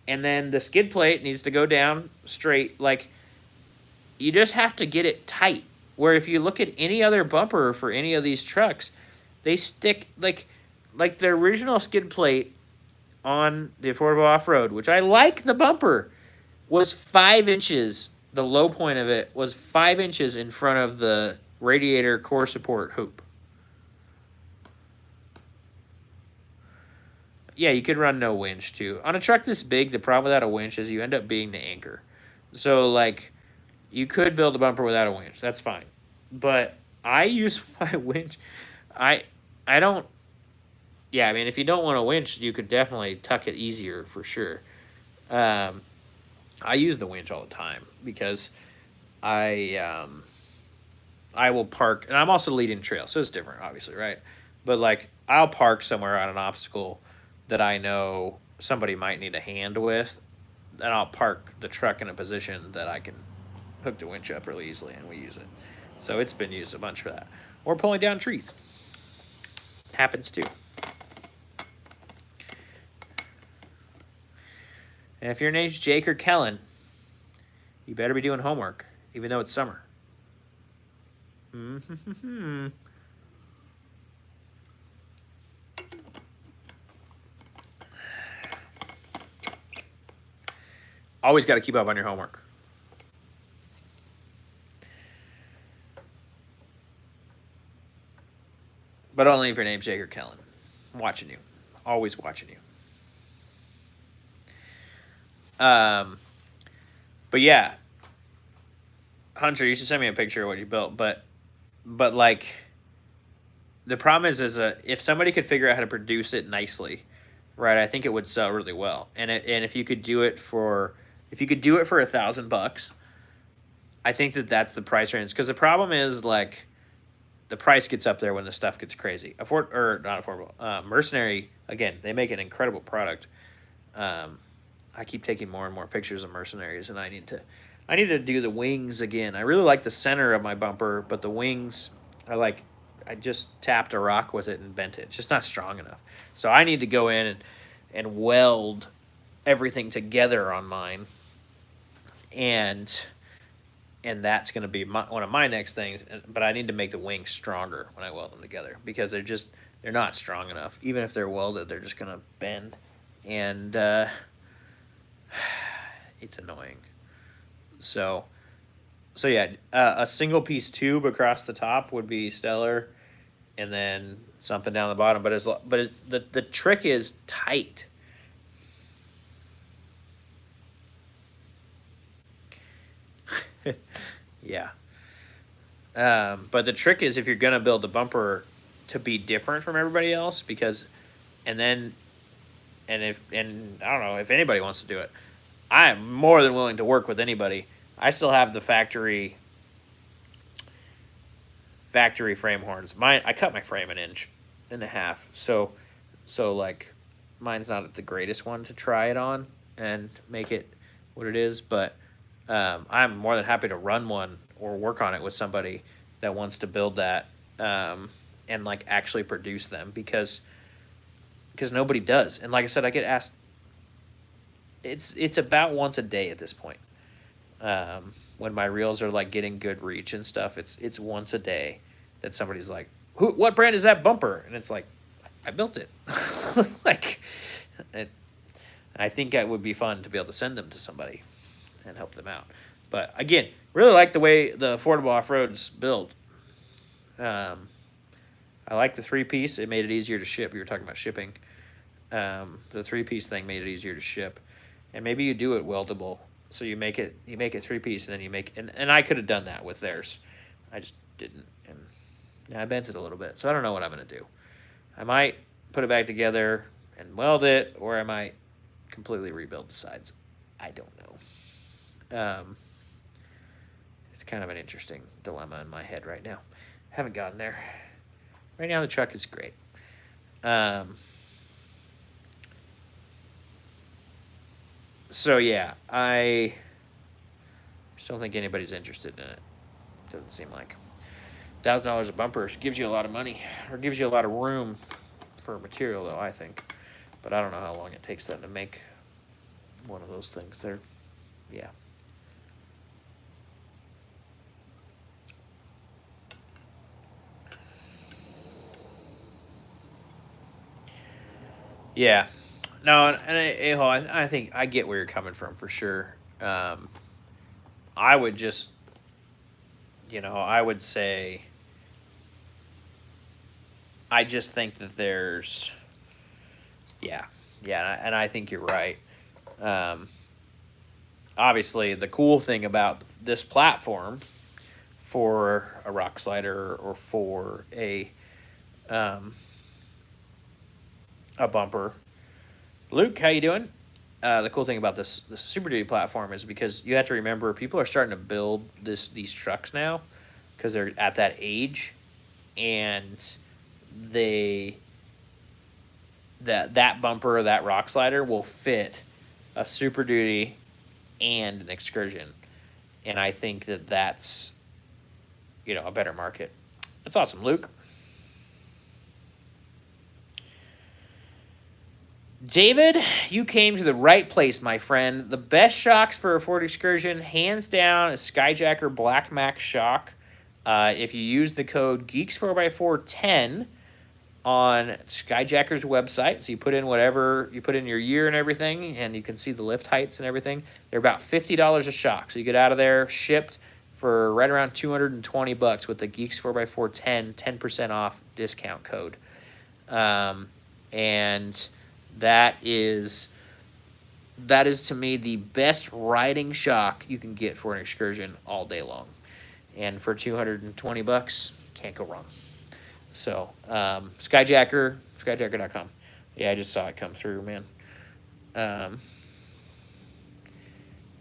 And then the skid plate needs to go down straight. Like, you just have to get it tight. Where if you look at any other bumper for any of these trucks, they stick like the original skid plate on the affordable off-road, which I like the bumper, was 5 inches. The low point of it was 5 inches in front of the radiator core support hoop. Yeah, you could run no winch too. On a truck this big, the problem without a winch is you end up being the anchor. So like, you could build a bumper without a winch. That's fine. But I use my winch. I I don't. Yeah, I mean, if you don't want a winch, you could definitely tuck it easier for sure. Um, I use the winch all the time because I I will park, and I'm also leading trail, so it's different, obviously, right? But like, I'll park somewhere on an obstacle that I know somebody might need a hand with, and I'll park the truck in a position that I can hook the winch up really easily, and we use it. So it's been used a bunch for that. Or pulling down trees. Happens too. And if your name's Jake or Kellen, you better be doing homework, even though it's summer. Always got to keep up on your homework. But only if your name's Jake or Kellen. I'm watching you. Always watching you. But yeah, Hunter, you should send me a picture of what you built. But like, the problem is if somebody could figure out how to produce it nicely, right? I think it would sell really well. And if you could do it for $1,000, I think that's the price range. Because the problem is like, the price gets up there when the stuff gets crazy. Not affordable. Mercenary, again, they make an incredible product. I keep taking more and more pictures of Mercenaries, and I need to do the wings again. I really like the center of my bumper, but the wings, I just tapped a rock with it and bent it. It's just not strong enough. So I need to go in and weld everything together on mine, and that's going to be one of my next things. But I need to make the wings stronger when I weld them together, because they're not strong enough. Even if they're welded, they're just going to bend, and it's annoying. So yeah, a single piece tube across the top would be stellar, and then something down the bottom. But the trick is tight. Yeah. But the trick is, if you're gonna build the bumper to be different from everybody else, and I don't know if anybody wants to do it. I am more than willing to work with anybody. I still have the factory frame horns. I cut my frame 1.5 inches, so like, mine's not the greatest one to try it on and make it what it is, but I'm more than happy to run one or work on it with somebody that wants to build that, and like actually produce them, because nobody does. And like I said, I get asked. It's about once a day at this point. When my reels are like getting good reach and stuff, it's once a day that somebody's like, what brand is that bumper? And it's like, I built it. Like, I think it would be fun to be able to send them to somebody and help them out. But again, really like the way the Affordable Off-Road's built. I like the 3-piece. It made it easier to ship. We were talking about shipping. The 3-piece thing made it easier to ship. And maybe you do it weldable. So you make it 3-piece, and then you make, and I could have done that with theirs. I just didn't. And I bent it a little bit. So I don't know what I'm going to do. I might put it back together and weld it, or I might completely rebuild the sides. I don't know. It's kind of an interesting dilemma in my head right now. Haven't gotten there. Right now the truck is great. So yeah, I just don't think anybody's interested in it. Doesn't seem like. $1,000 a bumper gives you a lot of money, or gives you a lot of room for material, though, I think. But I don't know how long it takes them to make one of those things. Yeah. Yeah. No, and I think I get where you're coming from for sure. I would just, I would say, I just think that there's, yeah, and I think you're right. obviously, the cool thing about this platform for a rock slider or for um, a bumper. Luke, how you doing? The cool thing about this Super Duty platform is because you have to remember people are starting to build these trucks now because they're at that age, and they that bumper or that rock slider will fit a Super Duty and an Excursion, and I think that's a better market. That's awesome, Luke. David, you came to the right place, my friend. The best shocks for a Ford Excursion, hands down, is Skyjacker Black Max shock. If you use the code Geeks4x410 on Skyjacker's website, so you put in whatever, you put in your year and everything, and you can see the lift heights and everything, they're about $50 a shock. So you get out of there shipped for right around $220 with the Geeks4x410 10% off discount code. And that is to me the best riding shock you can get for an Excursion all day long. And for $220, can't go wrong. So, Skyjacker.com. Yeah, I just saw it come through, man.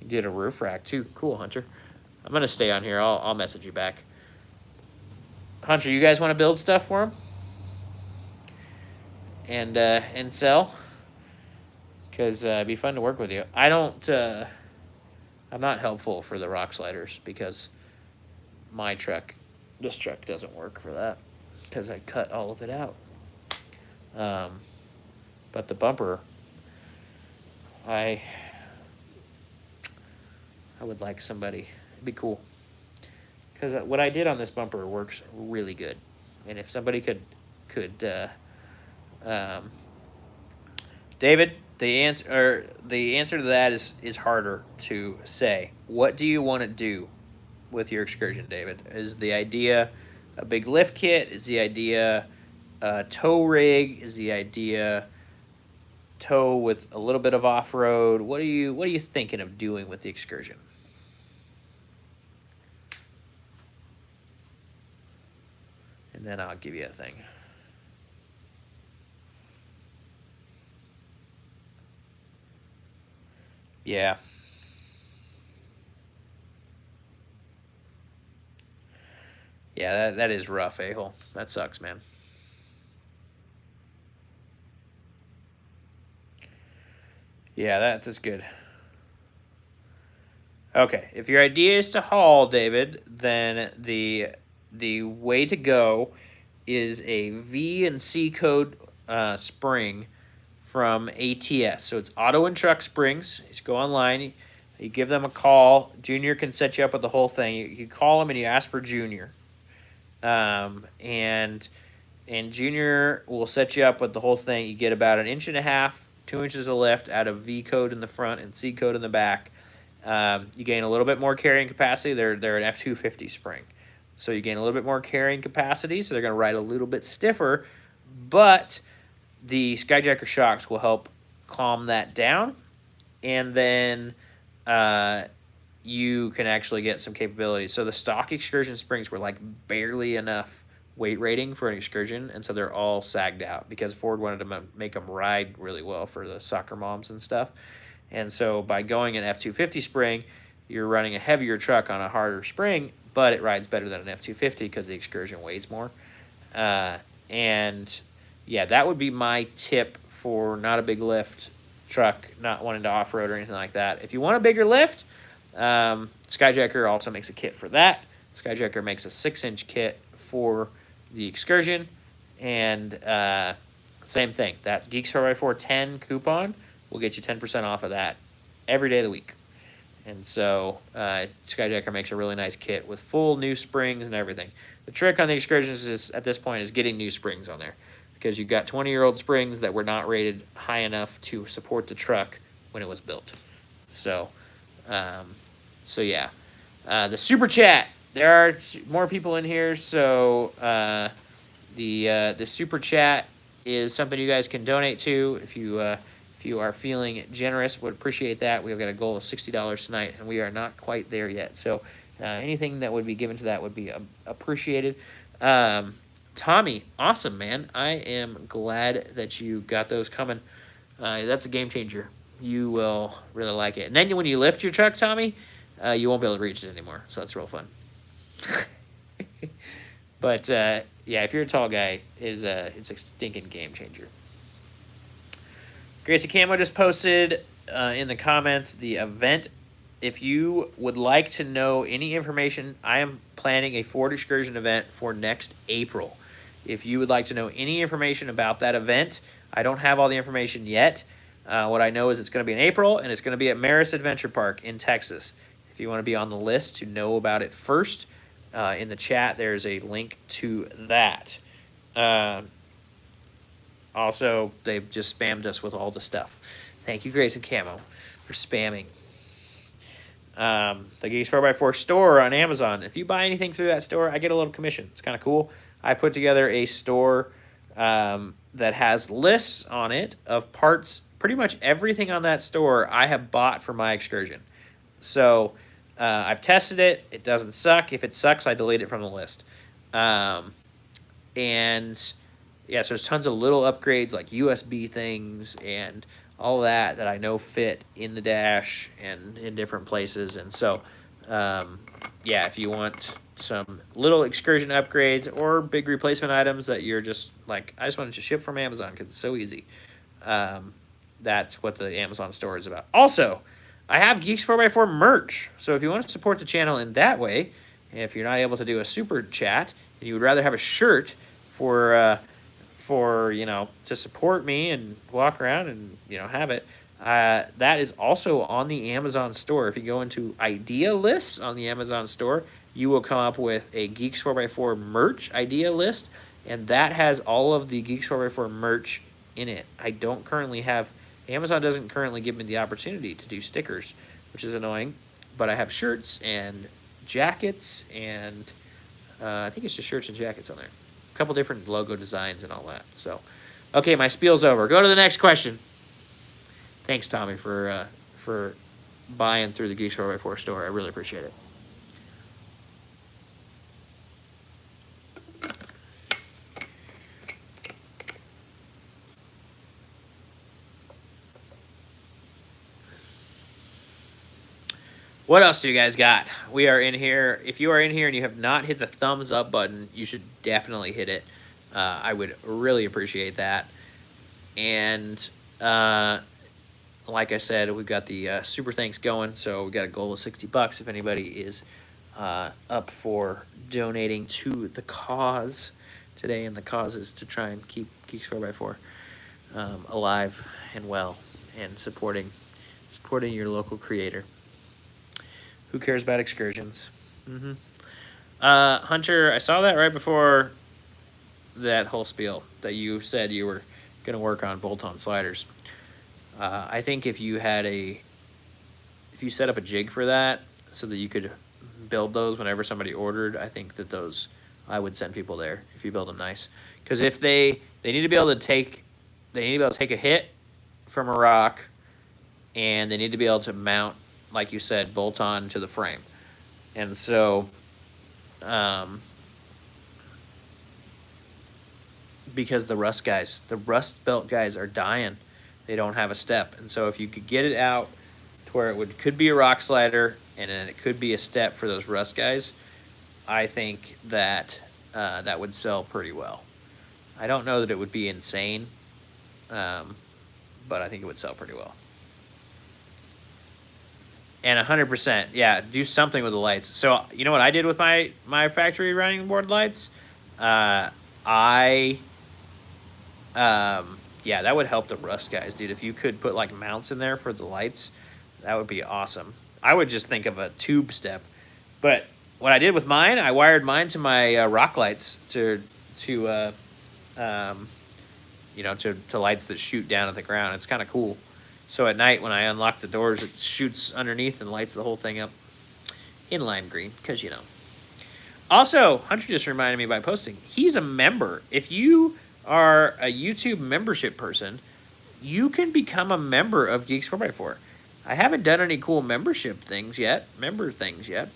You did a roof rack too. Cool, Hunter. I'm gonna stay on here. I'll message you back. Hunter, you guys want to build stuff for him? And sell? Because it'd be fun to work with you. I'm not helpful for the rock sliders because this truck doesn't work for that because I cut all of it out. But the bumper, I would like somebody. It'd be cool because what I did on this bumper works really good, and if somebody could David, the answer to that is harder to say. What do you want to do with your Excursion, David? Is the idea a big lift kit? Is the idea a tow rig? Is the idea tow with a little bit of off-road? What are you thinking of doing with the Excursion? And then I'll give you a thing. Yeah. Yeah, that is rough, a-hole. That sucks, man. Yeah, that's good. Okay, if your idea is to haul, David, then the way to go is a V and C code spring from ATS. So it's Auto and Truck Springs. You just go online, you give them a call. Junior can set you up with the whole thing. You call them and you ask for Junior. And Junior will set you up with the whole thing. You get about 1.5 inches, 2 inches of lift out of V code in the front and C code in the back. You gain a little bit more carrying capacity. They're an F250 spring. So you gain a little bit more carrying capacity, so they're going to ride a little bit stiffer, but the Skyjacker shocks will help calm that down, and then you can actually get some capability. So the stock Excursion springs were like barely enough weight rating for an Excursion, and so they're all sagged out because Ford wanted to make them ride really well for the soccer moms and stuff. And so by going an F250 spring, you're running a heavier truck on a harder spring, but it rides better than an F250 because the Excursion weighs more. And yeah, that would be my tip for not a big lift truck, not wanting to off-road or anything like that. If you want a bigger lift, Skyjacker also makes a kit for that. Skyjacker makes a 6-inch kit for the Excursion, and same thing. That Geeks 4x410 coupon will get you 10% off of that every day of the week. And so Skyjacker makes a really nice kit with full new springs and everything. The trick on the Excursions is, at this point, is getting new springs on there, because you've got 20-year-old springs that were not rated high enough to support the truck when it was built. So, yeah. The Super Chat. There are more people in here, so the Super Chat is something you guys can donate to if you If you are feeling generous, would appreciate that. We've got a goal of $60 tonight, and we are not quite there yet. So anything that would be given to that would be appreciated. Tommy, awesome, man. I am glad that you got those coming. That's a game changer. You will really like it. And then when you lift your truck, Tommy, you won't be able to reach it anymore. So that's real fun. But, yeah, if you're a tall guy, it's a stinking game changer. Gracie Camo just posted in the comments the event. If you would like to know any information, I am planning a Ford Excursion event for next April. If you would like to know any information about that event, I don't have all the information yet. What I know is it's going to be in April, and it's going to be at Maris Adventure Park in Texas. If you want to be on the list to know about it first, in the chat, there's a link to that. Also, they've just spammed us with all the stuff. Thank you, Grayson Camo, for spamming. The Geeks 4x4 store on Amazon. If you buy anything through that store, I get a little commission. It's kind of cool. I put together a store that has lists on it of parts. Pretty much everything on that store I have bought for my Excursion. So I've tested it. It doesn't suck. If it sucks, I delete it from the list. And yeah, so there's tons of little upgrades like USB things and all that I know fit in the dash and in different places. And so, yeah, if you want some little Excursion upgrades or big replacement items that you're just like, I just wanted to ship from Amazon because it's so easy. That's what the Amazon store is about. Also, I have Geeks 4x4 merch. So if you want to support the channel in that way, if you're not able to do a super chat and you would rather have a shirt for you know, to support me and walk around and, you know, have it, that is also on the Amazon store. If you go into idea lists on the Amazon store, you will come up with a Geeks 4x4 merch idea list, and that has all of the Geeks 4x4 merch in it. I don't currently have, Amazon doesn't currently give me the opportunity to do stickers, which is annoying, but I have shirts and jackets and I think it's just shirts and jackets on there. A couple different logo designs and all that. So, okay, my spiel's over. Go to the next question. Thanks, Tommy, for buying through the Geeks 4x4 store. I really appreciate it. What else do you guys got? We are in here. If you are in here and you have not hit the thumbs up button, you should definitely hit it. I would really appreciate that. And like I said, we've got the super thanks going. So we got a goal of $60 if anybody is up for donating to the cause today. And the cause is to try and keep Geeks 4x4 alive and well and supporting your local creator. Who cares about excursions? Hunter, I saw that right before that whole spiel that you said you were going to work on bolt-on sliders. I think if you set up a jig for that so that you could build those whenever somebody ordered, I think that those, I would send people there if you build them nice. Because if they need to be able to take a hit from a rock, and they need to be able to mount, like you said, bolt on to the frame. And so, because the rust belt guys are dying, they don't have a step. And so if you could get it out to where it could be a rock slider and then it could be a step for those rust guys, I think that that would sell pretty well. I don't know that it would be insane, but I think it would sell pretty well. And 100%, yeah, do something with the lights. So you know what I did with my factory running board lights? Yeah, that would help the rust guys, dude. If you could put like mounts in there for the lights, that would be awesome. I would just think of a tube step. But what I did with mine, I wired mine to my rock lights to lights that shoot down at the ground. It's kind of cool. So at night when I unlock the doors, it shoots underneath and lights the whole thing up in lime green, because, you know. Also, Hunter just reminded me by posting, he's a member. If you are a YouTube membership person, you can become a member of Geeks 4x4. I haven't done any cool member things yet,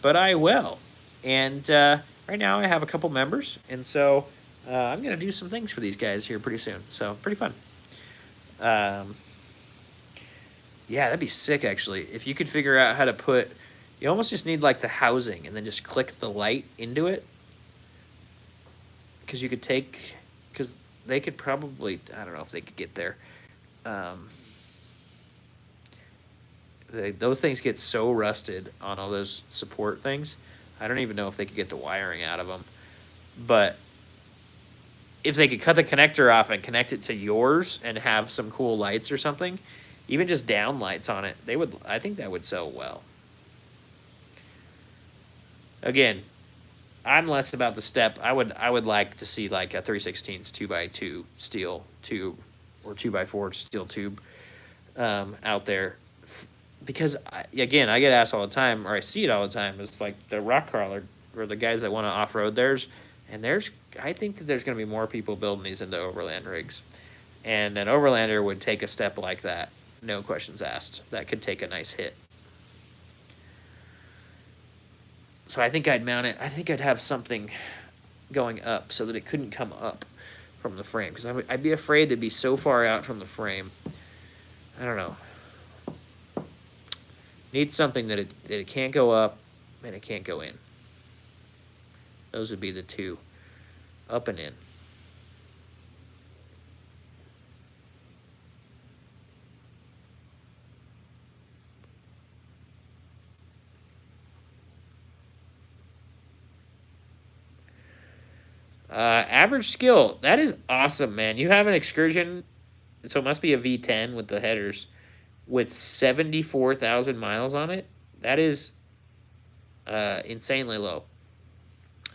but I will. And right now I have a couple members, and so I'm going to do some things for these guys here pretty soon. So pretty fun. Yeah, that'd be sick, actually. If you could figure out how to put... You almost just need, like, the housing and then just click the light into it. Because you could take... Because they could probably... I don't know if they could get there. Those things get so rusted on all those support things. I don't even know if they could get the wiring out of them. But if they could cut the connector off and connect it to yours and have some cool lights or something, even just down lights on it, I think that would sell well. Again, I'm less about the step. I would like to see like a 3/16 2x2 steel tube or 2x4 steel tube out there. Because, again, I get asked all the time, or I see it all the time, it's like the rock crawler or the guys that want to off-road theirs. And I think that there's going to be more people building these into overland rigs. And an overlander would take a step like that, no questions asked. That could take a nice hit. So I think I'd mount it. I think I'd have something going up so that it couldn't come up from the frame. Because I'd be afraid to be so far out from the frame. I don't know. Needs something that it can't go up and it can't go in. Those would be the two, up and in. Average skill, that is awesome, man. You have an Excursion, so it must be a V10 with the headers, with 74,000 miles on it. That is insanely low.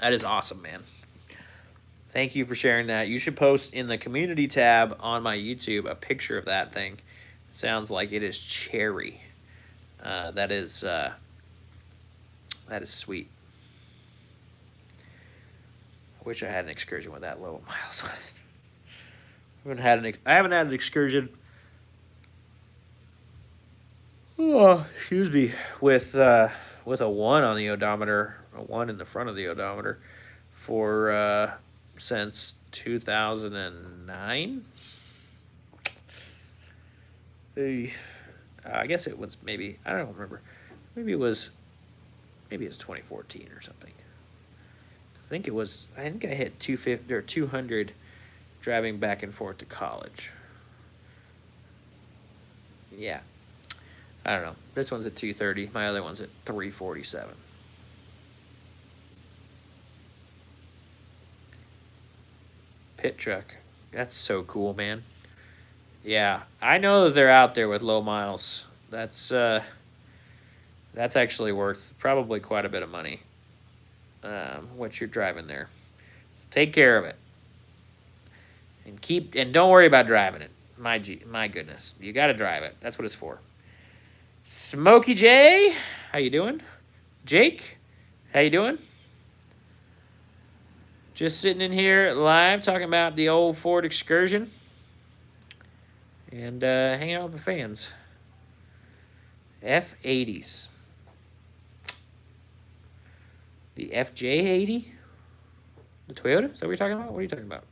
That is awesome, man. Thank you for sharing that. You should post in the community tab on my YouTube a picture of that thing. Sounds like it is cherry. That is sweet. I wish I had an Excursion with that low miles on it. I haven't had an Excursion. Oh, excuse me. With a 1 on the odometer, a 1 in the front of the odometer, for since 2009. I guess it was maybe, I don't remember. Maybe it was 2014 or something. I think I hit 250 or 200 driving back and forth to college. Yeah. I don't know. This one's at 230. My other one's at 347. Pit truck. That's so cool, man. Yeah, I know that they're out there with low miles. That's actually worth probably quite a bit of money. What you're driving there. Take care of it. And don't worry about driving it. My goodness. You got to drive it. That's what it's for. Smokey J, how you doing? Jake, how you doing? Just sitting in here live talking about the old Ford Excursion and hanging out with my fans. F80s. The FJ80? The Toyota? Is that what you're talking about? What are you talking about?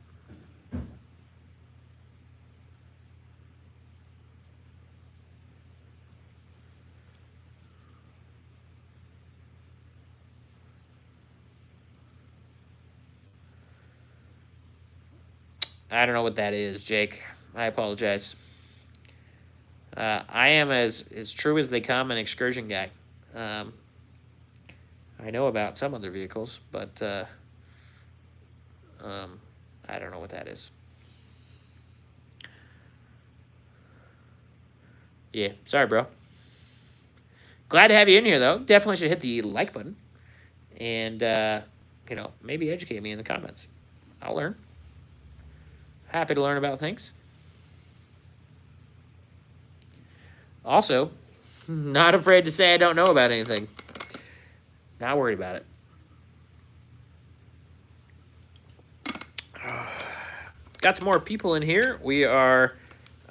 I don't know what that is, Jake. I apologize. I am as true as they come, an Excursion guy. I know about some other vehicles, but I don't know what that is. Yeah, sorry, bro. Glad to have you in here, though. Definitely should hit the like button. And, maybe educate me in the comments. I'll learn. Happy to learn about things. Also, not afraid to say I don't know about anything. Not worried about it. Got some more people in here. We are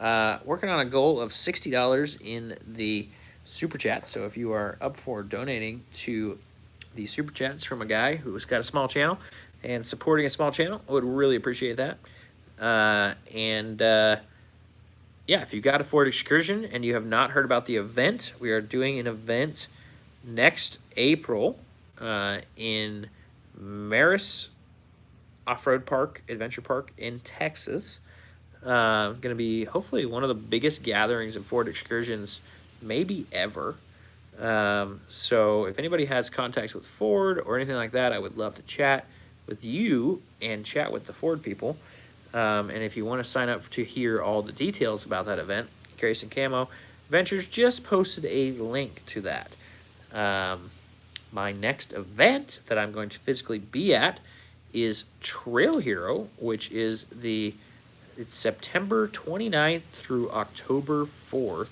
Working on a goal of $60 in the Super Chats. So if you are up for donating to the Super Chats from a guy who's got a small channel and supporting a small channel, I would really appreciate that. Yeah, if you got a Ford Excursion and you have not heard about the event, we are doing an event next April in Maris Off-Road Park, Adventure Park in Texas. Going to be hopefully one of the biggest gatherings of Ford Excursions maybe ever. So if anybody has contacts with Ford or anything like that, I would love to chat with you and chat with the Ford people. And if you want to sign up to hear all the details about that event, Curious and Camo Ventures just posted a link to that. My next event that I'm going to physically be at is Trail Hero, which is it's September 29th through October 4th.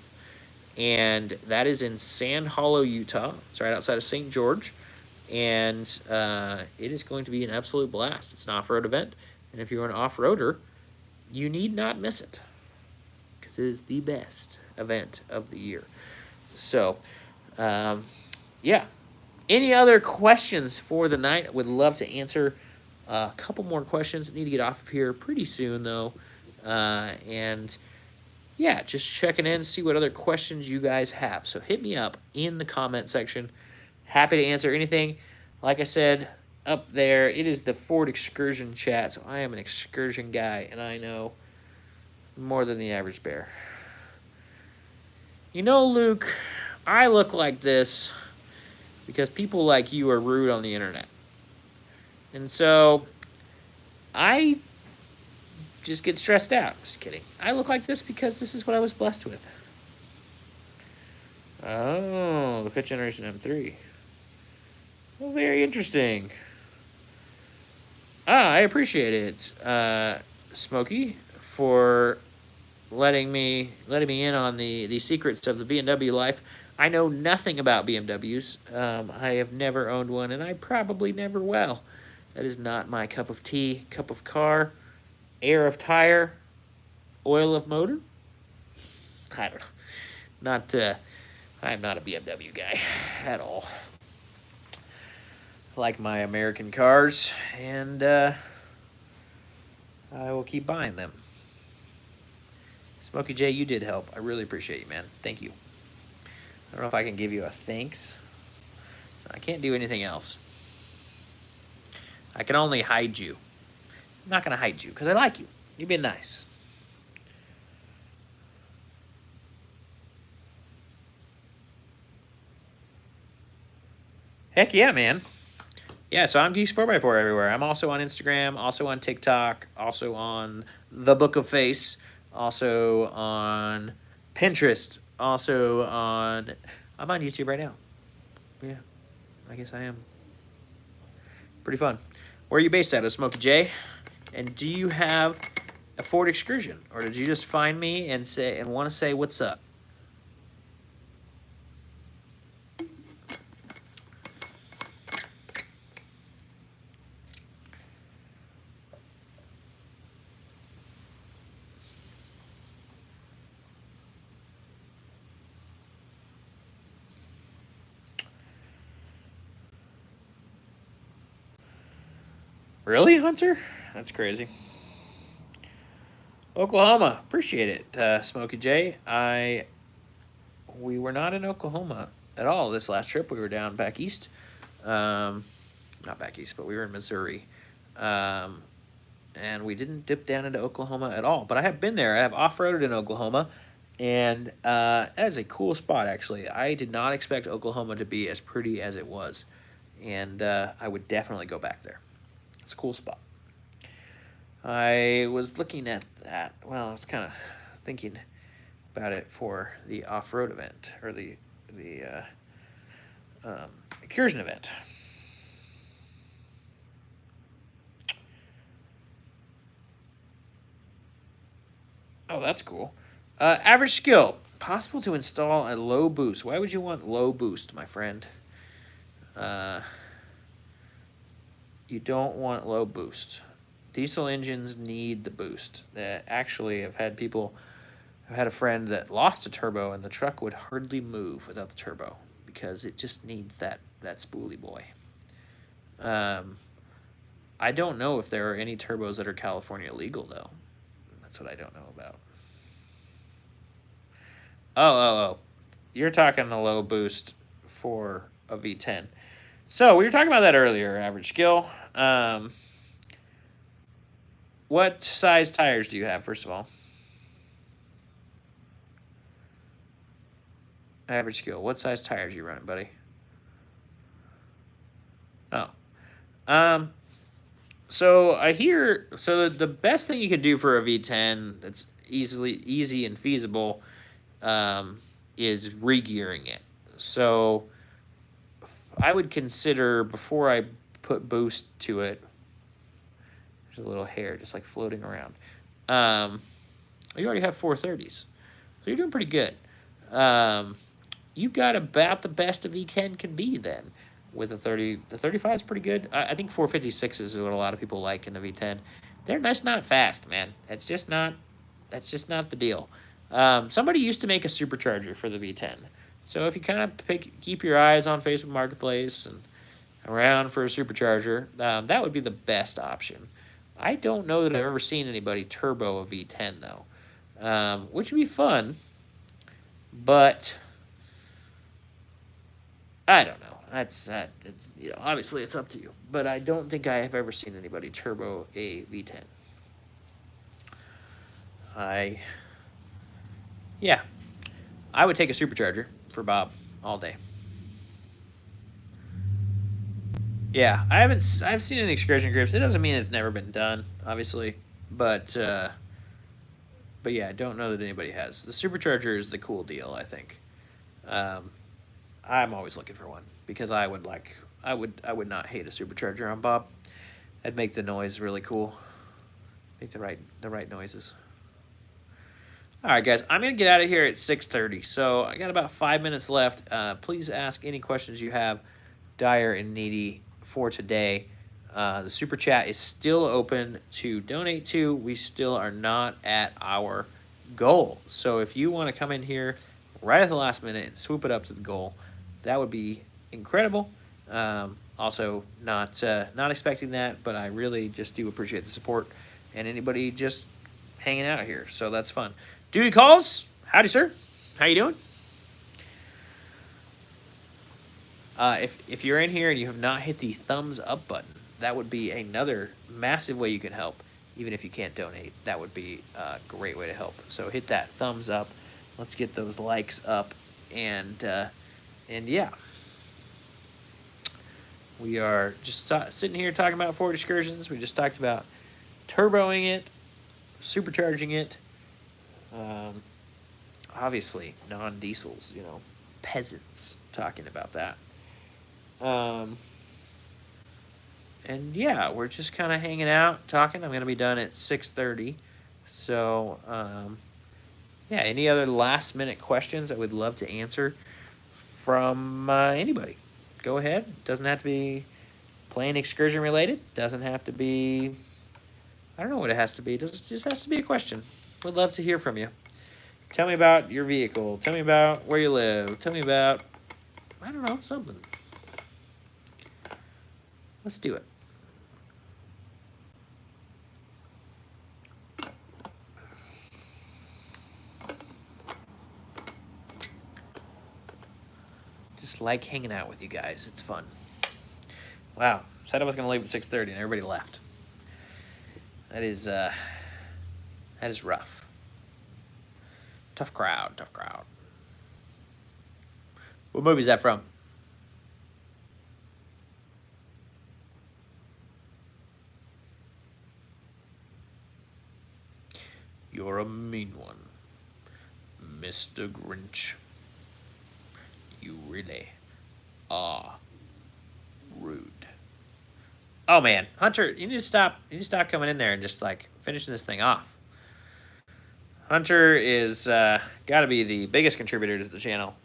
And that is in Sand Hollow, Utah. It's right outside of St. George. And it is going to be an absolute blast. It's an off-road event. And if you're an off-roader, you need not miss it, because it is the best event of the year. So, yeah. Any other questions for the night? I would love to answer a couple more questions. I need to get off of here pretty soon, though. And, yeah, just checking in, see what other questions you guys have. So hit me up in the comment section. Happy to answer anything. Like I said, up there, it is the Ford Excursion chat, so I am an Excursion guy, and I know more than the average bear. You know, Luke, I look like this because people like you are rude on the internet. And so I just get stressed out. Just kidding. I look like this because this is what I was blessed with. Oh, the 5th generation M3. Well, very interesting. I appreciate it, Smokey, for letting me in on the secrets of the BMW life. I know nothing about BMWs. I have never owned one, and I probably never will. That is not my cup of tea, cup of car, air of tire, oil of motor. I don't know. I'm not a BMW guy at all. Like my American cars, and I will keep buying them. Smokey J, you did help. I really appreciate you, man. Thank you. I don't know if I can give you a thanks. I can't do anything else. I can only hide you. I'm not going to hide you because I like you. You've been nice. Heck yeah, man. Yeah, so I'm Geeks 4x4 everywhere. I'm also on Instagram, also on TikTok, also on The Book of Face, also on Pinterest, also on... I'm on YouTube right now. Yeah, I guess I am. Pretty fun. Where are you based out of, Smokey J? And do you have a Ford Excursion? Or did you just find me and want to say what's up? Really, Hunter? That's crazy. Oklahoma. Appreciate it, Smokey J. We were not in Oklahoma at all this last trip. We were down back east. Not back east, but we were in Missouri. And we didn't dip down into Oklahoma at all. But I have been there. I have off-roaded in Oklahoma. And that is a cool spot, actually. I did not expect Oklahoma to be as pretty as it was. And I would definitely go back there. It's a cool spot. I was looking at that. Well, I was kind of thinking about it for the off-road event, or the Excursion event. Oh, that's cool. Average skill. Possible to install a low boost. Why would you want low boost, my friend? You don't want low boost. Diesel engines need the boost. Actually, I've had people I've had a friend that lost a turbo, and the truck would hardly move without the turbo because it just needs that spoolie boy. I don't know if there are any turbos that are California legal, though. That's what I don't know about. Oh. You're talking a low boost for a V10. So we were talking about that earlier, average skill. What size tires do you have, first of all? Average skill. What size tires are you running, buddy? Oh. So I hear, so the best thing you could do for a V10 that's easy and feasible is regearing it. So I would consider, before I put boost to it, there's a little hair just like floating around. You already have 430s, so you're doing pretty good. You've got about the best a V10 can be then. With a 30, the 35 is pretty good. I think 456 is what a lot of people like in the V10. That's not fast, man. That's just not the deal. Somebody used to make a supercharger for the V10. So if you kind of keep your eyes on Facebook Marketplace and around for a supercharger, that would be the best option. I don't know that I've ever seen anybody turbo a V10 though, which would be fun, but I don't know. It's obviously it's up to you, but I don't think I have ever seen anybody turbo a V10. I would take a supercharger for Bob all day. Yeah, I've seen it in excursion groups. It doesn't mean it's never been done, obviously, but yeah, I don't know that anybody has. The supercharger is the cool deal, I think. I'm always looking for one because I would not hate a supercharger on Bob. I'd make the noise really cool. Make the right noises. All right, guys, I'm gonna get out of here at 6:30, so I got about 5 minutes left. Please ask any questions you have, dire and needy, for today. The super chat is still open to donate to. We still are not at our goal, so if you want to come in here right at the last minute and swoop it up to the goal, that would be incredible. Also, not expecting that, but I really just do appreciate the support and anybody just hanging out here. So that's fun. Duty calls. Howdy, sir. How you doing? If you're in here and you have not hit the thumbs up button, that would be another massive way you can help. Even if you can't donate, that would be a great way to help. So hit that thumbs up. Let's get those likes up, and yeah, we are just sitting here talking about Ford Excursions. We just talked about turboing it, supercharging it. Obviously, non-diesels, peasants talking about that. And yeah, we're just kind of hanging out, talking. I'm going to be done at 6:30. So, yeah, any other last-minute questions I would love to answer from anybody? Go ahead. Doesn't have to be plane excursion related. Doesn't have to be, I don't know what it has to be. It just has to be a question. Would love to hear from you. Tell me about your vehicle. Tell me about where you live. Tell me about, I don't know, something. Let's do it. Just like hanging out with you guys. It's fun. Wow. Said I was going to leave at 6:30 and everybody left. That is rough. Tough crowd. What movie is that from? You're a mean one, Mr. Grinch. You really are rude. Oh man, Hunter, you need to stop. You need to stop coming in there and just like finishing this thing off. Hunter is got to be the biggest contributor to the channel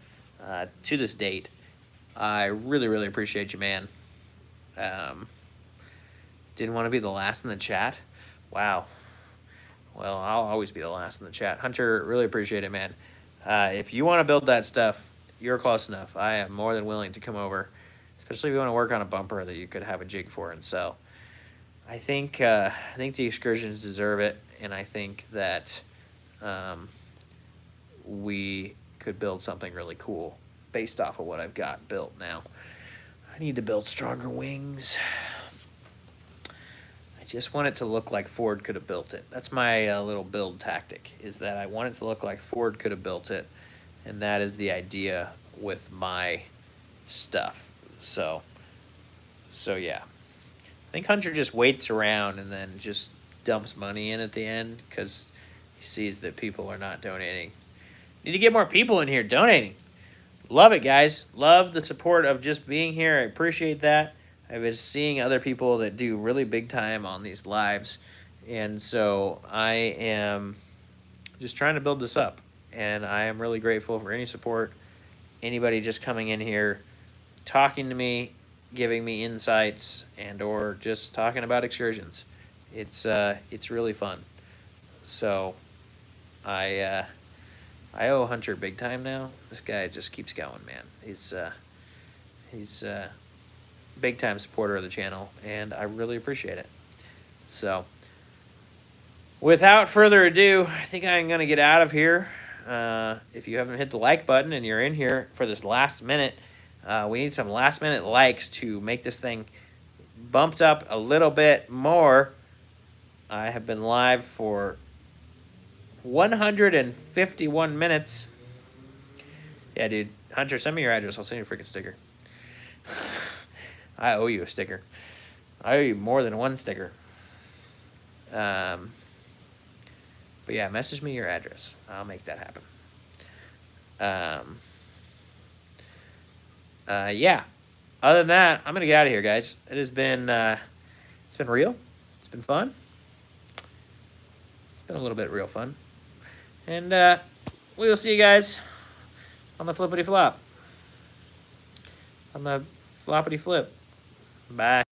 to this date. I really appreciate you, man. Didn't want to be the last in the chat. Wow. well, I'll always be the last in the chat. Hunter, really appreciate it, man. If you want to build that stuff, you're close enough. I am more than willing to come over, especially if you want to work on a bumper that you could have a jig for and sell. I think the excursions deserve it, and I think that we could build something really cool based off of what I've got built now. I need to build stronger wings. I just want it to look like Ford could have built it. That's my little build tactic, is that I want it to look like Ford could have built it, and that is the idea with my stuff. So yeah. I think Hunter just waits around and then just dumps money in at the end because he sees that people are not donating. Need to get more people in here donating. Love it, guys. Love the support of just being here. I appreciate that. I've been seeing other people that do really big time on these lives. And so I am just trying to build this up. And I am really grateful for any support. Anybody just coming in here, talking to me, giving me insights, and or just talking about excursions. It's really fun. So I owe Hunter big time now. This guy just keeps going, man. He's big time supporter of the channel, and I really appreciate it. So without further ado, I think I'm gonna get out of here. If you haven't hit the like button and you're in here for this last minute, we need some last minute likes to make this thing bumped up a little bit more. I have been live for 151 minutes. Yeah, dude. Hunter, send me your address. I'll send you a freaking sticker. I owe you a sticker. I owe you more than one sticker. But yeah, message me your address. I'll make that happen. Yeah. Other than that, I'm gonna get out of here, guys. It has been it's been real. It's been fun. It's been a little bit real fun. And we will see you guys on the flippity flop. On the floppity flip. Bye.